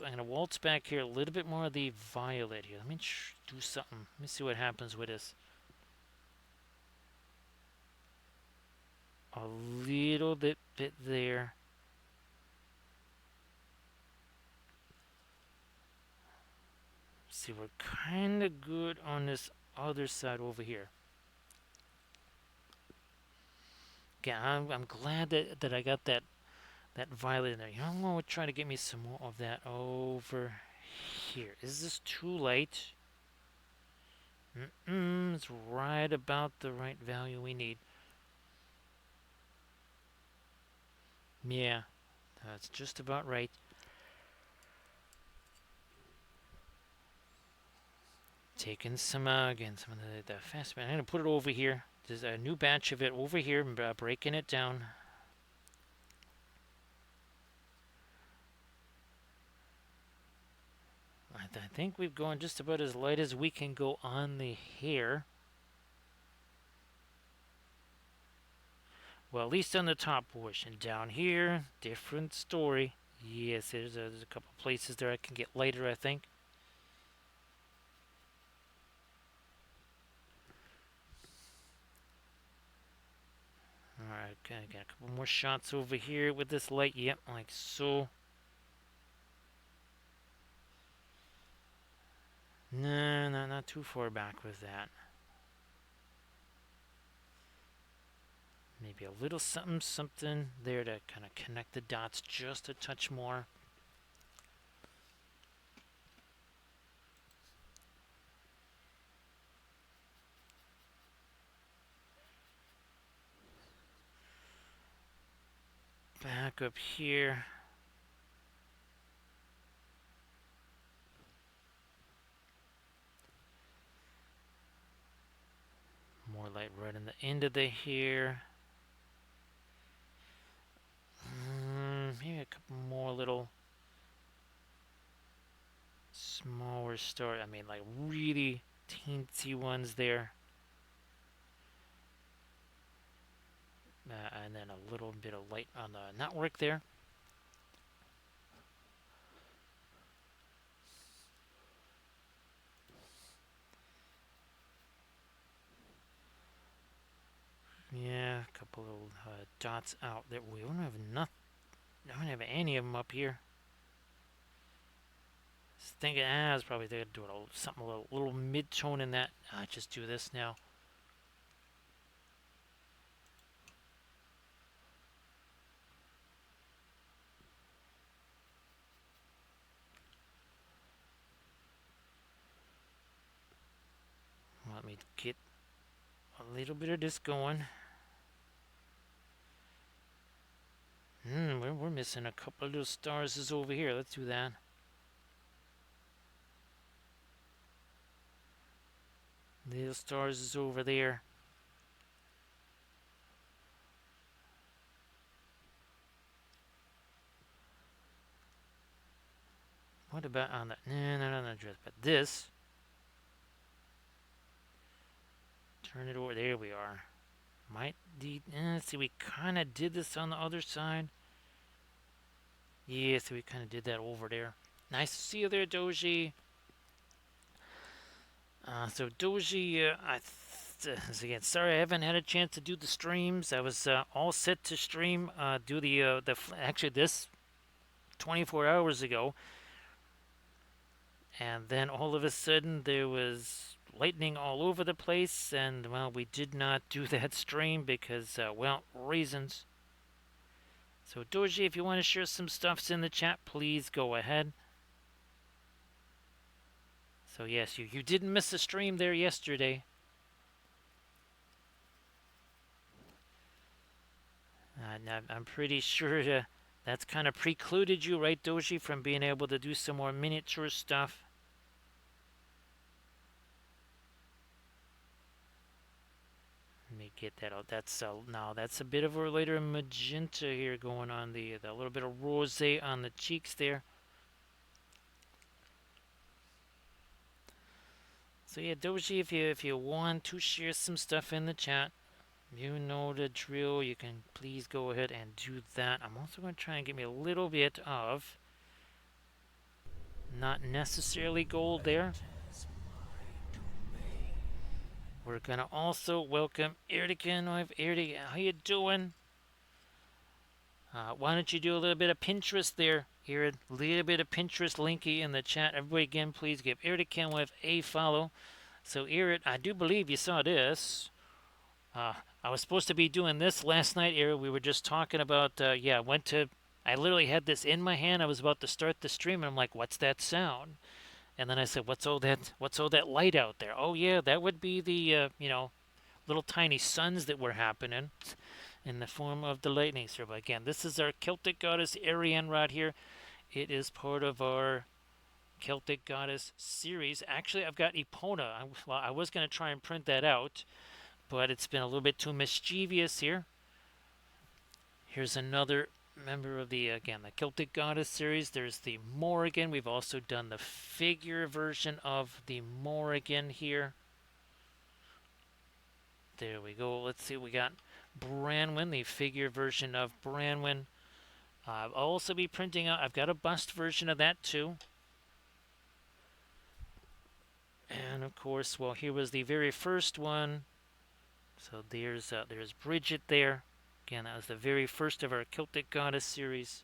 gonna waltz back here a little bit more of the violet here. Let me do something. Let me see what happens with this. A little bit there. See, we're kind of good on this other side over here. Okay, I'm glad that I got that violet in there. You know, I'm going to try to get me some more of that over here. Is this too light? It's right about the right value we need. Yeah, that's just about right. Taking some, again, some of the fast. I'm going to put it over here. There's a new batch of it over here, breaking it down. I think we've gone just about as light as we can go on the hair. Well, at least on the top portion. Down here, different story. Yes, there's a couple places there I can get lighter, I think. Alright, okay, got a couple more shots over here with this light. Yep, like so. No, no, not too far back with that. Maybe a little something, something there to kind of connect the dots just a touch more. Back up here. More light right in the end of the hair. Maybe a couple more little smaller stars. I mean, like really teensy ones there. And then a little bit of light on the knotwork there. Yeah, a couple of dots out there. We don't have nothing. I don't have any of them up here. Just thinking, it's probably they're doing something a little mid-tone in that. Just do this now. Let me get a little bit of this going. We're missing a couple of little stars is over here. Let's do that. Little stars is over there. What about on the... No, not on the dress, but this. Turn it over. There we are. Might need... see, we kind of did this on the other side. Yeah, so we kind of did that over there. Nice to see you there, Doji. So Doji, again, sorry I haven't had a chance to do the streams. I was all set to stream, do actually this 24 hours ago. And then all of a sudden there was lightning all over the place, and well, we did not do that stream because, well, reasons. So Doji, if you want to share some stuffs in the chat, please go ahead. So yes, you didn't miss a stream there yesterday. I'm pretty sure that's kind of precluded you, right, Doji, from being able to do some more miniature stuff. Let me get that out. Now that's a bit of a later magenta here going on, the little bit of rosé on the cheeks there. So yeah, Doji, if you want to share some stuff in the chat, you know the drill. You can please go ahead and do that. I'm also going to try and get me a little bit of not necessarily gold there. We're going to also welcome Erdican. Erdican, how you doing? Why don't you do a little bit of Pinterest there, Erid? A little bit of Pinterest linky in the chat. Everybody, again, please give Erdican with a follow. So, Erid, I do believe you saw this. I was supposed to be doing this last night, Erid. We were just talking about, I literally had this in my hand. I was about to start the stream, and I'm like, what's that sound? And then I said, what's all that light out there? Oh, yeah, that would be the, little tiny suns that were happening in the form of the lightning. So again, this is our Celtic Goddess Arianrhod here. It is part of our Celtic Goddess series. Actually, I've got Epona. I was going to try and print that out, but it's been a little bit too mischievous here. Here's another member of the Celtic Goddess series. There's the Morrigan. We've also done the figure version of the Morrigan here. There we go. Let's see. We got Branwen, the figure version of Branwen. I'll also be printing out, I've got a bust version of that too. And of course, well, here was the very first one. So there's Bridget there. Again, that was the very first of our Celtic Goddess series.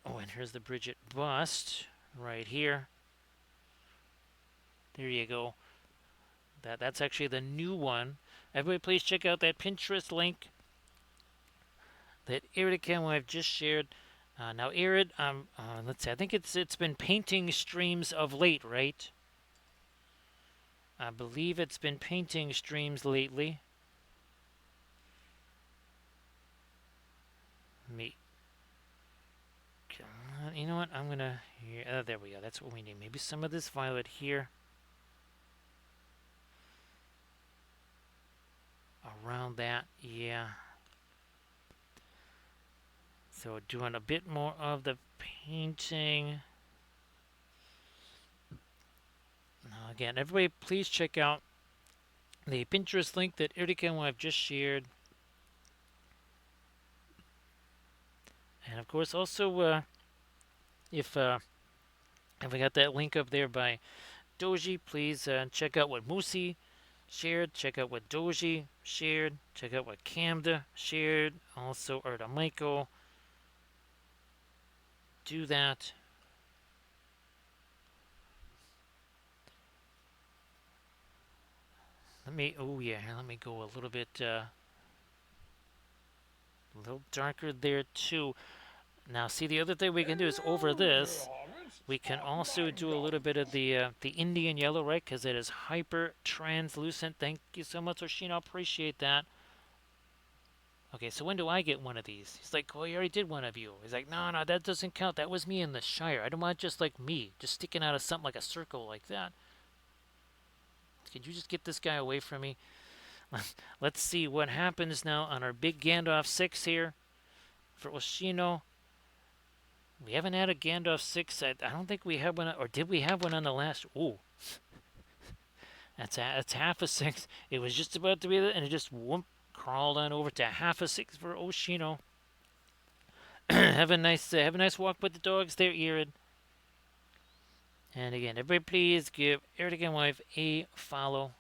Oh, and here's the Bridget bust right here. There you go. That's actually the new one. Everybody, please check out that Pinterest link that Arid and I've just shared. Now, Arid, let's see. I think it's been painting streams of late, right? I believe it's been painting streams lately. Me. You know what? I'm gonna. There we go. That's what we need. Maybe some of this violet here. Around that, yeah. So doing a bit more of the painting. Now again, everybody, please check out the Pinterest link that Erika and I've just shared. And of course, also, if we got that link up there by Doji, please check out what Musi shared. Check out what Doji shared. Check out what Camda shared. Also, Arda Michael. Do that. Let me. Oh yeah. Let me go a little bit. A little darker there too. Now, see, the other thing we can do is over this, we can also do a little bit of the Indian yellow, right? Because it is hyper translucent. Thank you so much, Oshino. Appreciate that. Okay, so when do I get one of these? He's like, oh, you already did one of you. He's like, no, no, that doesn't count. That was me in the Shire. I don't want just like me, just sticking out of something like a circle like that. Could you just get this guy away from me? Let's see what happens now on our big Gandalf 6 here for Oshino. We haven't had a Gandalf 6. I don't think we had one, or did we have one on the last? Ooh. That's half a 6. It was just about to be there, and it just whoop, crawled on over to half a 6 for Oshino. Have a nice walk with the dogs there, Irid. And again, everybody please give Eric and wife a follow.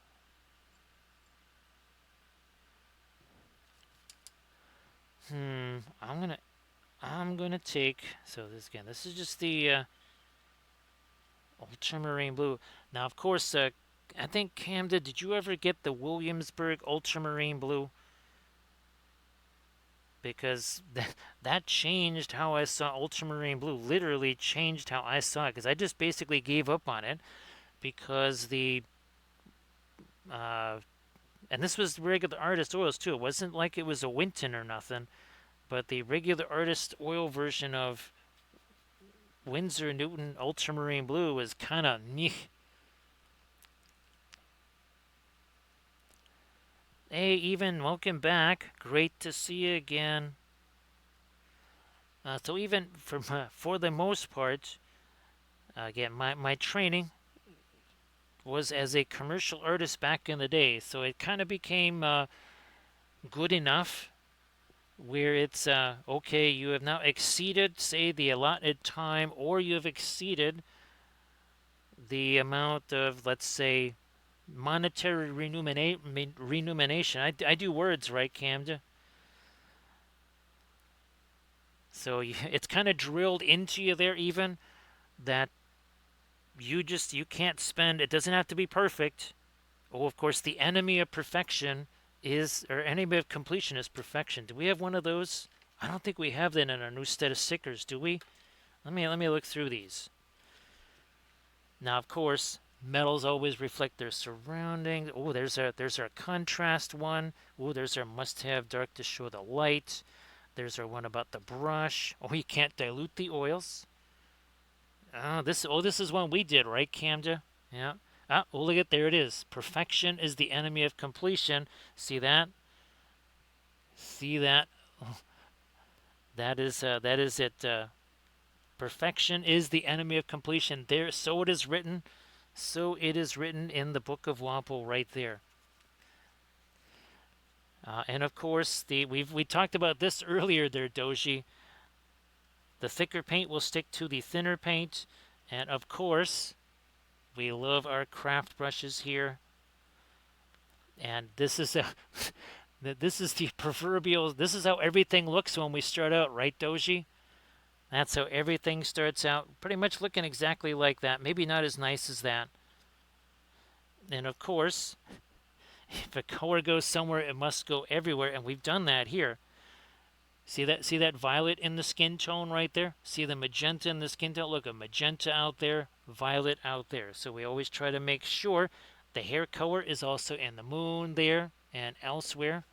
I'm gonna take, so this is just the ultramarine blue. Now of course, I think Camden, did you ever get the Williamsburg ultramarine blue? Because that changed how I saw ultramarine blue. Literally changed how I saw it. Because I just basically gave up on it because and this was regular artist oils too. It wasn't like it was a Winton or nothing, but the regular artist oil version of Winsor Newton ultramarine blue was kind of neat. Hey, even welcome back. Great to see you again. So even for the most part, again, my training was as a commercial artist back in the day, so it kind of became good enough where it's okay. You have now exceeded, say, the allotted time, or you have exceeded the amount of, let's say, monetary remuneration. I do words, right, Camden? So it's kind of drilled into you there, even that you can't spend. It doesn't have to be perfect. Oh, of course, the enemy of perfection is, or enemy of completion is perfection. Do we have one of those? I don't think we have that in our new set of stickers, do we? Let me look through these. Now, of course, metals always reflect their surroundings. Oh, there's our contrast one. Oh, there's our must-have dark to show the light. There's our one about the brush. Oh, you can't dilute the oils. This is one we did, right, Camda? Yeah. Oh, look at, there it is. Perfection is the enemy of completion. See that? See that? That is it. Perfection is the enemy of completion. There, so it is written. So it is written in the Book of Wapol right there. And of course, we talked about this earlier there, Doji. The thicker paint will stick to the thinner paint, and of course, we love our craft brushes here. And this is a this is the proverbial. This is how everything looks when we start out, right, Doji? That's how everything starts out, pretty much looking exactly like that. Maybe not as nice as that. And of course, if a color goes somewhere, it must go everywhere, and we've done that here. See that? See that violet in the skin tone right there? See the magenta in the skin tone? Look, a magenta out there, violet out there. So we always try to make sure the hair color is also in the moon there and elsewhere.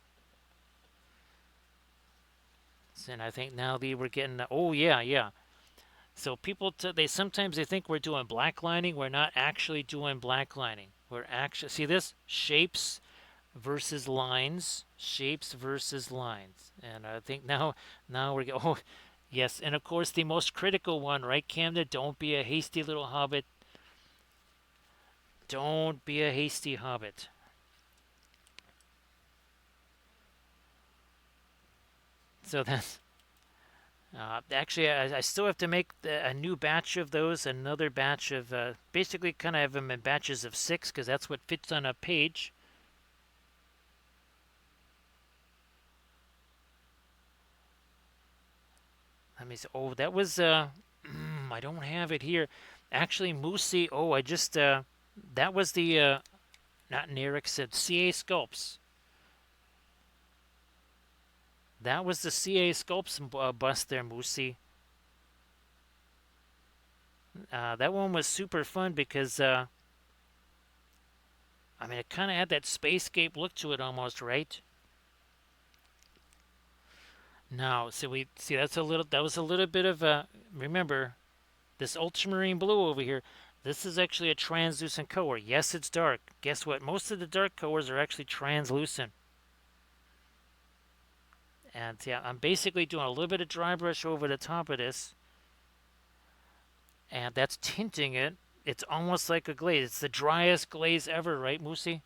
And I think now we're getting. Oh yeah, yeah. So people they sometimes they think we're doing black lining. We're not actually doing black lining. We're actually see this shapes versus lines, shapes versus lines. And I think now we're oh yes, and of course the most critical one, right, Camden? Don't be a hasty little hobbit. Don't be a hasty hobbit. So that's actually I still have to make a new batch of those, another batch of basically kind of have them in batches of 6 because that's what fits on a page. Let me see. Oh, that was I don't have it here. Actually, Moosey. Oh, I just that was the not Nerix said CA Sculpts. That was the CA Sculpts bust there, Moosey. That one was super fun because I mean it kind of had that spacescape look to it almost, right? Now, so we see that was a little bit of a remember this ultramarine blue over here. This is actually a translucent color. Yes, it's dark. Guess what? Most of the dark colors are actually translucent. And yeah, I'm basically doing a little bit of dry brush over the top of this. And that's tinting it. It's almost like a glaze. It's the driest glaze ever, right, Moosey?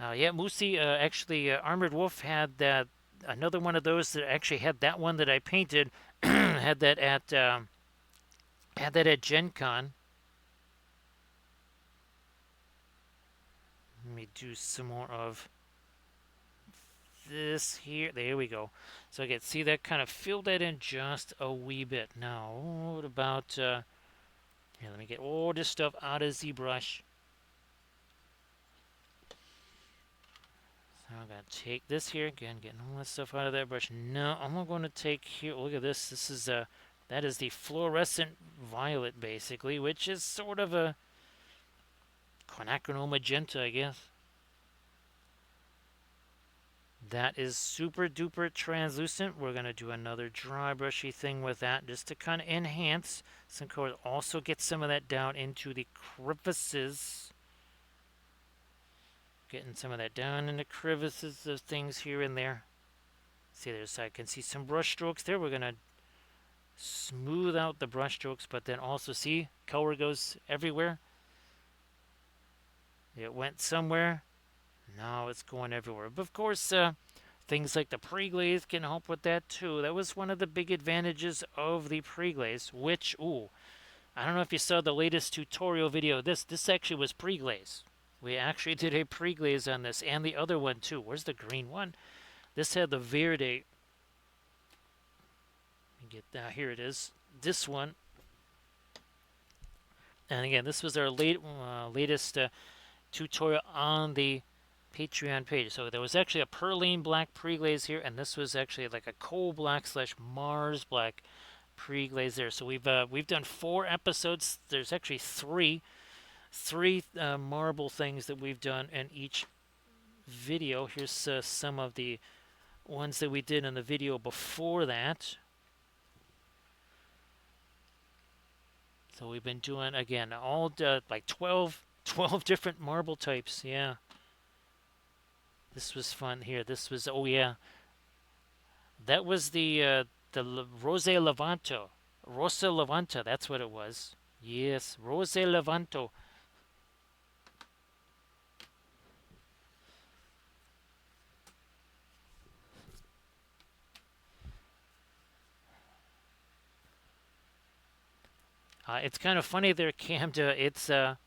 Yeah, Moosey, actually, Armored Wolf had another one of those that actually had that one that I painted. had that at Gen Con. Let me do some more of this here. There we go. So I can see that kind of fill that in just a wee bit. Now, what about here? Let me get all this stuff out of ZBrush. So I'm gonna take this here again, getting all that stuff out of that brush. No, I'm going to take here. Look at this. This is that is the fluorescent violet, basically, which is sort of a quinacridone magenta, I guess. That is super duper translucent. We're going to do another dry brushy thing with that just to kind of enhance some color. Also get some of that down into the crevices. Getting some of that down in the crevices of things here and there. See, there's I can see some brush strokes there. We're going to smooth out the brush strokes, but then also see color goes everywhere. It went somewhere. Now it's going everywhere. But of course, things like the pre-glaze can help with that too. That was one of the big advantages of the pre-glaze, which, ooh, I don't know if you saw the latest tutorial video. This actually was pre-glaze. We actually did a pre-glaze on this, and the other one too. Where's the green one? This had the Verde. Let me get here it is. This one. And again, this was our latest tutorial on the Patreon page. So there was actually a Perlene black pre-glaze here, and this was actually like a coal black / Mars black pre-glaze there. So we've done 4 episodes. There's actually three marble things that we've done in each video. Here's some of the ones that we did in the video before that. So we've been doing again all like 12 different marble types. Yeah. This was fun here. This was, oh yeah, that was the Rose Levanto, Rosa Levanta. That's what it was. Yes, Rose Levanto. It's kind of funny there, Cam. It's now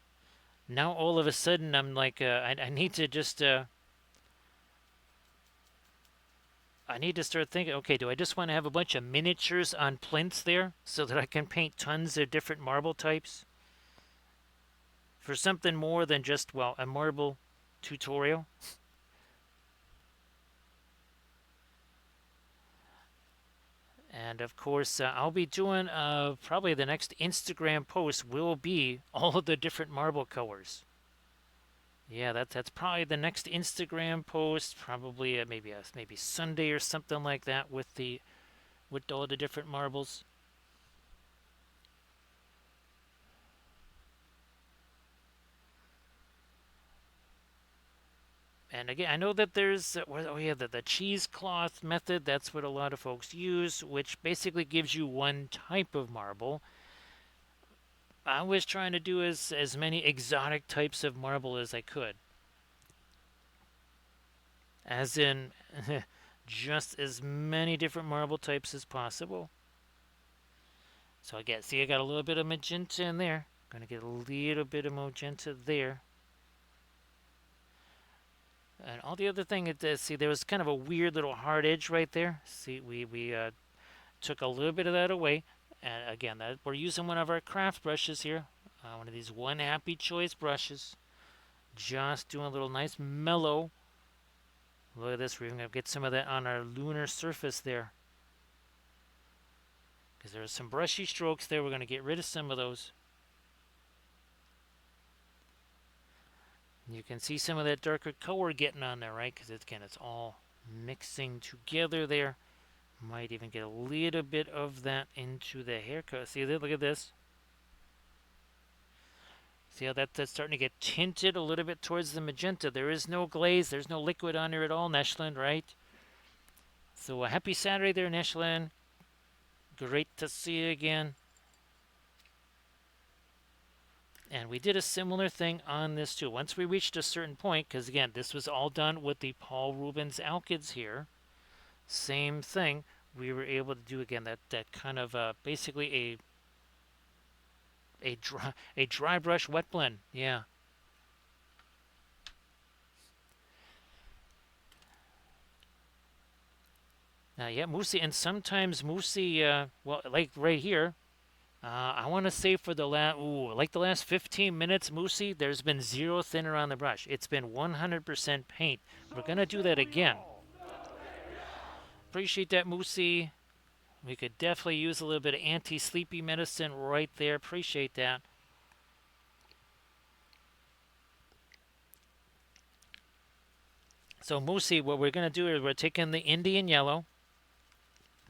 all of a sudden I'm like, I need to just I need to start thinking, okay, do I just want to have a bunch of miniatures on plinths there so that I can paint tons of different marble types for something more than just, well, a marble tutorial? And of course, I'll be doing probably the next Instagram post will be all of the different marble colors. Yeah, that's probably the next Instagram post. Probably maybe Sunday or something like that with all the different marbles. And again, I know that there's oh yeah, the cheesecloth method. That's what a lot of folks use, which basically gives you one type of marble. I was trying to do as many exotic types of marble as I could, as in just as many different marble types as possible. So see, I got a little bit of magenta in there. Gonna get a little bit of magenta there. And all the other thing, see, there was kind of a weird little hard edge right there. See, we took a little bit of that away. And again, that we're using one of our craft brushes here. One of these One Happy Choice brushes. Just doing a little nice mellow. Look at this. We're going to get some of that on our lunar surface there. Because there are some brushy strokes there. We're going to get rid of some of those. You can see some of that darker color getting on there, right? Because again, it's all mixing together there. Might even get a little bit of that into the haircut. See that? Look at this. See how that's starting to get tinted a little bit towards the magenta. There is no glaze. There's no liquid on there at all, Neshlin, right? So happy Saturday there, Neshlin. Great to see you again. And we did a similar thing on this too. Once we reached a certain point, because again, this was all done with the Paul Rubens Alkids here. Same thing. We were able to do again that kind of basically a dry brush wet blend. Yeah. Yeah, Moosey, and sometimes Moosey, well, like right here, I want to say for the the last 15 minutes, Moosey, there's been zero thinner on the brush. It's been 100% paint. We're So gonna do say that we again. all. Appreciate that, Moosey. We could definitely use a little bit of anti-sleepy medicine right there. Appreciate that. So Moosey, what we're gonna do is we're taking the Indian yellow.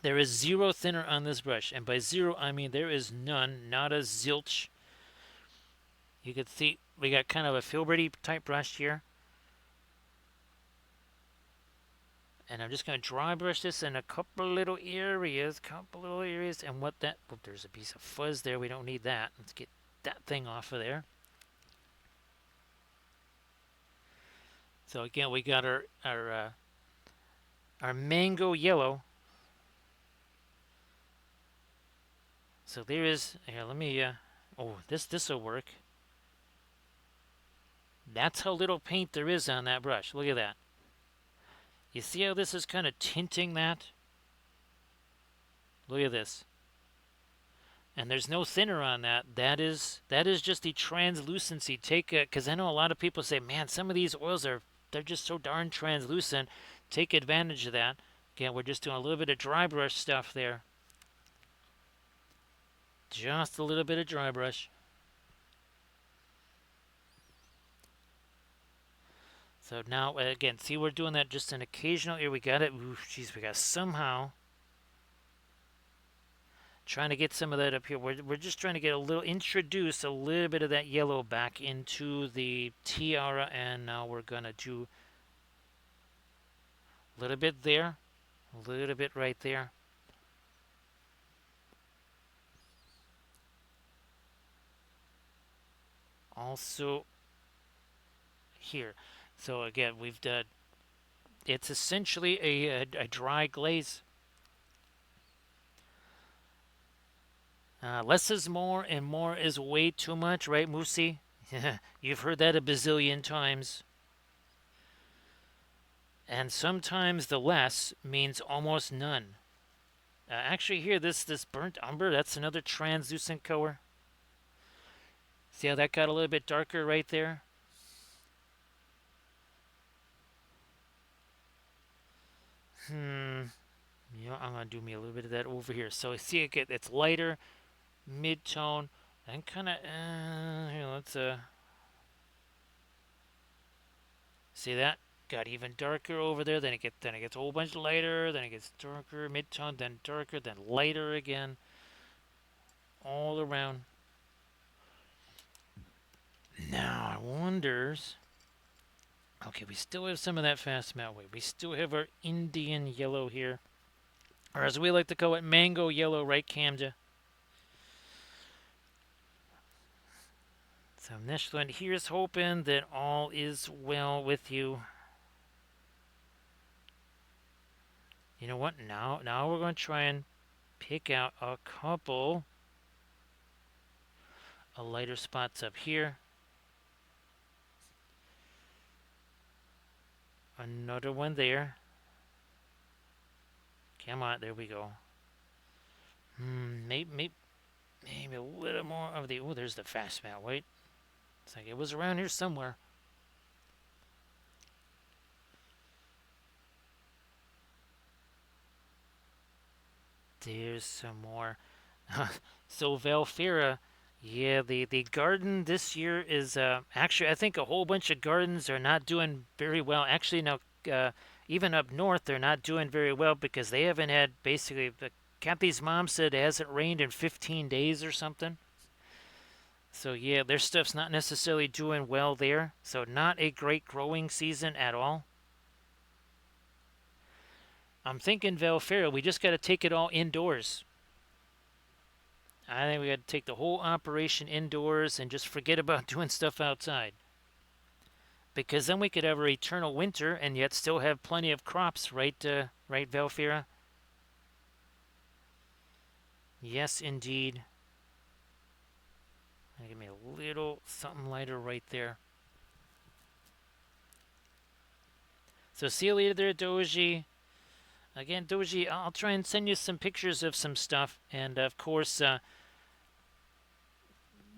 There is zero thinner on this brush, and by zero I mean there is none, not a zilch. You can see we got kind of a filberty type brush here. And I'm just going to dry brush this in a couple little areas, and what that, oh, there's a piece of fuzz there, we don't need that. Let's get that thing off of there. So again, we got our mango yellow. So there is, here, let me, oh, this will work. That's how little paint there is on that brush. Look at that. You see how this is kind of tinting that? Look at this. And there's no thinner on that. That is just the translucency. Take it, because I know a lot of people say, man, some of these oils they're just so darn translucent. Take advantage of that. Again, we're just doing a little bit of dry brush stuff there. Just a little bit of dry brush. So now, again, see we're doing that just an occasional here. We got it. Ooh, geez, we got somehow trying to get some of that up here. We're just trying to get introduce a little bit of that yellow back into the tiara, and now we're gonna do a little bit there, a little bit right there. Also here. So again, we've done. It's essentially a dry glaze. Less is more, and more is way too much, right, Moosey? You've heard that a bazillion times. And sometimes the less means almost none. Actually, here, this burnt umber, that's another translucent color. See how that got a little bit darker right there? Hmm. I'm gonna do me a little bit of that over here. So see, it's lighter, mid-tone, and kind of. Here, let's see that got even darker over there. Then it gets a whole bunch lighter. Then it gets darker, mid-tone, then darker, then lighter again, all around. Now I wonders. Okay, we still have some of that fast melt weight. We still have our Indian yellow here, or as we like to call it, mango yellow, right, Camja? So Neshland, here's hoping that all is well with you. You know what? Now we're going to try and pick out a couple of lighter spots up here. Another one there. Come on, there we go. Maybe a little more of the. Oh, there's the fast melt. Wait, it's like it was around here somewhere. There's some more. So Valfira, yeah, the garden this year is actually I think a whole bunch of gardens are not doing very well. Actually, no, even up north they're not doing very well because they haven't had basically. Kathy's mom said it hasn't rained in 15 days or something. So yeah, their stuff's not necessarily doing well there. So not a great growing season at all. I'm thinking Valfera, we just got to take it all indoors. I think we got to take the whole operation indoors and just forget about doing stuff outside. Because then we could have our eternal winter and yet still have plenty of crops, right, right, Valfira? Yes, indeed. Give me a little something lighter right there. So see you later there, Doji. Again, Doji, I'll try and send you some pictures of some stuff. And of course,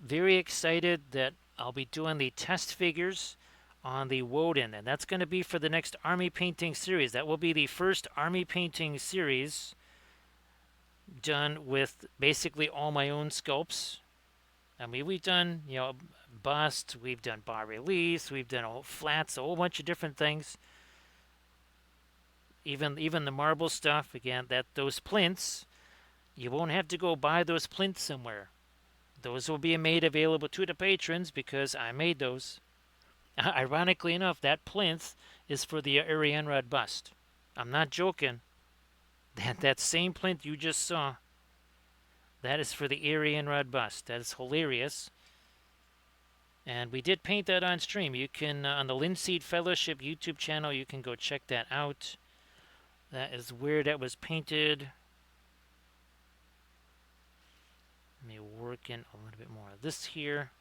very excited that I'll be doing the test figures on the Woden, and that's going to be for the next army painting series. That will be the first army painting series done with basically all my own sculpts. I mean, we've done, busts, we've done bas reliefs, we've done flats, a whole bunch of different things. Even the marble stuff. Again, those plinths, you won't have to go buy those plinths somewhere. Those will be made available to the patrons because I made those. Ironically enough, that plinth is for the Arianrhod bust. I'm not joking. That same plinth you just saw, that is for the Arianrhod bust. That is hilarious. And we did paint that on stream. You can, on the Linseed Fellowship YouTube channel, you can go check that out. That is where that was painted. Let me work in a little bit more of this here.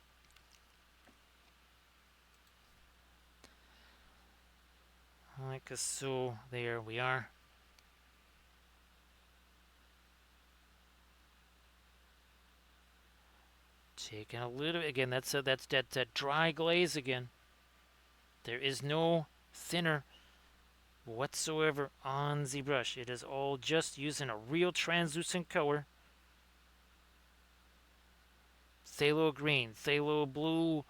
Like so, there we are. Taking a little, again, that's that dry glaze again. There is no thinner whatsoever on the brush. It is all just using a real translucent color. Phthalo green, phthalo blue,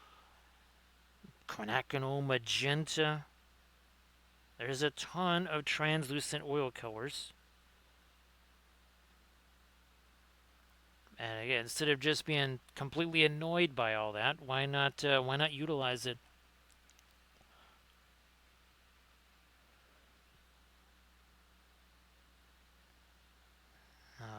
quinacridone magenta. There's a ton of translucent oil colors. And again, instead of just being completely annoyed by all that, why not utilize it?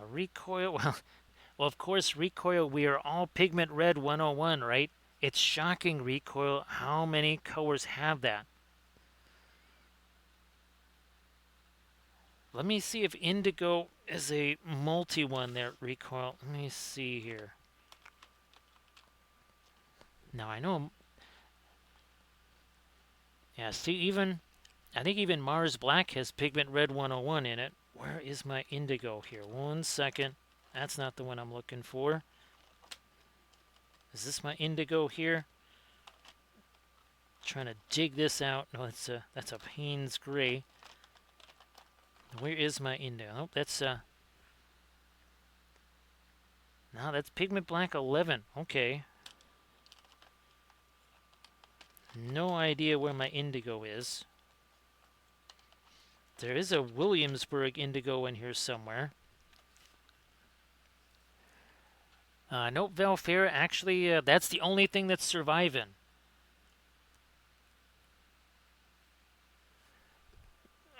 Recoil, well, of course, recoil, we are all pigment red 101, right? It's shocking, recoil, how many colors have that. let me see if indigo is a multi one there, recoil. Let me see here. Now I know, yeah, see, I think even Mars Black has pigment red 101 in it. Where is my indigo here? 1 second. That's not the one I'm looking for. Is this my indigo here? Trying to dig this out. No, that's a Payne's gray. Where is my indigo? Oh, no, that's pigment black 11. Okay. No idea where my indigo is. There is a Williamsburg indigo in here somewhere. Nope, Valfera. Actually, that's the only thing that's surviving.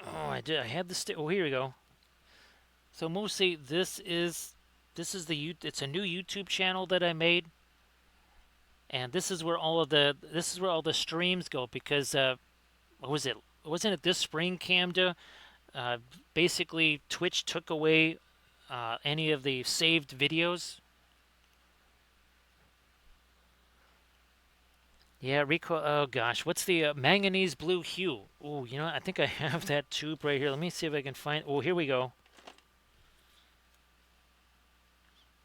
Oh, I did. I had the oh, here we go. So mostly it's a new YouTube channel that I made, and this is where all the streams go because what was it? Wasn't it this spring, Camda? Uh, Basically, Twitch took away any of the saved videos. Yeah, recoil. Oh gosh, what's the manganese blue hue? Oh, I think I have that tube right here. Let me see if I can find. Oh, here we go.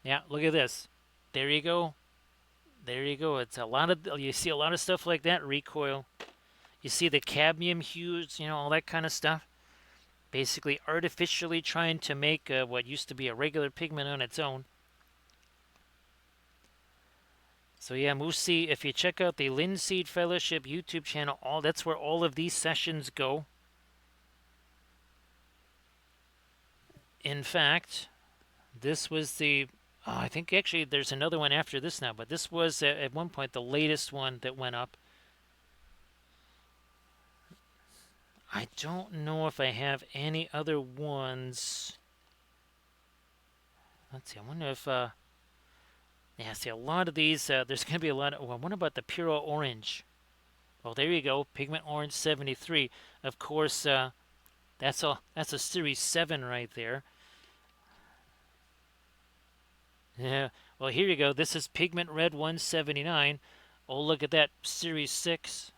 Yeah, look at this. There you go. There you go. It's a lot of you see a lot of stuff like that. Recoil. You see the cadmium hues. All that kind of stuff. Basically, artificially trying to make what used to be a regular pigment on its own. So yeah, Moosey, if you check out the Linseed Fellowship YouTube channel, that's where all of these sessions go. In fact, this was I think actually there's another one after this now, but this was at one point the latest one that went up. I don't know if I have any other ones. Let's see, I wonder if, yeah, see, a lot of these, there's going to be a lot of, well, what about the Puro Orange? Well, there you go, Pigment Orange 73. Of course, that's a Series 7 right there. Yeah, well, here you go. This is Pigment Red 179. Oh, look at that, Series 6.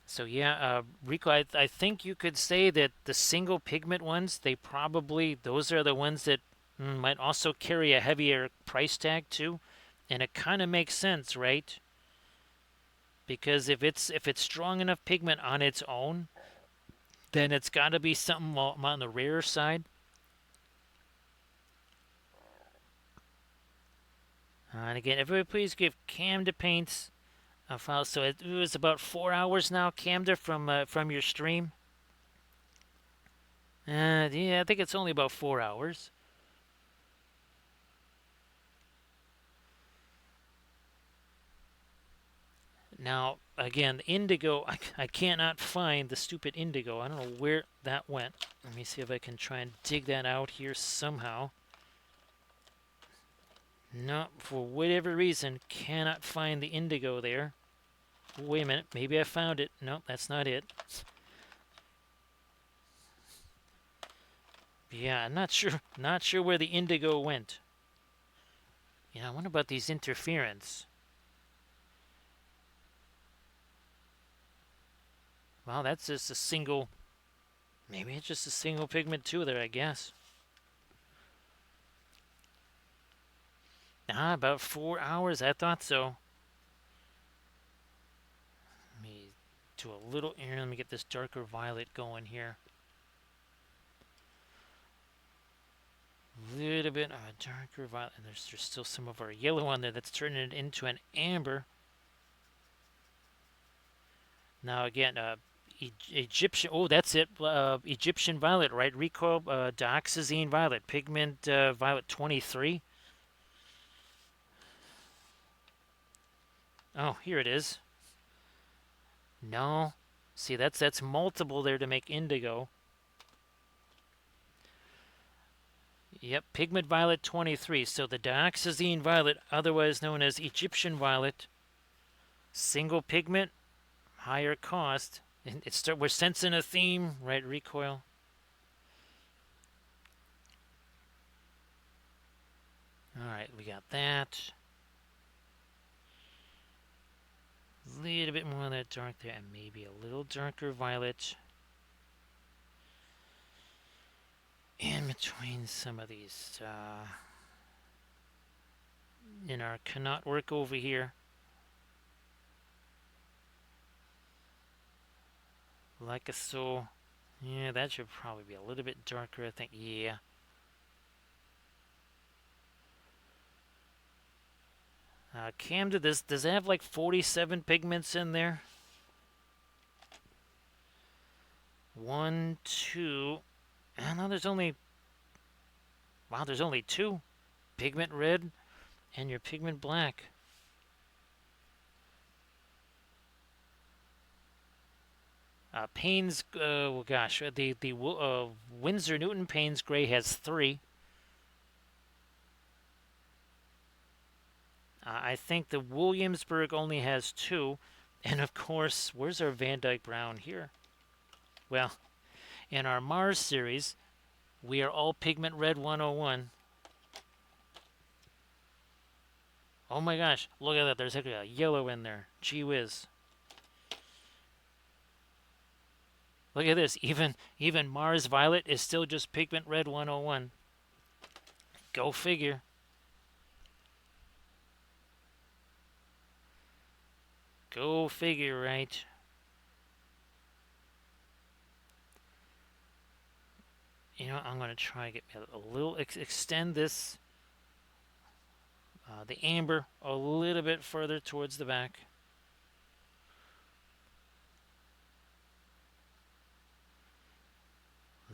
So yeah, Rico, I think you could say that the single pigment ones, those are the ones that might also carry a heavier price tag too, and it kind of makes sense, right? Because if it's strong enough pigment on its own, then it's got to be something on the rarer side. And again, everybody please give Camda Paints a file. So it was about 4 hours now, Camda, from your stream. Yeah, I think it's only about 4 hours. Now, again, indigo, I cannot find the stupid indigo. I don't know where that went. Let me see if I can try and dig that out here somehow. No, for whatever reason, cannot find the indigo there. Wait a minute, maybe I found it. No, that's not it. Yeah, I'm not sure where the indigo went. I wonder about these interference. Well, that's just a single, maybe it's just a single pigment too there, I guess. About 4 hours, I thought so. Let me do a little here, let me get this darker violet going here. A little bit of a darker violet, and there's still some of our yellow on there that's turning it into an amber. Now again, Egyptian, oh, that's it, Egyptian violet, right? Recoil, dioxazine violet, pigment violet 23. Oh, here it is. No, see, that's multiple there to make indigo. Yep, pigment violet 23. So the dioxazine violet, otherwise known as Egyptian violet. Single pigment, higher cost. And we're sensing a theme, right? Recoil. All right, we got that. A little bit more of that dark there, and maybe a little darker violet in between some of these. In our cannot work over here. Like a so. Yeah, that should probably be a little bit darker, I think. Yeah. Camden, does it have like 47 pigments in there? One, two. Oh, no, there's only. Wow, there's only two. Pigment red and your pigment black. Payne's, well, gosh, the Winsor Newton Payne's Gray has three. I think the Williamsburg only has two. And of course, where's our Van Dyke Brown here? Well, in our Mars series, we are all pigment red 101. Oh my gosh, look at that. There's actually a yellow in there. Gee whiz. Look at this. Even Mars Violet is still just pigment red 101. Go figure. Go figure, right? You know, I'm going to try to get a little, extend this, the amber a little bit further towards the back.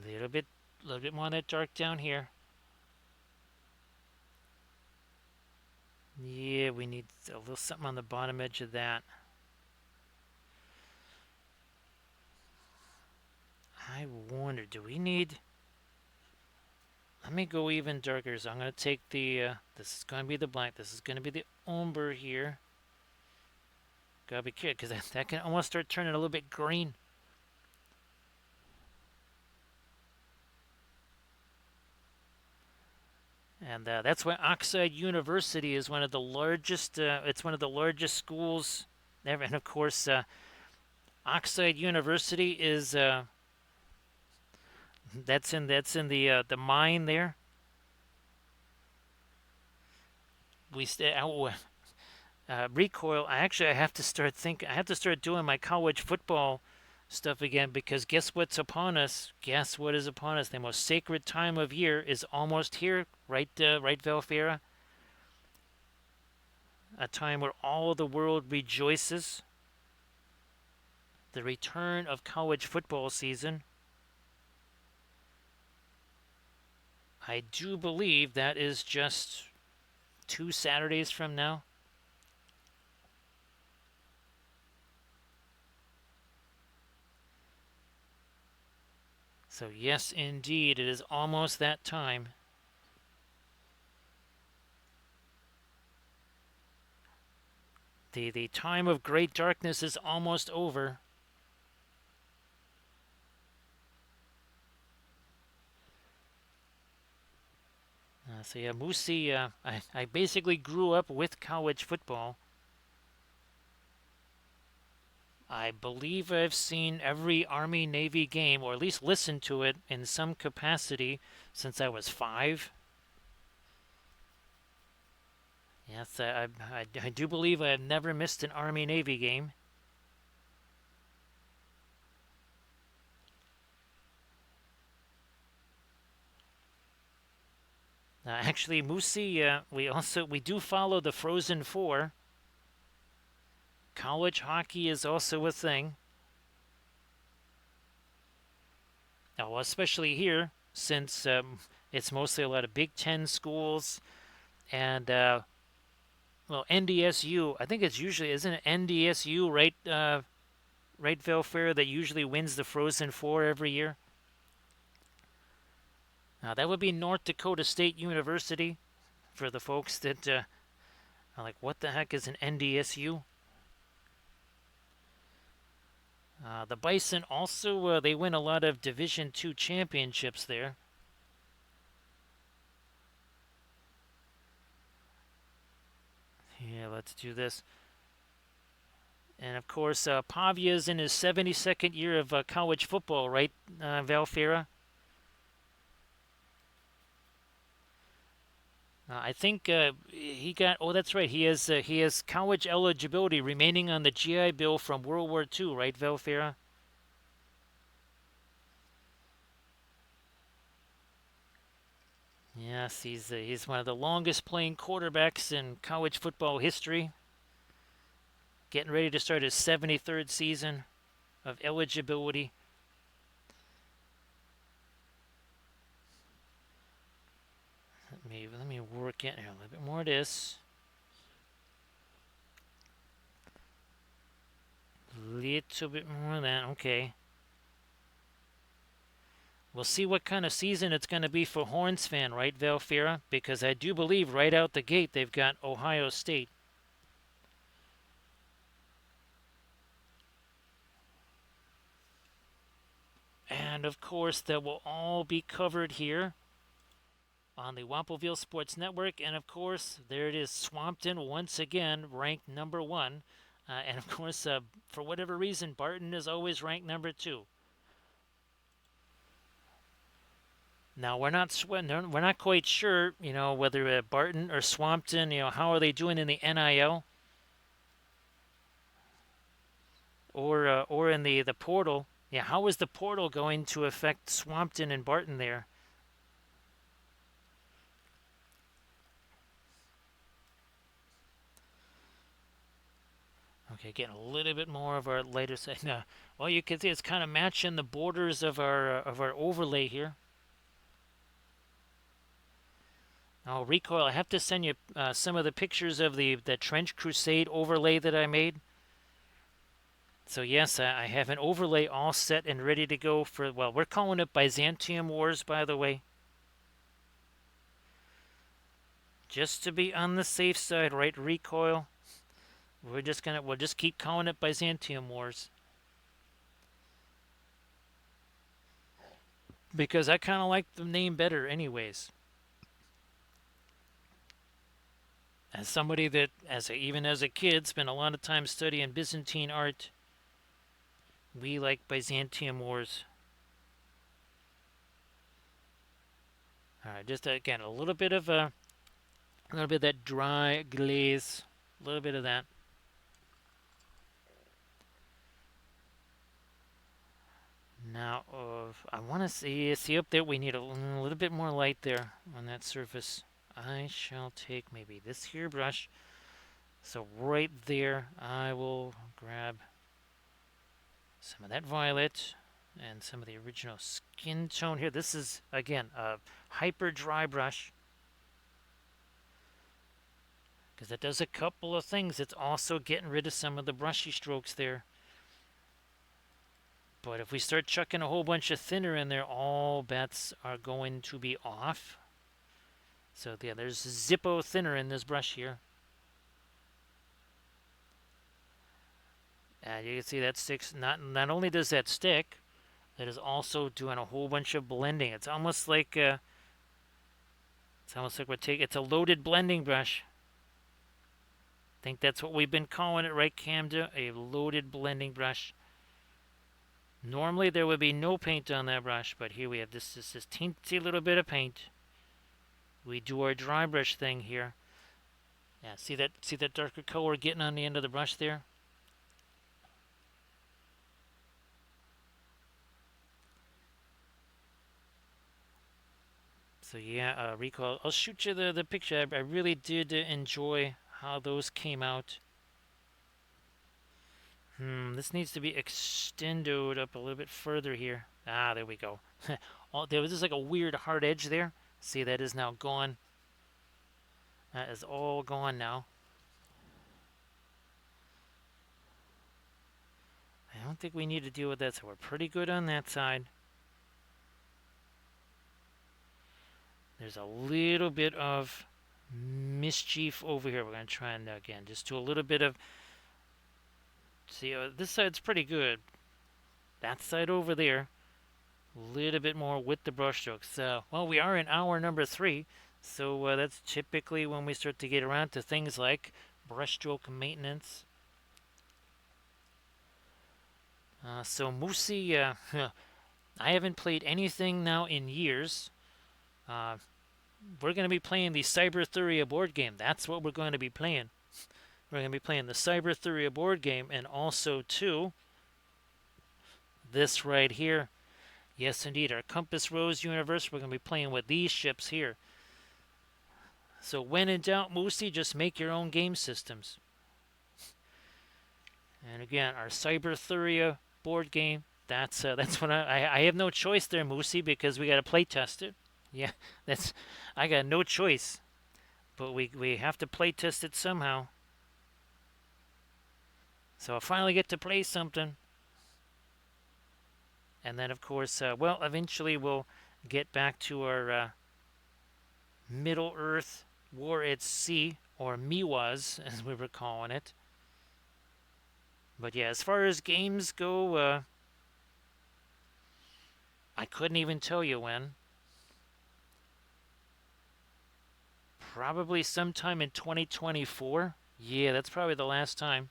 A little bit more of that dark down here. Yeah, we need a little something on the bottom edge of that. I wonder, do we need... Let me go even darker. So I'm going to take the, this is going to be the black. This is going to be the umber here. Gotta be careful, because that can almost start turning a little bit green. And that's why Oxide University is one of the largest, it's one of the largest schools ever. And of course, Oxide University is, that's in the mine there. We recoil. I have to start thinking. I have to start doing my college football stuff again, because guess what's upon us? Guess what is upon us? The most sacred time of year is almost here, right? Right, Valfera. A time where all the world rejoices. The return of college football season. I do believe that is just 2 Saturdays from now. So yes, indeed, it is almost that time. The time of great darkness is almost over. So yeah, Moosey, I basically grew up with college football. I believe I've seen every Army-Navy game, or at least listened to it in some capacity, since I was 5. Yes, I do believe I have never missed an Army-Navy game. Actually, Moosey, we do follow the Frozen Four. College hockey is also a thing. Well, especially here, since it's mostly a lot of Big Ten schools, and well, NDSU. I think it's usually, isn't it NDSU, right? Right, Velfair, that usually wins the Frozen Four every year. That would be North Dakota State University, for the folks that are like, what the heck is an NDSU? The Bison also they win a lot of Division Two championships there. Yeah, let's do this. And of course, Pavia's in his 72nd year of college football, right, Valfera? I think he got. Oh, that's right. He has college eligibility remaining on the GI Bill from World War II, right, Valfera? Yes, he's one of the longest playing quarterbacks in college football history. Getting ready to start his 73rd season of eligibility. Let me work in here a little bit more of this. Little bit more of that. Okay. We'll see what kind of season it's going to be for Horns fan, right, Valfera? Because I do believe right out the gate they've got Ohio State. And of course, that will all be covered here on the Wampelville Sports Network. And of course, there it is, Swampton once again ranked number one. And of course, for whatever reason, Barton is always ranked number two. Now we're not quite sure, whether Barton or Swampton, how are they doing in the NIL or in the portal? Yeah, how is the portal going to affect Swampton and Barton there? Okay, getting a little bit more of our later side. Now, well, you can see it's kind of matching the borders of our overlay here. Now, recoil. I have to send you some of the pictures of the Trench Crusade overlay that I made. So yes, I have an overlay all set and ready to go for. Well, we're calling it Byzantium Wars, by the way. Just to be on the safe side, right? Recoil. We'll just keep calling it Byzantium Wars. Because I kind of like the name better anyways. As somebody that even as a kid spent a lot of time studying Byzantine art, we like Byzantium Wars. All right, just again a little bit of that dry glaze, a little bit of that. Now, I want to see up there. We need a little bit more light there on that surface. I shall take maybe this here brush. So right there, I will grab some of that violet and some of the original skin tone here. This is, again, a hyper dry brush because it does a couple of things. It's also getting rid of some of the brushy strokes there. But if we start chucking a whole bunch of thinner in there, all bets are going to be off. So yeah, there's Zippo thinner in this brush here. And you can see that sticks. Not only does that stick, that is also doing a whole bunch of blending. It's almost like we're taking. It's a loaded blending brush. I think that's what we've been calling it, right, Camden? A loaded blending brush. Normally there would be no paint on that brush, but here we have this teensy little bit of paint. We do our dry brush thing here. Yeah, see that darker color getting on the end of the brush there? So yeah, recall. I'll shoot you the picture. I really did enjoy how those came out. This needs to be extended up a little bit further here. Ah, there we go. There was just like a weird hard edge there. See, that is now gone. That is all gone now. I don't think we need to deal with that, so we're pretty good on that side. There's a little bit of mischief over here. We're going to try and, again, just do a little bit of... See, this side's pretty good. that side over there, a little bit more with the brushstrokes. Well, we are in hour number 3, so that's typically when we start to get around to things like brushstroke maintenance. So Moosey, I haven't played anything now in years. Uh, we're going to be playing the Cybertheria board game. That's what we're going to be playing. We're going to be playing the Cybertheria board game, and also, too, this right here. Yes, indeed, our Compass Rose universe. We're going to be playing with these ships here. So when in doubt, Moosey, just make your own game systems. And again, our Cybertheria board game. That's what I have no choice there, Moosey, because we got to play test it. Yeah, that's I got no choice, but we have to play test it somehow. So I finally get to play something, and then of course, well, eventually we'll get back to our Middle Earth War at Sea, or MIWAs as we were calling it. But yeah, as far as games go, I couldn't even tell you when. Probably sometime in 2024. Yeah, that's probably the last time.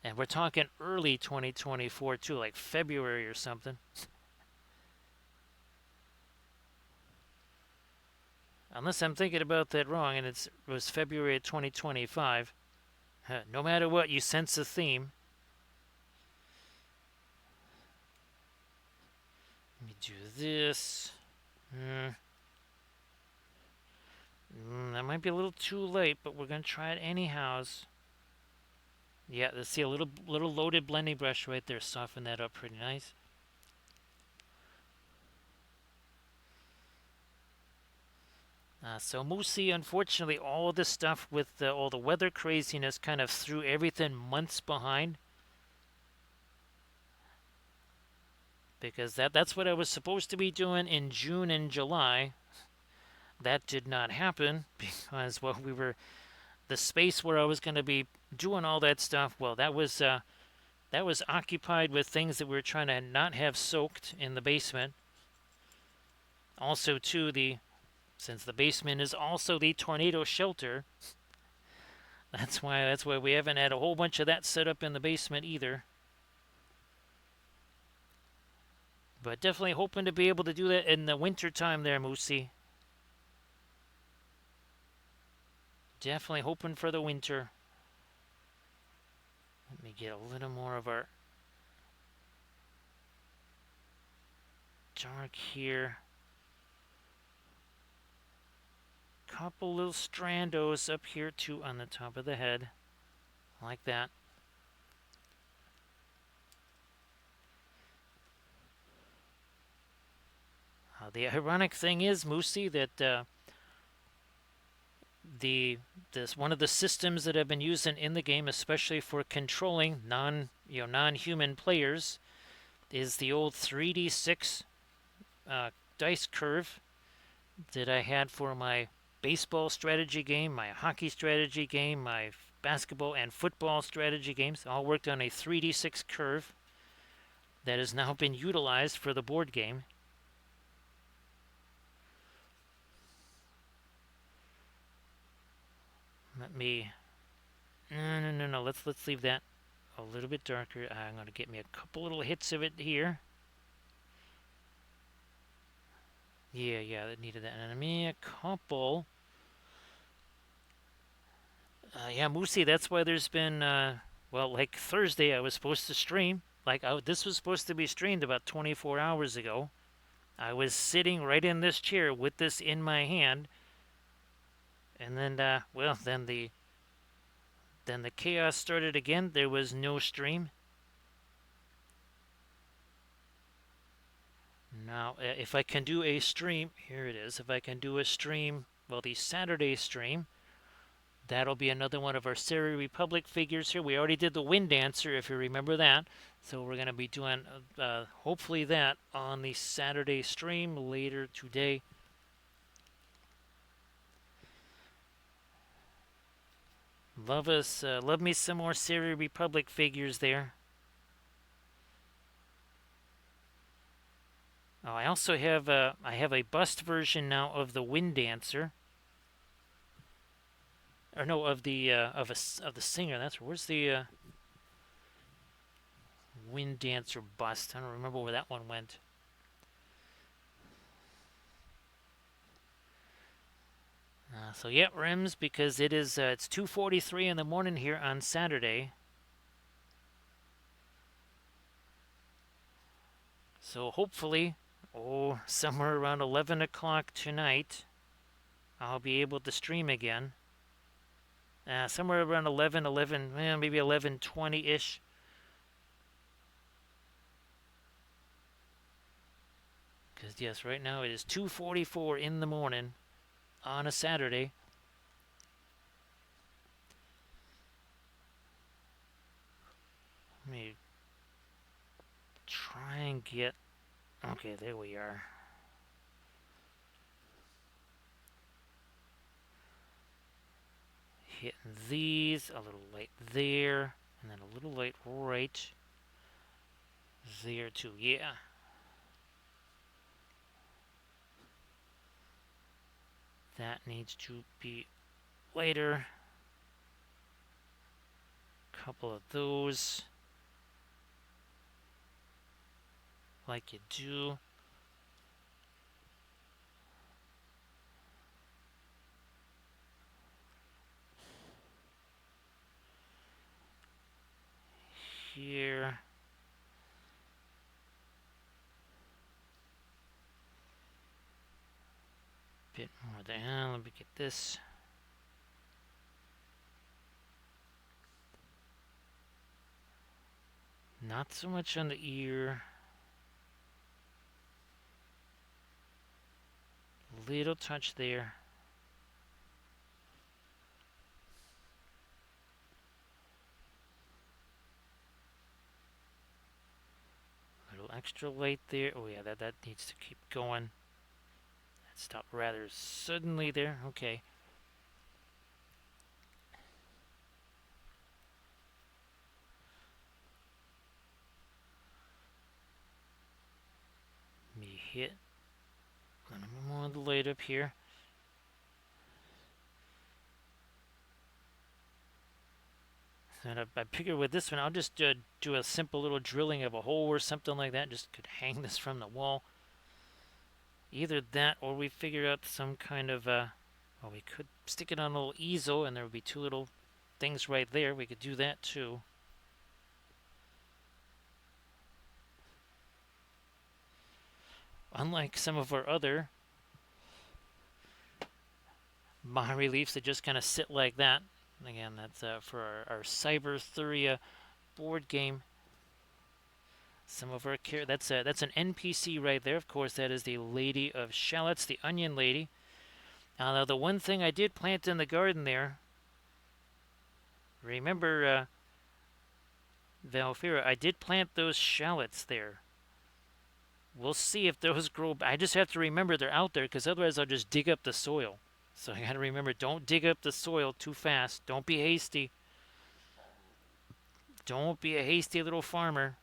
And we're talking early 2024 too, like February or something. Unless I'm thinking about that wrong and it was February of 2025. No matter what, you sense a theme. Let me do this. That might be a little too late, but we're going to try it anyhows. Yeah, let's see a little loaded blending brush right there. Soften that up pretty nice. So Moosey, unfortunately, all of this stuff with all the weather craziness kind of threw everything months behind. Because that's what I was supposed to be doing in June and July. That did not happen because, well, the space where I was going to be doing all that stuff, well, that was occupied with things that we were trying to not have soaked in the basement. Also, too, since the basement is also the tornado shelter, that's why we haven't had a whole bunch of that set up in the basement either. But definitely hoping to be able to do that in the winter time there, Moosey. Definitely hoping for the winter. Let me get a little more of our dark here. Couple little strandos up here too on the top of the head. Like that. The ironic thing is, Moosey, that this one of the systems that I've been using in the game, especially for controlling non-human players, is the old 3d6 dice curve that I had for my baseball strategy game, my hockey strategy game, my basketball and football strategy games. All worked on a 3d6 curve that has now been utilized for the board game. Let me. No. Let's leave that a little bit darker. I'm going to get me a couple little hits of it here. Yeah, that needed that. And I mean, a couple. Yeah, Moosey, that's why there's been, well, like Thursday, I was supposed to stream. This was supposed to be streamed about 24 hours ago. I was sitting right in this chair with this in my hand. And then, well, then the chaos started again. There was no stream. Now, if I can do a stream, here it is. If I can do a stream, well, the Saturday stream, that'll be another one of our Seri Republic figures here. We already did the Wind Dancer, if you remember that. So we're going to be doing, hopefully, that on the Saturday stream later today. Love me some more Siri Republic figures there. Oh, I also have a bust version now of the Wind Dancer, or no, of the of the singer. Where's the Wind Dancer bust? I don't remember where that one went. So yeah, Rims, because it's 2:43 in the morning here on Saturday. So hopefully, somewhere around 11 o'clock tonight, I'll be able to stream again. Somewhere around 11, maybe 11:20-ish. Because yes, right now it is 2:44 in the morning on a Saturday. Let me try and get... Okay, there we are. Hitting these, a little light there, and then a little light right there too. Yeah. That needs to be lighter. Couple of those. Like you do. Here. Bit more there. Let me get this. Not so much on the ear. Little touch there. Little extra light there. Oh yeah, that needs to keep going. That stopped rather suddenly there. Okay. Me hit a little more of the light up here. And I figured with this one, I'll just do a simple little drilling of a hole or something like that. Just could hang this from the wall. Either that, or we figure out some kind of, well, we could stick it on a little easel, and there would be two little things right there. We could do that too. Unlike some of our other bas reliefs that just kind of sit like that. Again, that's for our Cyberthuria board game. Some of our that's an NPC right there. Of course, that is the Lady of Shallots, the Onion Lady. Now, the one thing I did plant in the garden there. Remember, Valfira, I did plant those shallots there. We'll see if those grow. I just have to remember they're out there, because otherwise I'll just dig up the soil. So I gotta remember, don't dig up the soil too fast. Don't be hasty. Don't be a hasty little farmer.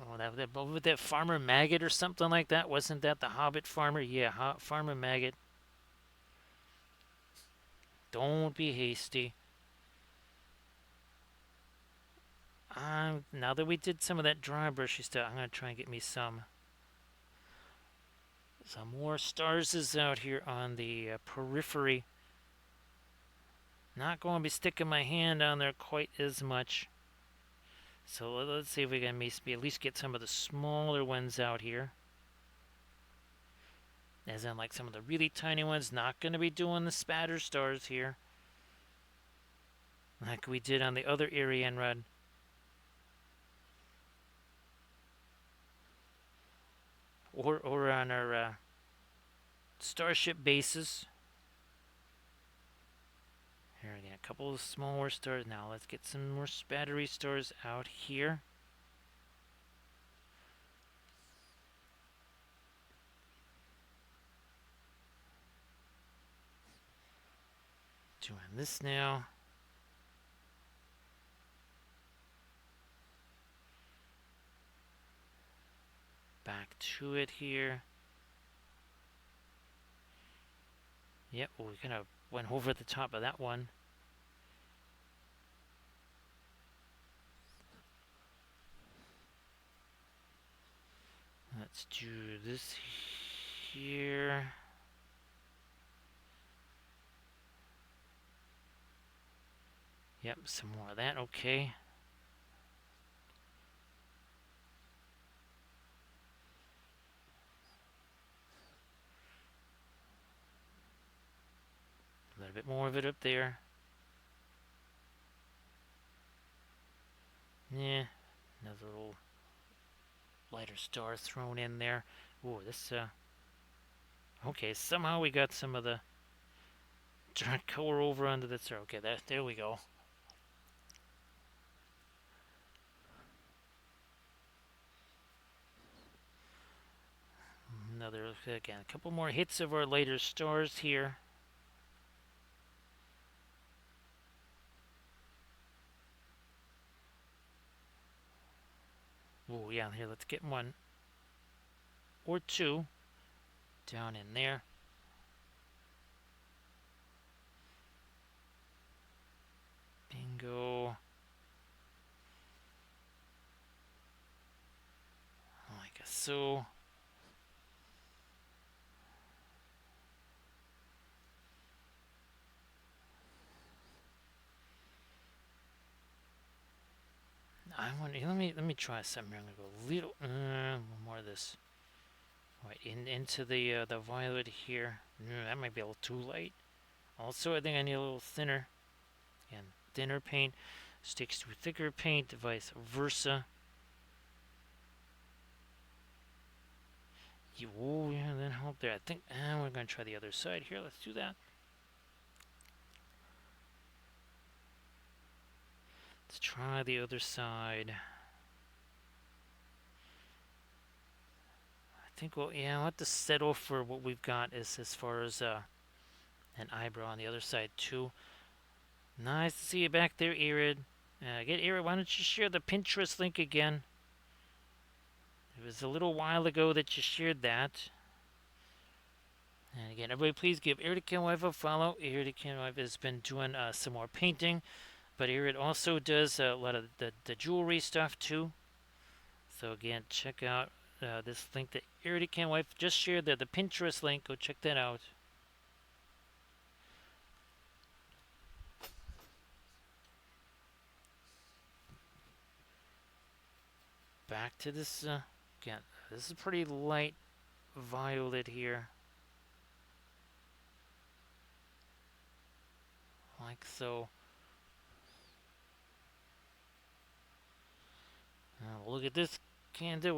Oh, that Farmer Maggot or something like that. Wasn't that the Hobbit farmer? Yeah, Farmer Maggot. Don't be hasty. Now that we did some of that dry brushy stuff, I'm gonna try and get me some more stars out here on the periphery. Not going to be sticking my hand on there quite as much. So let's see if we can maybe at least get some of the smaller ones out here. As in like some of the really tiny ones. Not going to be doing the spatter stars here. Like we did on the other Arianrhod. Or on our starship bases. Here again, a couple of smaller stars. Now let's get some more spattery stars out here. Doing this now. Back to it here. Yep, well, we kind of went over the top of that one. Let's do this here. Yep, some more of that, okay. A little bit more of it up there. Yeah, another little lighter star thrown in there. Ooh, this, okay, somehow we got some of the dark color over under the star. Okay, there we go. Another, again, a couple more hits of our lighter stars here. Oh, yeah, here, let's get one or two down in there. Bingo. Like so. I want. Let me try something. I'm gonna go a little more of this. Right into the violet here. That might be a little too light. Also, I think I need a little thinner. Again, thinner paint sticks to thicker paint, vice versa. Oh yeah, that helped there. I think we're gonna try the other side here. Let's do that. Let's try the other side. I think we'll have to settle for what we've got as far as an eyebrow on the other side too. Nice to see you back there, Arianrhod. Arianrhod, why don't you share the Pinterest link again? It was a little while ago that you shared that. And again, everybody please give Arianrhod Wife a follow. Arianrhod Wife has been doing some more painting, but Arianrhod also does a lot of the jewelry stuff too. So again, check out this link that Arianrhod Wife just shared there, the Pinterest link. Go check that out. Back to this again. This is pretty light violet here, like so. Look at this candle.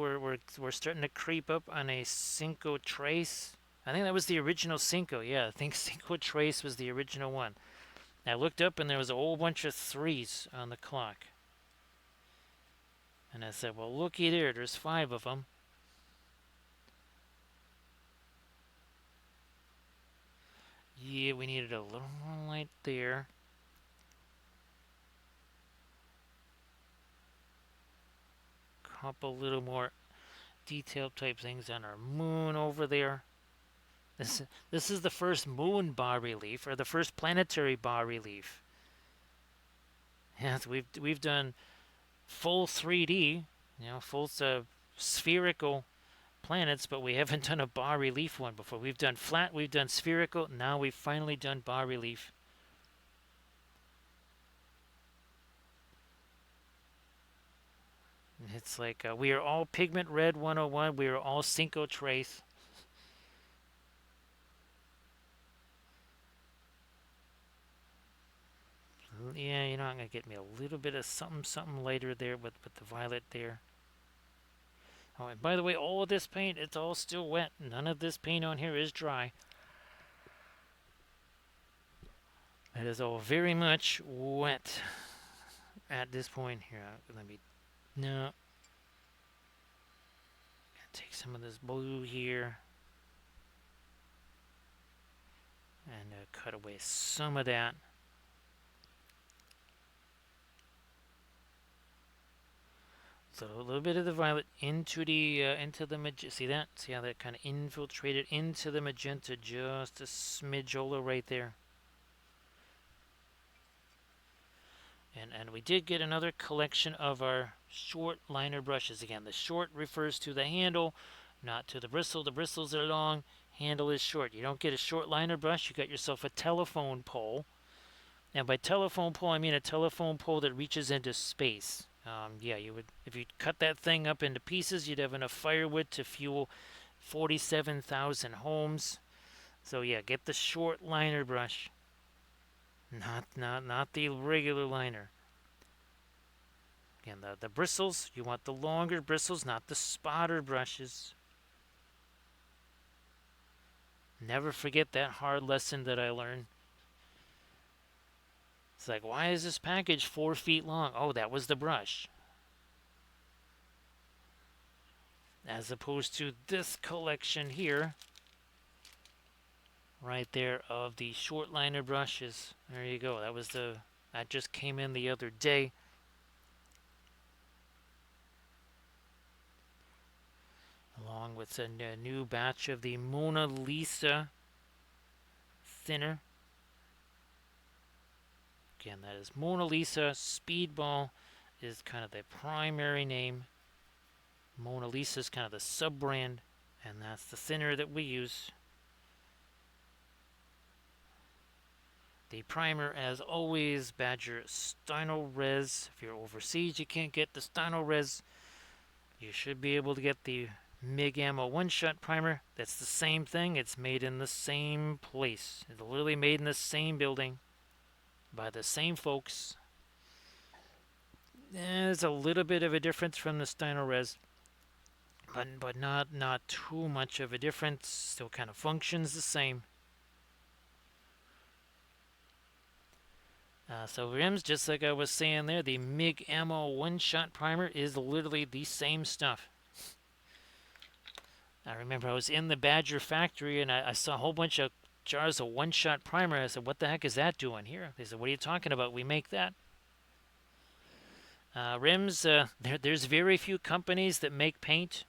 We're starting to creep up on a Cinco Trace. I think that was the original Cinco. Yeah, I think Cinco Trace was the original one. I looked up and there was a whole bunch of threes on the clock. And I said, well, looky there. There's 5 of them. Yeah, we needed a little more light there. Couple little more detailed type things on our moon over there. This is the first moon bas relief, or the first planetary bas relief. Yes, we've done full 3D, full spherical planets, but we haven't done a bas relief one before. We've done flat, we've done spherical, now we've finally done bas relief. It's like we are all Pigment Red 101, we are all Cinco Trace. Yeah, I'm going to get me a little bit of something lighter there with the violet there. Oh, and by the way, all of this paint, it's all still wet. None of this paint on here is dry. It is all very much wet at this point here. No. Take some of this blue here and cut away some of that. So a little bit of the violet into the magenta. See that? See how that kind of infiltrated into the magenta, just a smidgeola right there. And we did get another collection of our short liner brushes. Again, the short refers to the handle, not to the bristle. The bristles are long, handle is short. You don't get a short liner brush, you got yourself a telephone pole. And by telephone pole, I mean a telephone pole that reaches into space. Yeah, you would, if you cut that thing up into pieces, you'd have enough firewood to fuel 47,000 homes. So yeah, get the short liner brush, not the regular liner. Again, the bristles, you want the longer bristles, not the spotter brushes. Never forget that hard lesson that I learned. It's like, why is this package 4 feet long? Oh, that was the brush. As opposed to this collection here, right there, of the short liner brushes. There you go. That just came in the other day. Along with a new batch of the Mona Lisa thinner. Again, that is Mona Lisa. Speedball is kind of the primary name. Mona Lisa is kind of the sub-brand, and that's the thinner that we use. The primer, as always, Badger Stino Res. If you're overseas, you can't get the Stino Res. You should be able to get the MIG Ammo one-shot primer. That's the same thing. It's made in the same place. It's literally made in the same building by the same folks. There's a little bit of a difference from the Stino Res, but not too much of a difference. Still kind of functions the same. So rims, just like I was saying there, the MIG Ammo one-shot primer is literally the same stuff. I remember I was in the Badger factory and I saw a whole bunch of jars of one-shot primer. I said, what the heck is that doing here? They said, what are you talking about? We make that. Rims, there's very few companies that make paint.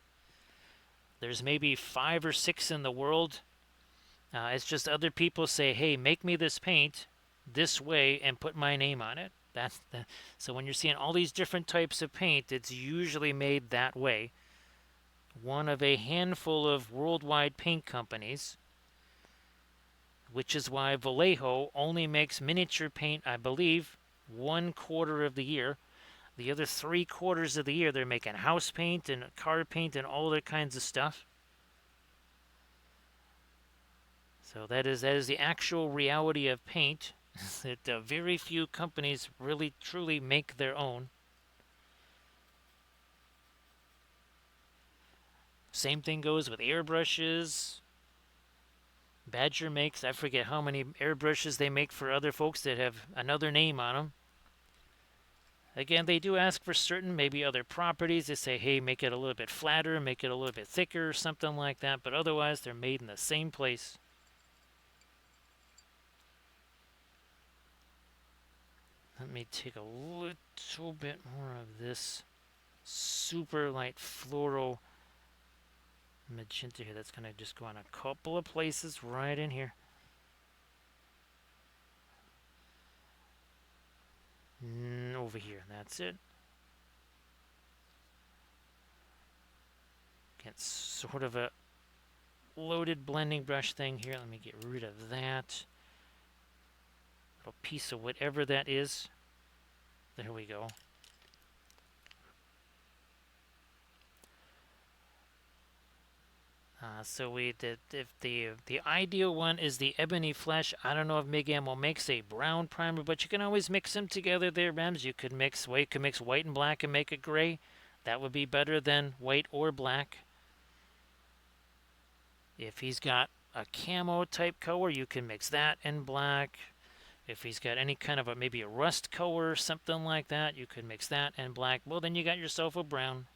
There's maybe 5 or 6 in the world. It's just other people say, hey, make me this paint this way and put my name on it. So when you're seeing all these different types of paint, it's usually made that way. One of a handful of worldwide paint companies, which is why Vallejo only makes miniature paint, I believe, 1/4 of the year. The other 3/4 of the year, they're making house paint and car paint and all that kinds of stuff. So that is the actual reality of paint. That very few companies really truly make their own. Same thing goes with airbrushes. Badger makes, I forget how many airbrushes they make for other folks that have another name on them. Again, they do ask for certain, maybe other properties. They say, hey, make it a little bit flatter, make it a little bit thicker, something like that. But otherwise, they're made in the same place. Let me take a little bit more of this super light floral magenta here. That's going to just go on a couple of places right in here. Over here, that's it. Get sort of a loaded blending brush thing here. Let me get rid of that. Little piece of whatever that is. There we go. So we did. If the ideal one is the ebony flesh. I don't know if MIG Ammo makes a brown primer, but you can always mix them together. There, Rems. You could mix white and black and make it gray. That would be better than white or black. If he's got a camo type color, you can mix that and black. If he's got any kind of maybe a rust color or something like that, you could mix that and black. Well, then you got yourself a brown.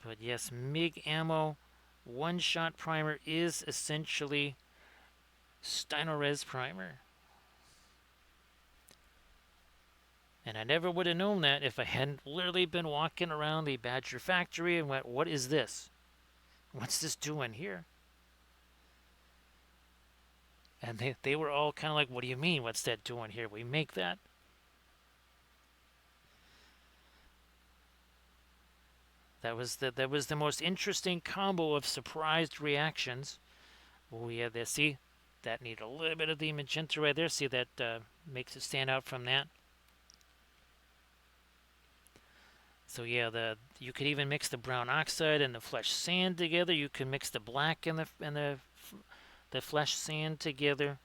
But yes, MIG Ammo one-shot primer is essentially Stino Res primer. And I never would have known that if I hadn't literally been walking around the Badger factory and went, what is this? What's this doing here? And they were all kind of like, what do you mean? What's that doing here? We make that? That was the most interesting combo of surprised reactions. Oh yeah, there. See, that needed a little bit of the magenta right there. See that makes it stand out from that. So yeah, you could even mix the brown oxide and the flesh sand together. You can mix the black and the flesh sand together.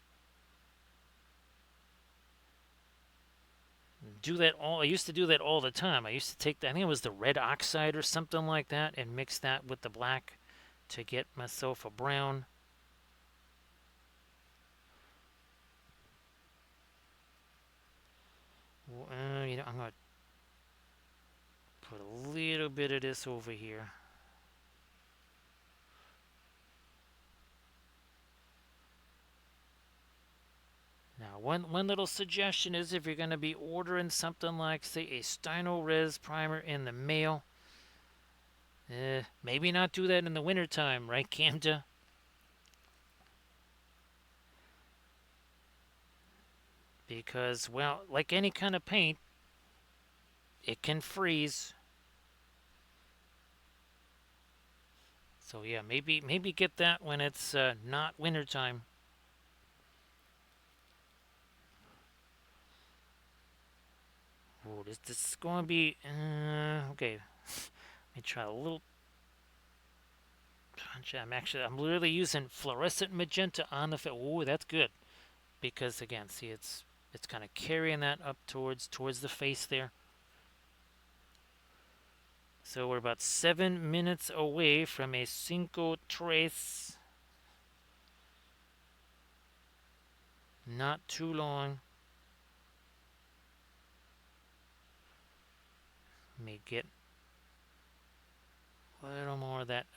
Do that all. I used to do that all the time. I used to take, I think it was the red oxide or something like that, and mix that with the black to get myself a brown. I'm gonna put a little bit of this over here. Now, one little suggestion is if you're going to be ordering something like, say, a Steino Res primer in the mail, maybe not do that in the wintertime, right, Camda? Because, well, like any kind of paint, it can freeze. So yeah, maybe get that when it's not wintertime. Oh, this is going to be okay. Let me try a little. I'm literally using fluorescent magenta on the film. Oh, that's good because again, see, it's kind of carrying that up towards the face there. So we're about 7 minutes away from a cinco tres. Not too long. Let me get a little more of that.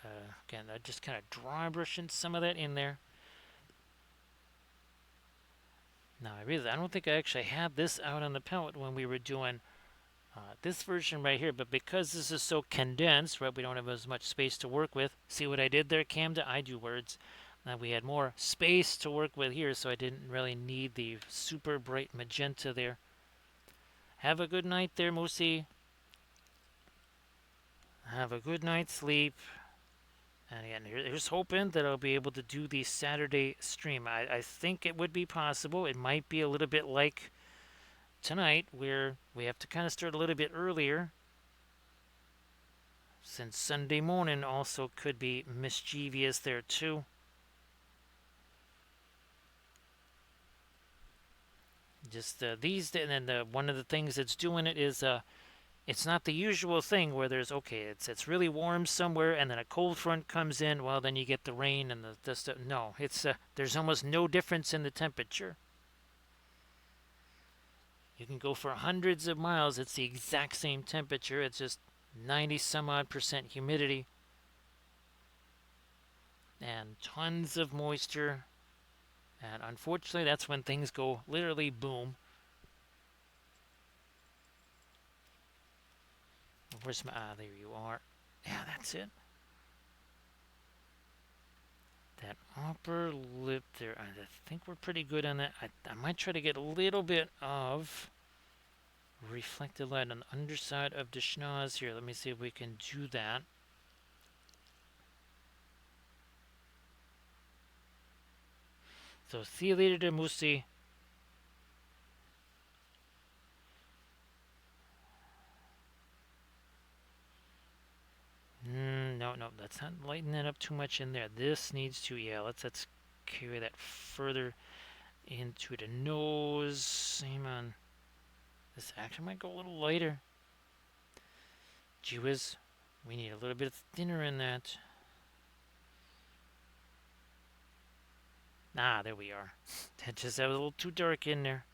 Again, I just kind of dry brushing some of that in there. Now, I don't think I actually had this out on the palette when we were doing this version right here, but because this is so condensed, right, we don't have as much space to work with. See what I did there, Camda? I do words. Now we had more space to work with here, so I didn't really need the super bright magenta there. Have a good night there, Moosey. Have a good night's sleep. And again, here's hoping that I'll be able to do the Saturday stream. I think it would be possible. It might be a little bit like tonight, where we have to kind of start a little bit earlier, since Sunday morning also could be mischievous there too. Just these, and then one of the things that's doing it is it's not the usual thing where there's okay, it's really warm somewhere and then a cold front comes in. Well, then you get the rain and the stuff. No, it's there's almost no difference in the temperature. You can go for hundreds of miles. It's the exact same temperature. It's just 90 some odd percent humidity and tons of moisture. And unfortunately, that's when things go literally boom. Where's my... Ah, there you are. Yeah, that's it. That upper lip there. I think we're pretty good on that. I might try to get a little bit of reflected light on the underside of the schnoz here. Let me see if we can do that. So see you later, Musi. No, let's not lighten that up too much in there. This needs to, yeah, let's carry that further into the nose. Same on. This actually might go a little lighter. Gee whiz, we need a little bit thinner in that. Ah, there we are. That just that was a little too dark in there.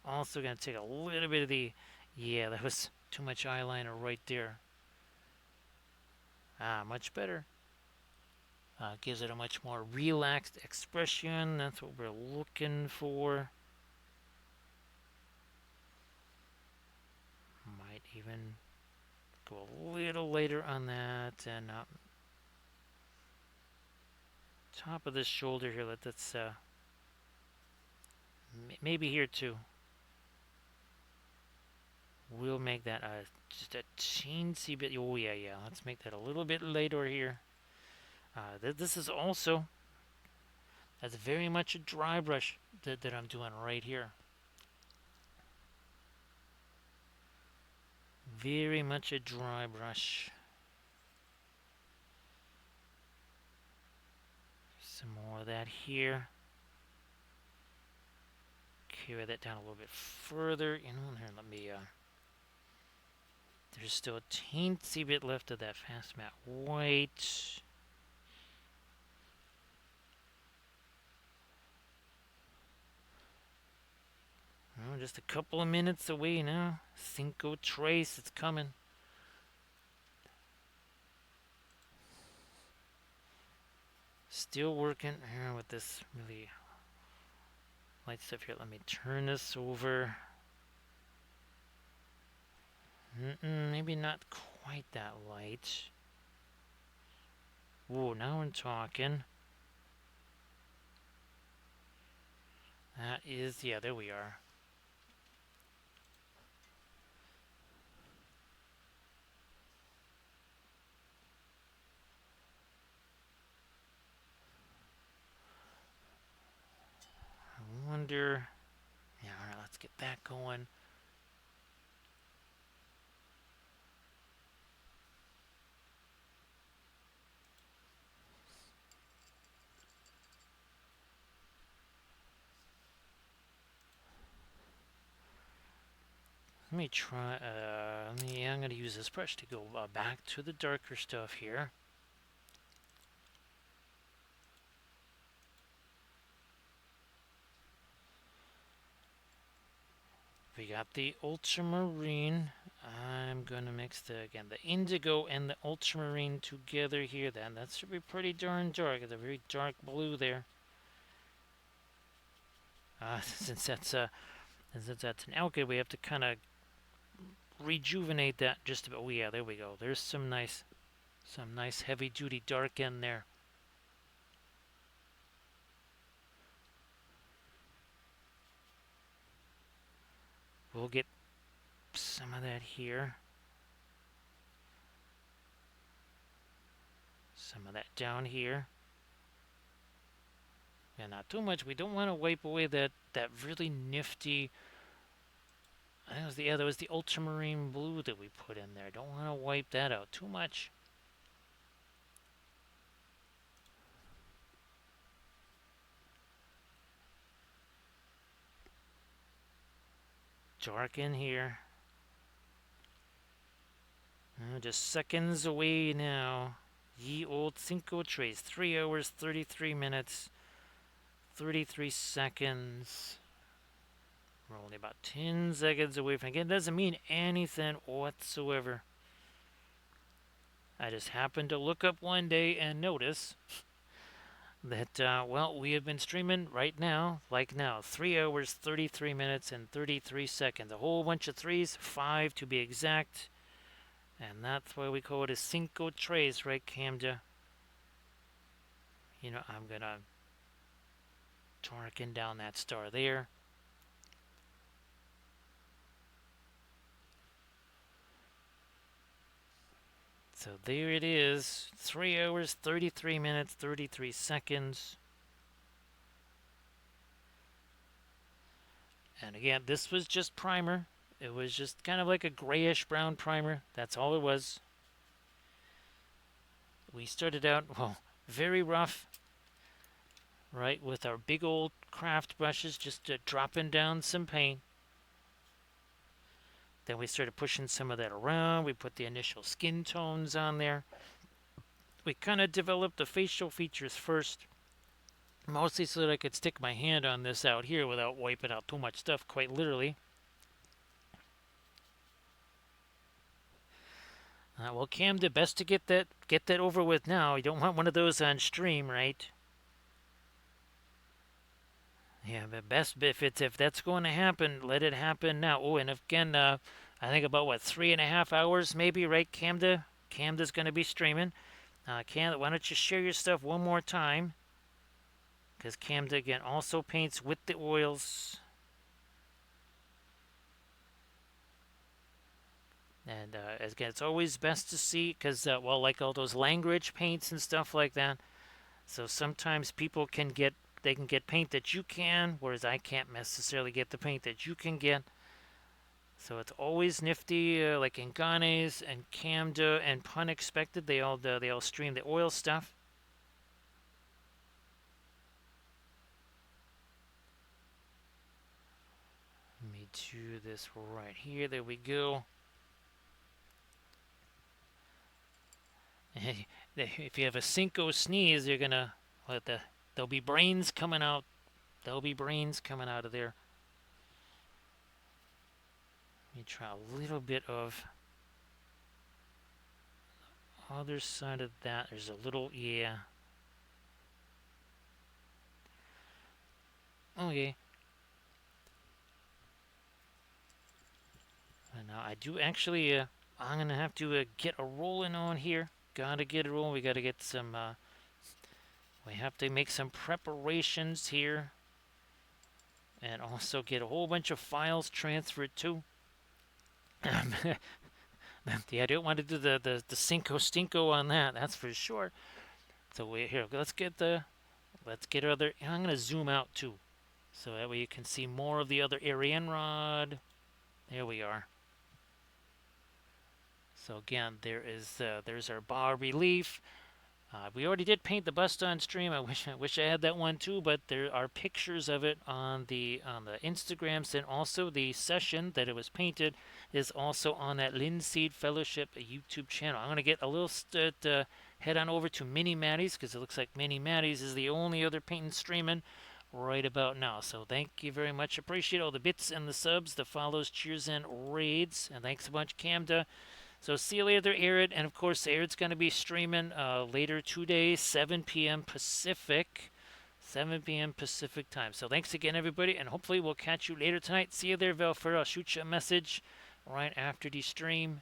Also gonna take a little bit of the, yeah, that was too much eyeliner right there. Ah, much better. Gives it a much more relaxed expression. That's what we're looking for. Even go a little later on that, and top of this shoulder here. Let's maybe here too. We'll make that just a teensy bit. Oh yeah, yeah. Let's make that a little bit later here. This is also that's very much a dry brush that I'm doing right here. Very much a dry brush. Some more of that here. Carry that down a little bit further. You know, here, let me. There's still a teensy bit left of that fast matte white. Oh, just a couple of minutes away now. Cinco Trace, it's coming. Still working here with this really light stuff here. Let me turn this over. Maybe not quite that light. Whoa, now I'm talking. That is, yeah, there we are. I wonder. Yeah, all right, let's get that going. Let me try. I'm going to use this brush to go back to the darker stuff here. We got the ultramarine. I'm gonna mix the indigo and the ultramarine together here. Then that should be pretty darn dark. It's a very dark blue there. Since that's an alkyd, we have to kind of rejuvenate that just a bit. Oh yeah, there we go. There's some nice heavy duty dark in there. We'll get some of that here. Some of that down here. Yeah, not too much. We don't want to wipe away that really nifty. I think that was the ultramarine blue that we put in there. Don't want to wipe that out too much. Dark in here. Just seconds away now. Ye old Cinco Trace. 3 hours, 33 minutes, 33 seconds. We're only about 10 seconds away from it. Again, doesn't mean anything whatsoever. I just happened to look up one day and notice that, well, we have been streaming right now, like now, 3 hours, 33 minutes, and 33 seconds. A whole bunch of threes, 5 to be exact. And that's why we call it a Cinco Trace, right, Camda? You know, I'm going to darken down that star there. So there it is, 3 hours, 33 minutes, 33 seconds. And again, this was just primer. It was just kind of like a grayish brown primer. That's all it was. We started out, well, very rough, right, with our big old craft brushes, just dropping down some paint. Then we started pushing some of that around. We put the initial skin tones on there. We kind of developed the facial features first, mostly so that I could stick my hand on this out here without wiping out too much stuff, quite literally. Well, Cam, the best to get that over with now. You don't want one of those on stream, right? Yeah, but best if that's going to happen, let it happen now. Oh, and again, I think about what 3.5 hours maybe, right? Camda's going to be streaming. Camda, why don't you share your stuff one more time? Because Camda again also paints with the oils. And again, it's always best to see because, well, like all those language paints and stuff like that. So sometimes people can get they can get paint that you can, whereas I can't necessarily get the paint that you can get. So it's always nifty, like Inganes and Camda and Pun Expected. They all stream the oil stuff. Let me do this right here. There we go. If you have a Cinco sneeze, you're gonna there'll be brains coming out. There'll be brains coming out of there. Let me try a little bit of other side of that. There's a little, yeah. Okay. And now I do actually, I'm gonna have to get a rolling on here. Gotta get a roll. We gotta get some. We have to make some preparations here, and also get a whole bunch of files transferred too. Yeah, I don't want to do the Cinco Stinko on that. That's for sure. So wait here. Let's get other. I'm gonna zoom out too, so that way you can see more of the other Arianrhod. There we are. So again, there's our Bas Relief. We already did paint the bust on stream. I wish I had that one too, but there are pictures of it on the Instagrams, and also the session that it was painted is also on that Linseed Fellowship YouTube channel. I'm gonna get a little head on over to Mini Maddie's because it looks like Mini Maddie's is the only other painting streaming right about now. So thank you very much. Appreciate all the bits and the subs, the follows, cheers, and raids, and thanks a bunch, Camda. So see you later, Arid. And of course, Arid's going to be streaming later today, 7 p.m. Pacific. 7 p.m. Pacific time. So thanks again, everybody. And hopefully we'll catch you later tonight. See you there, Velfer. I'll shoot you a message right after the stream.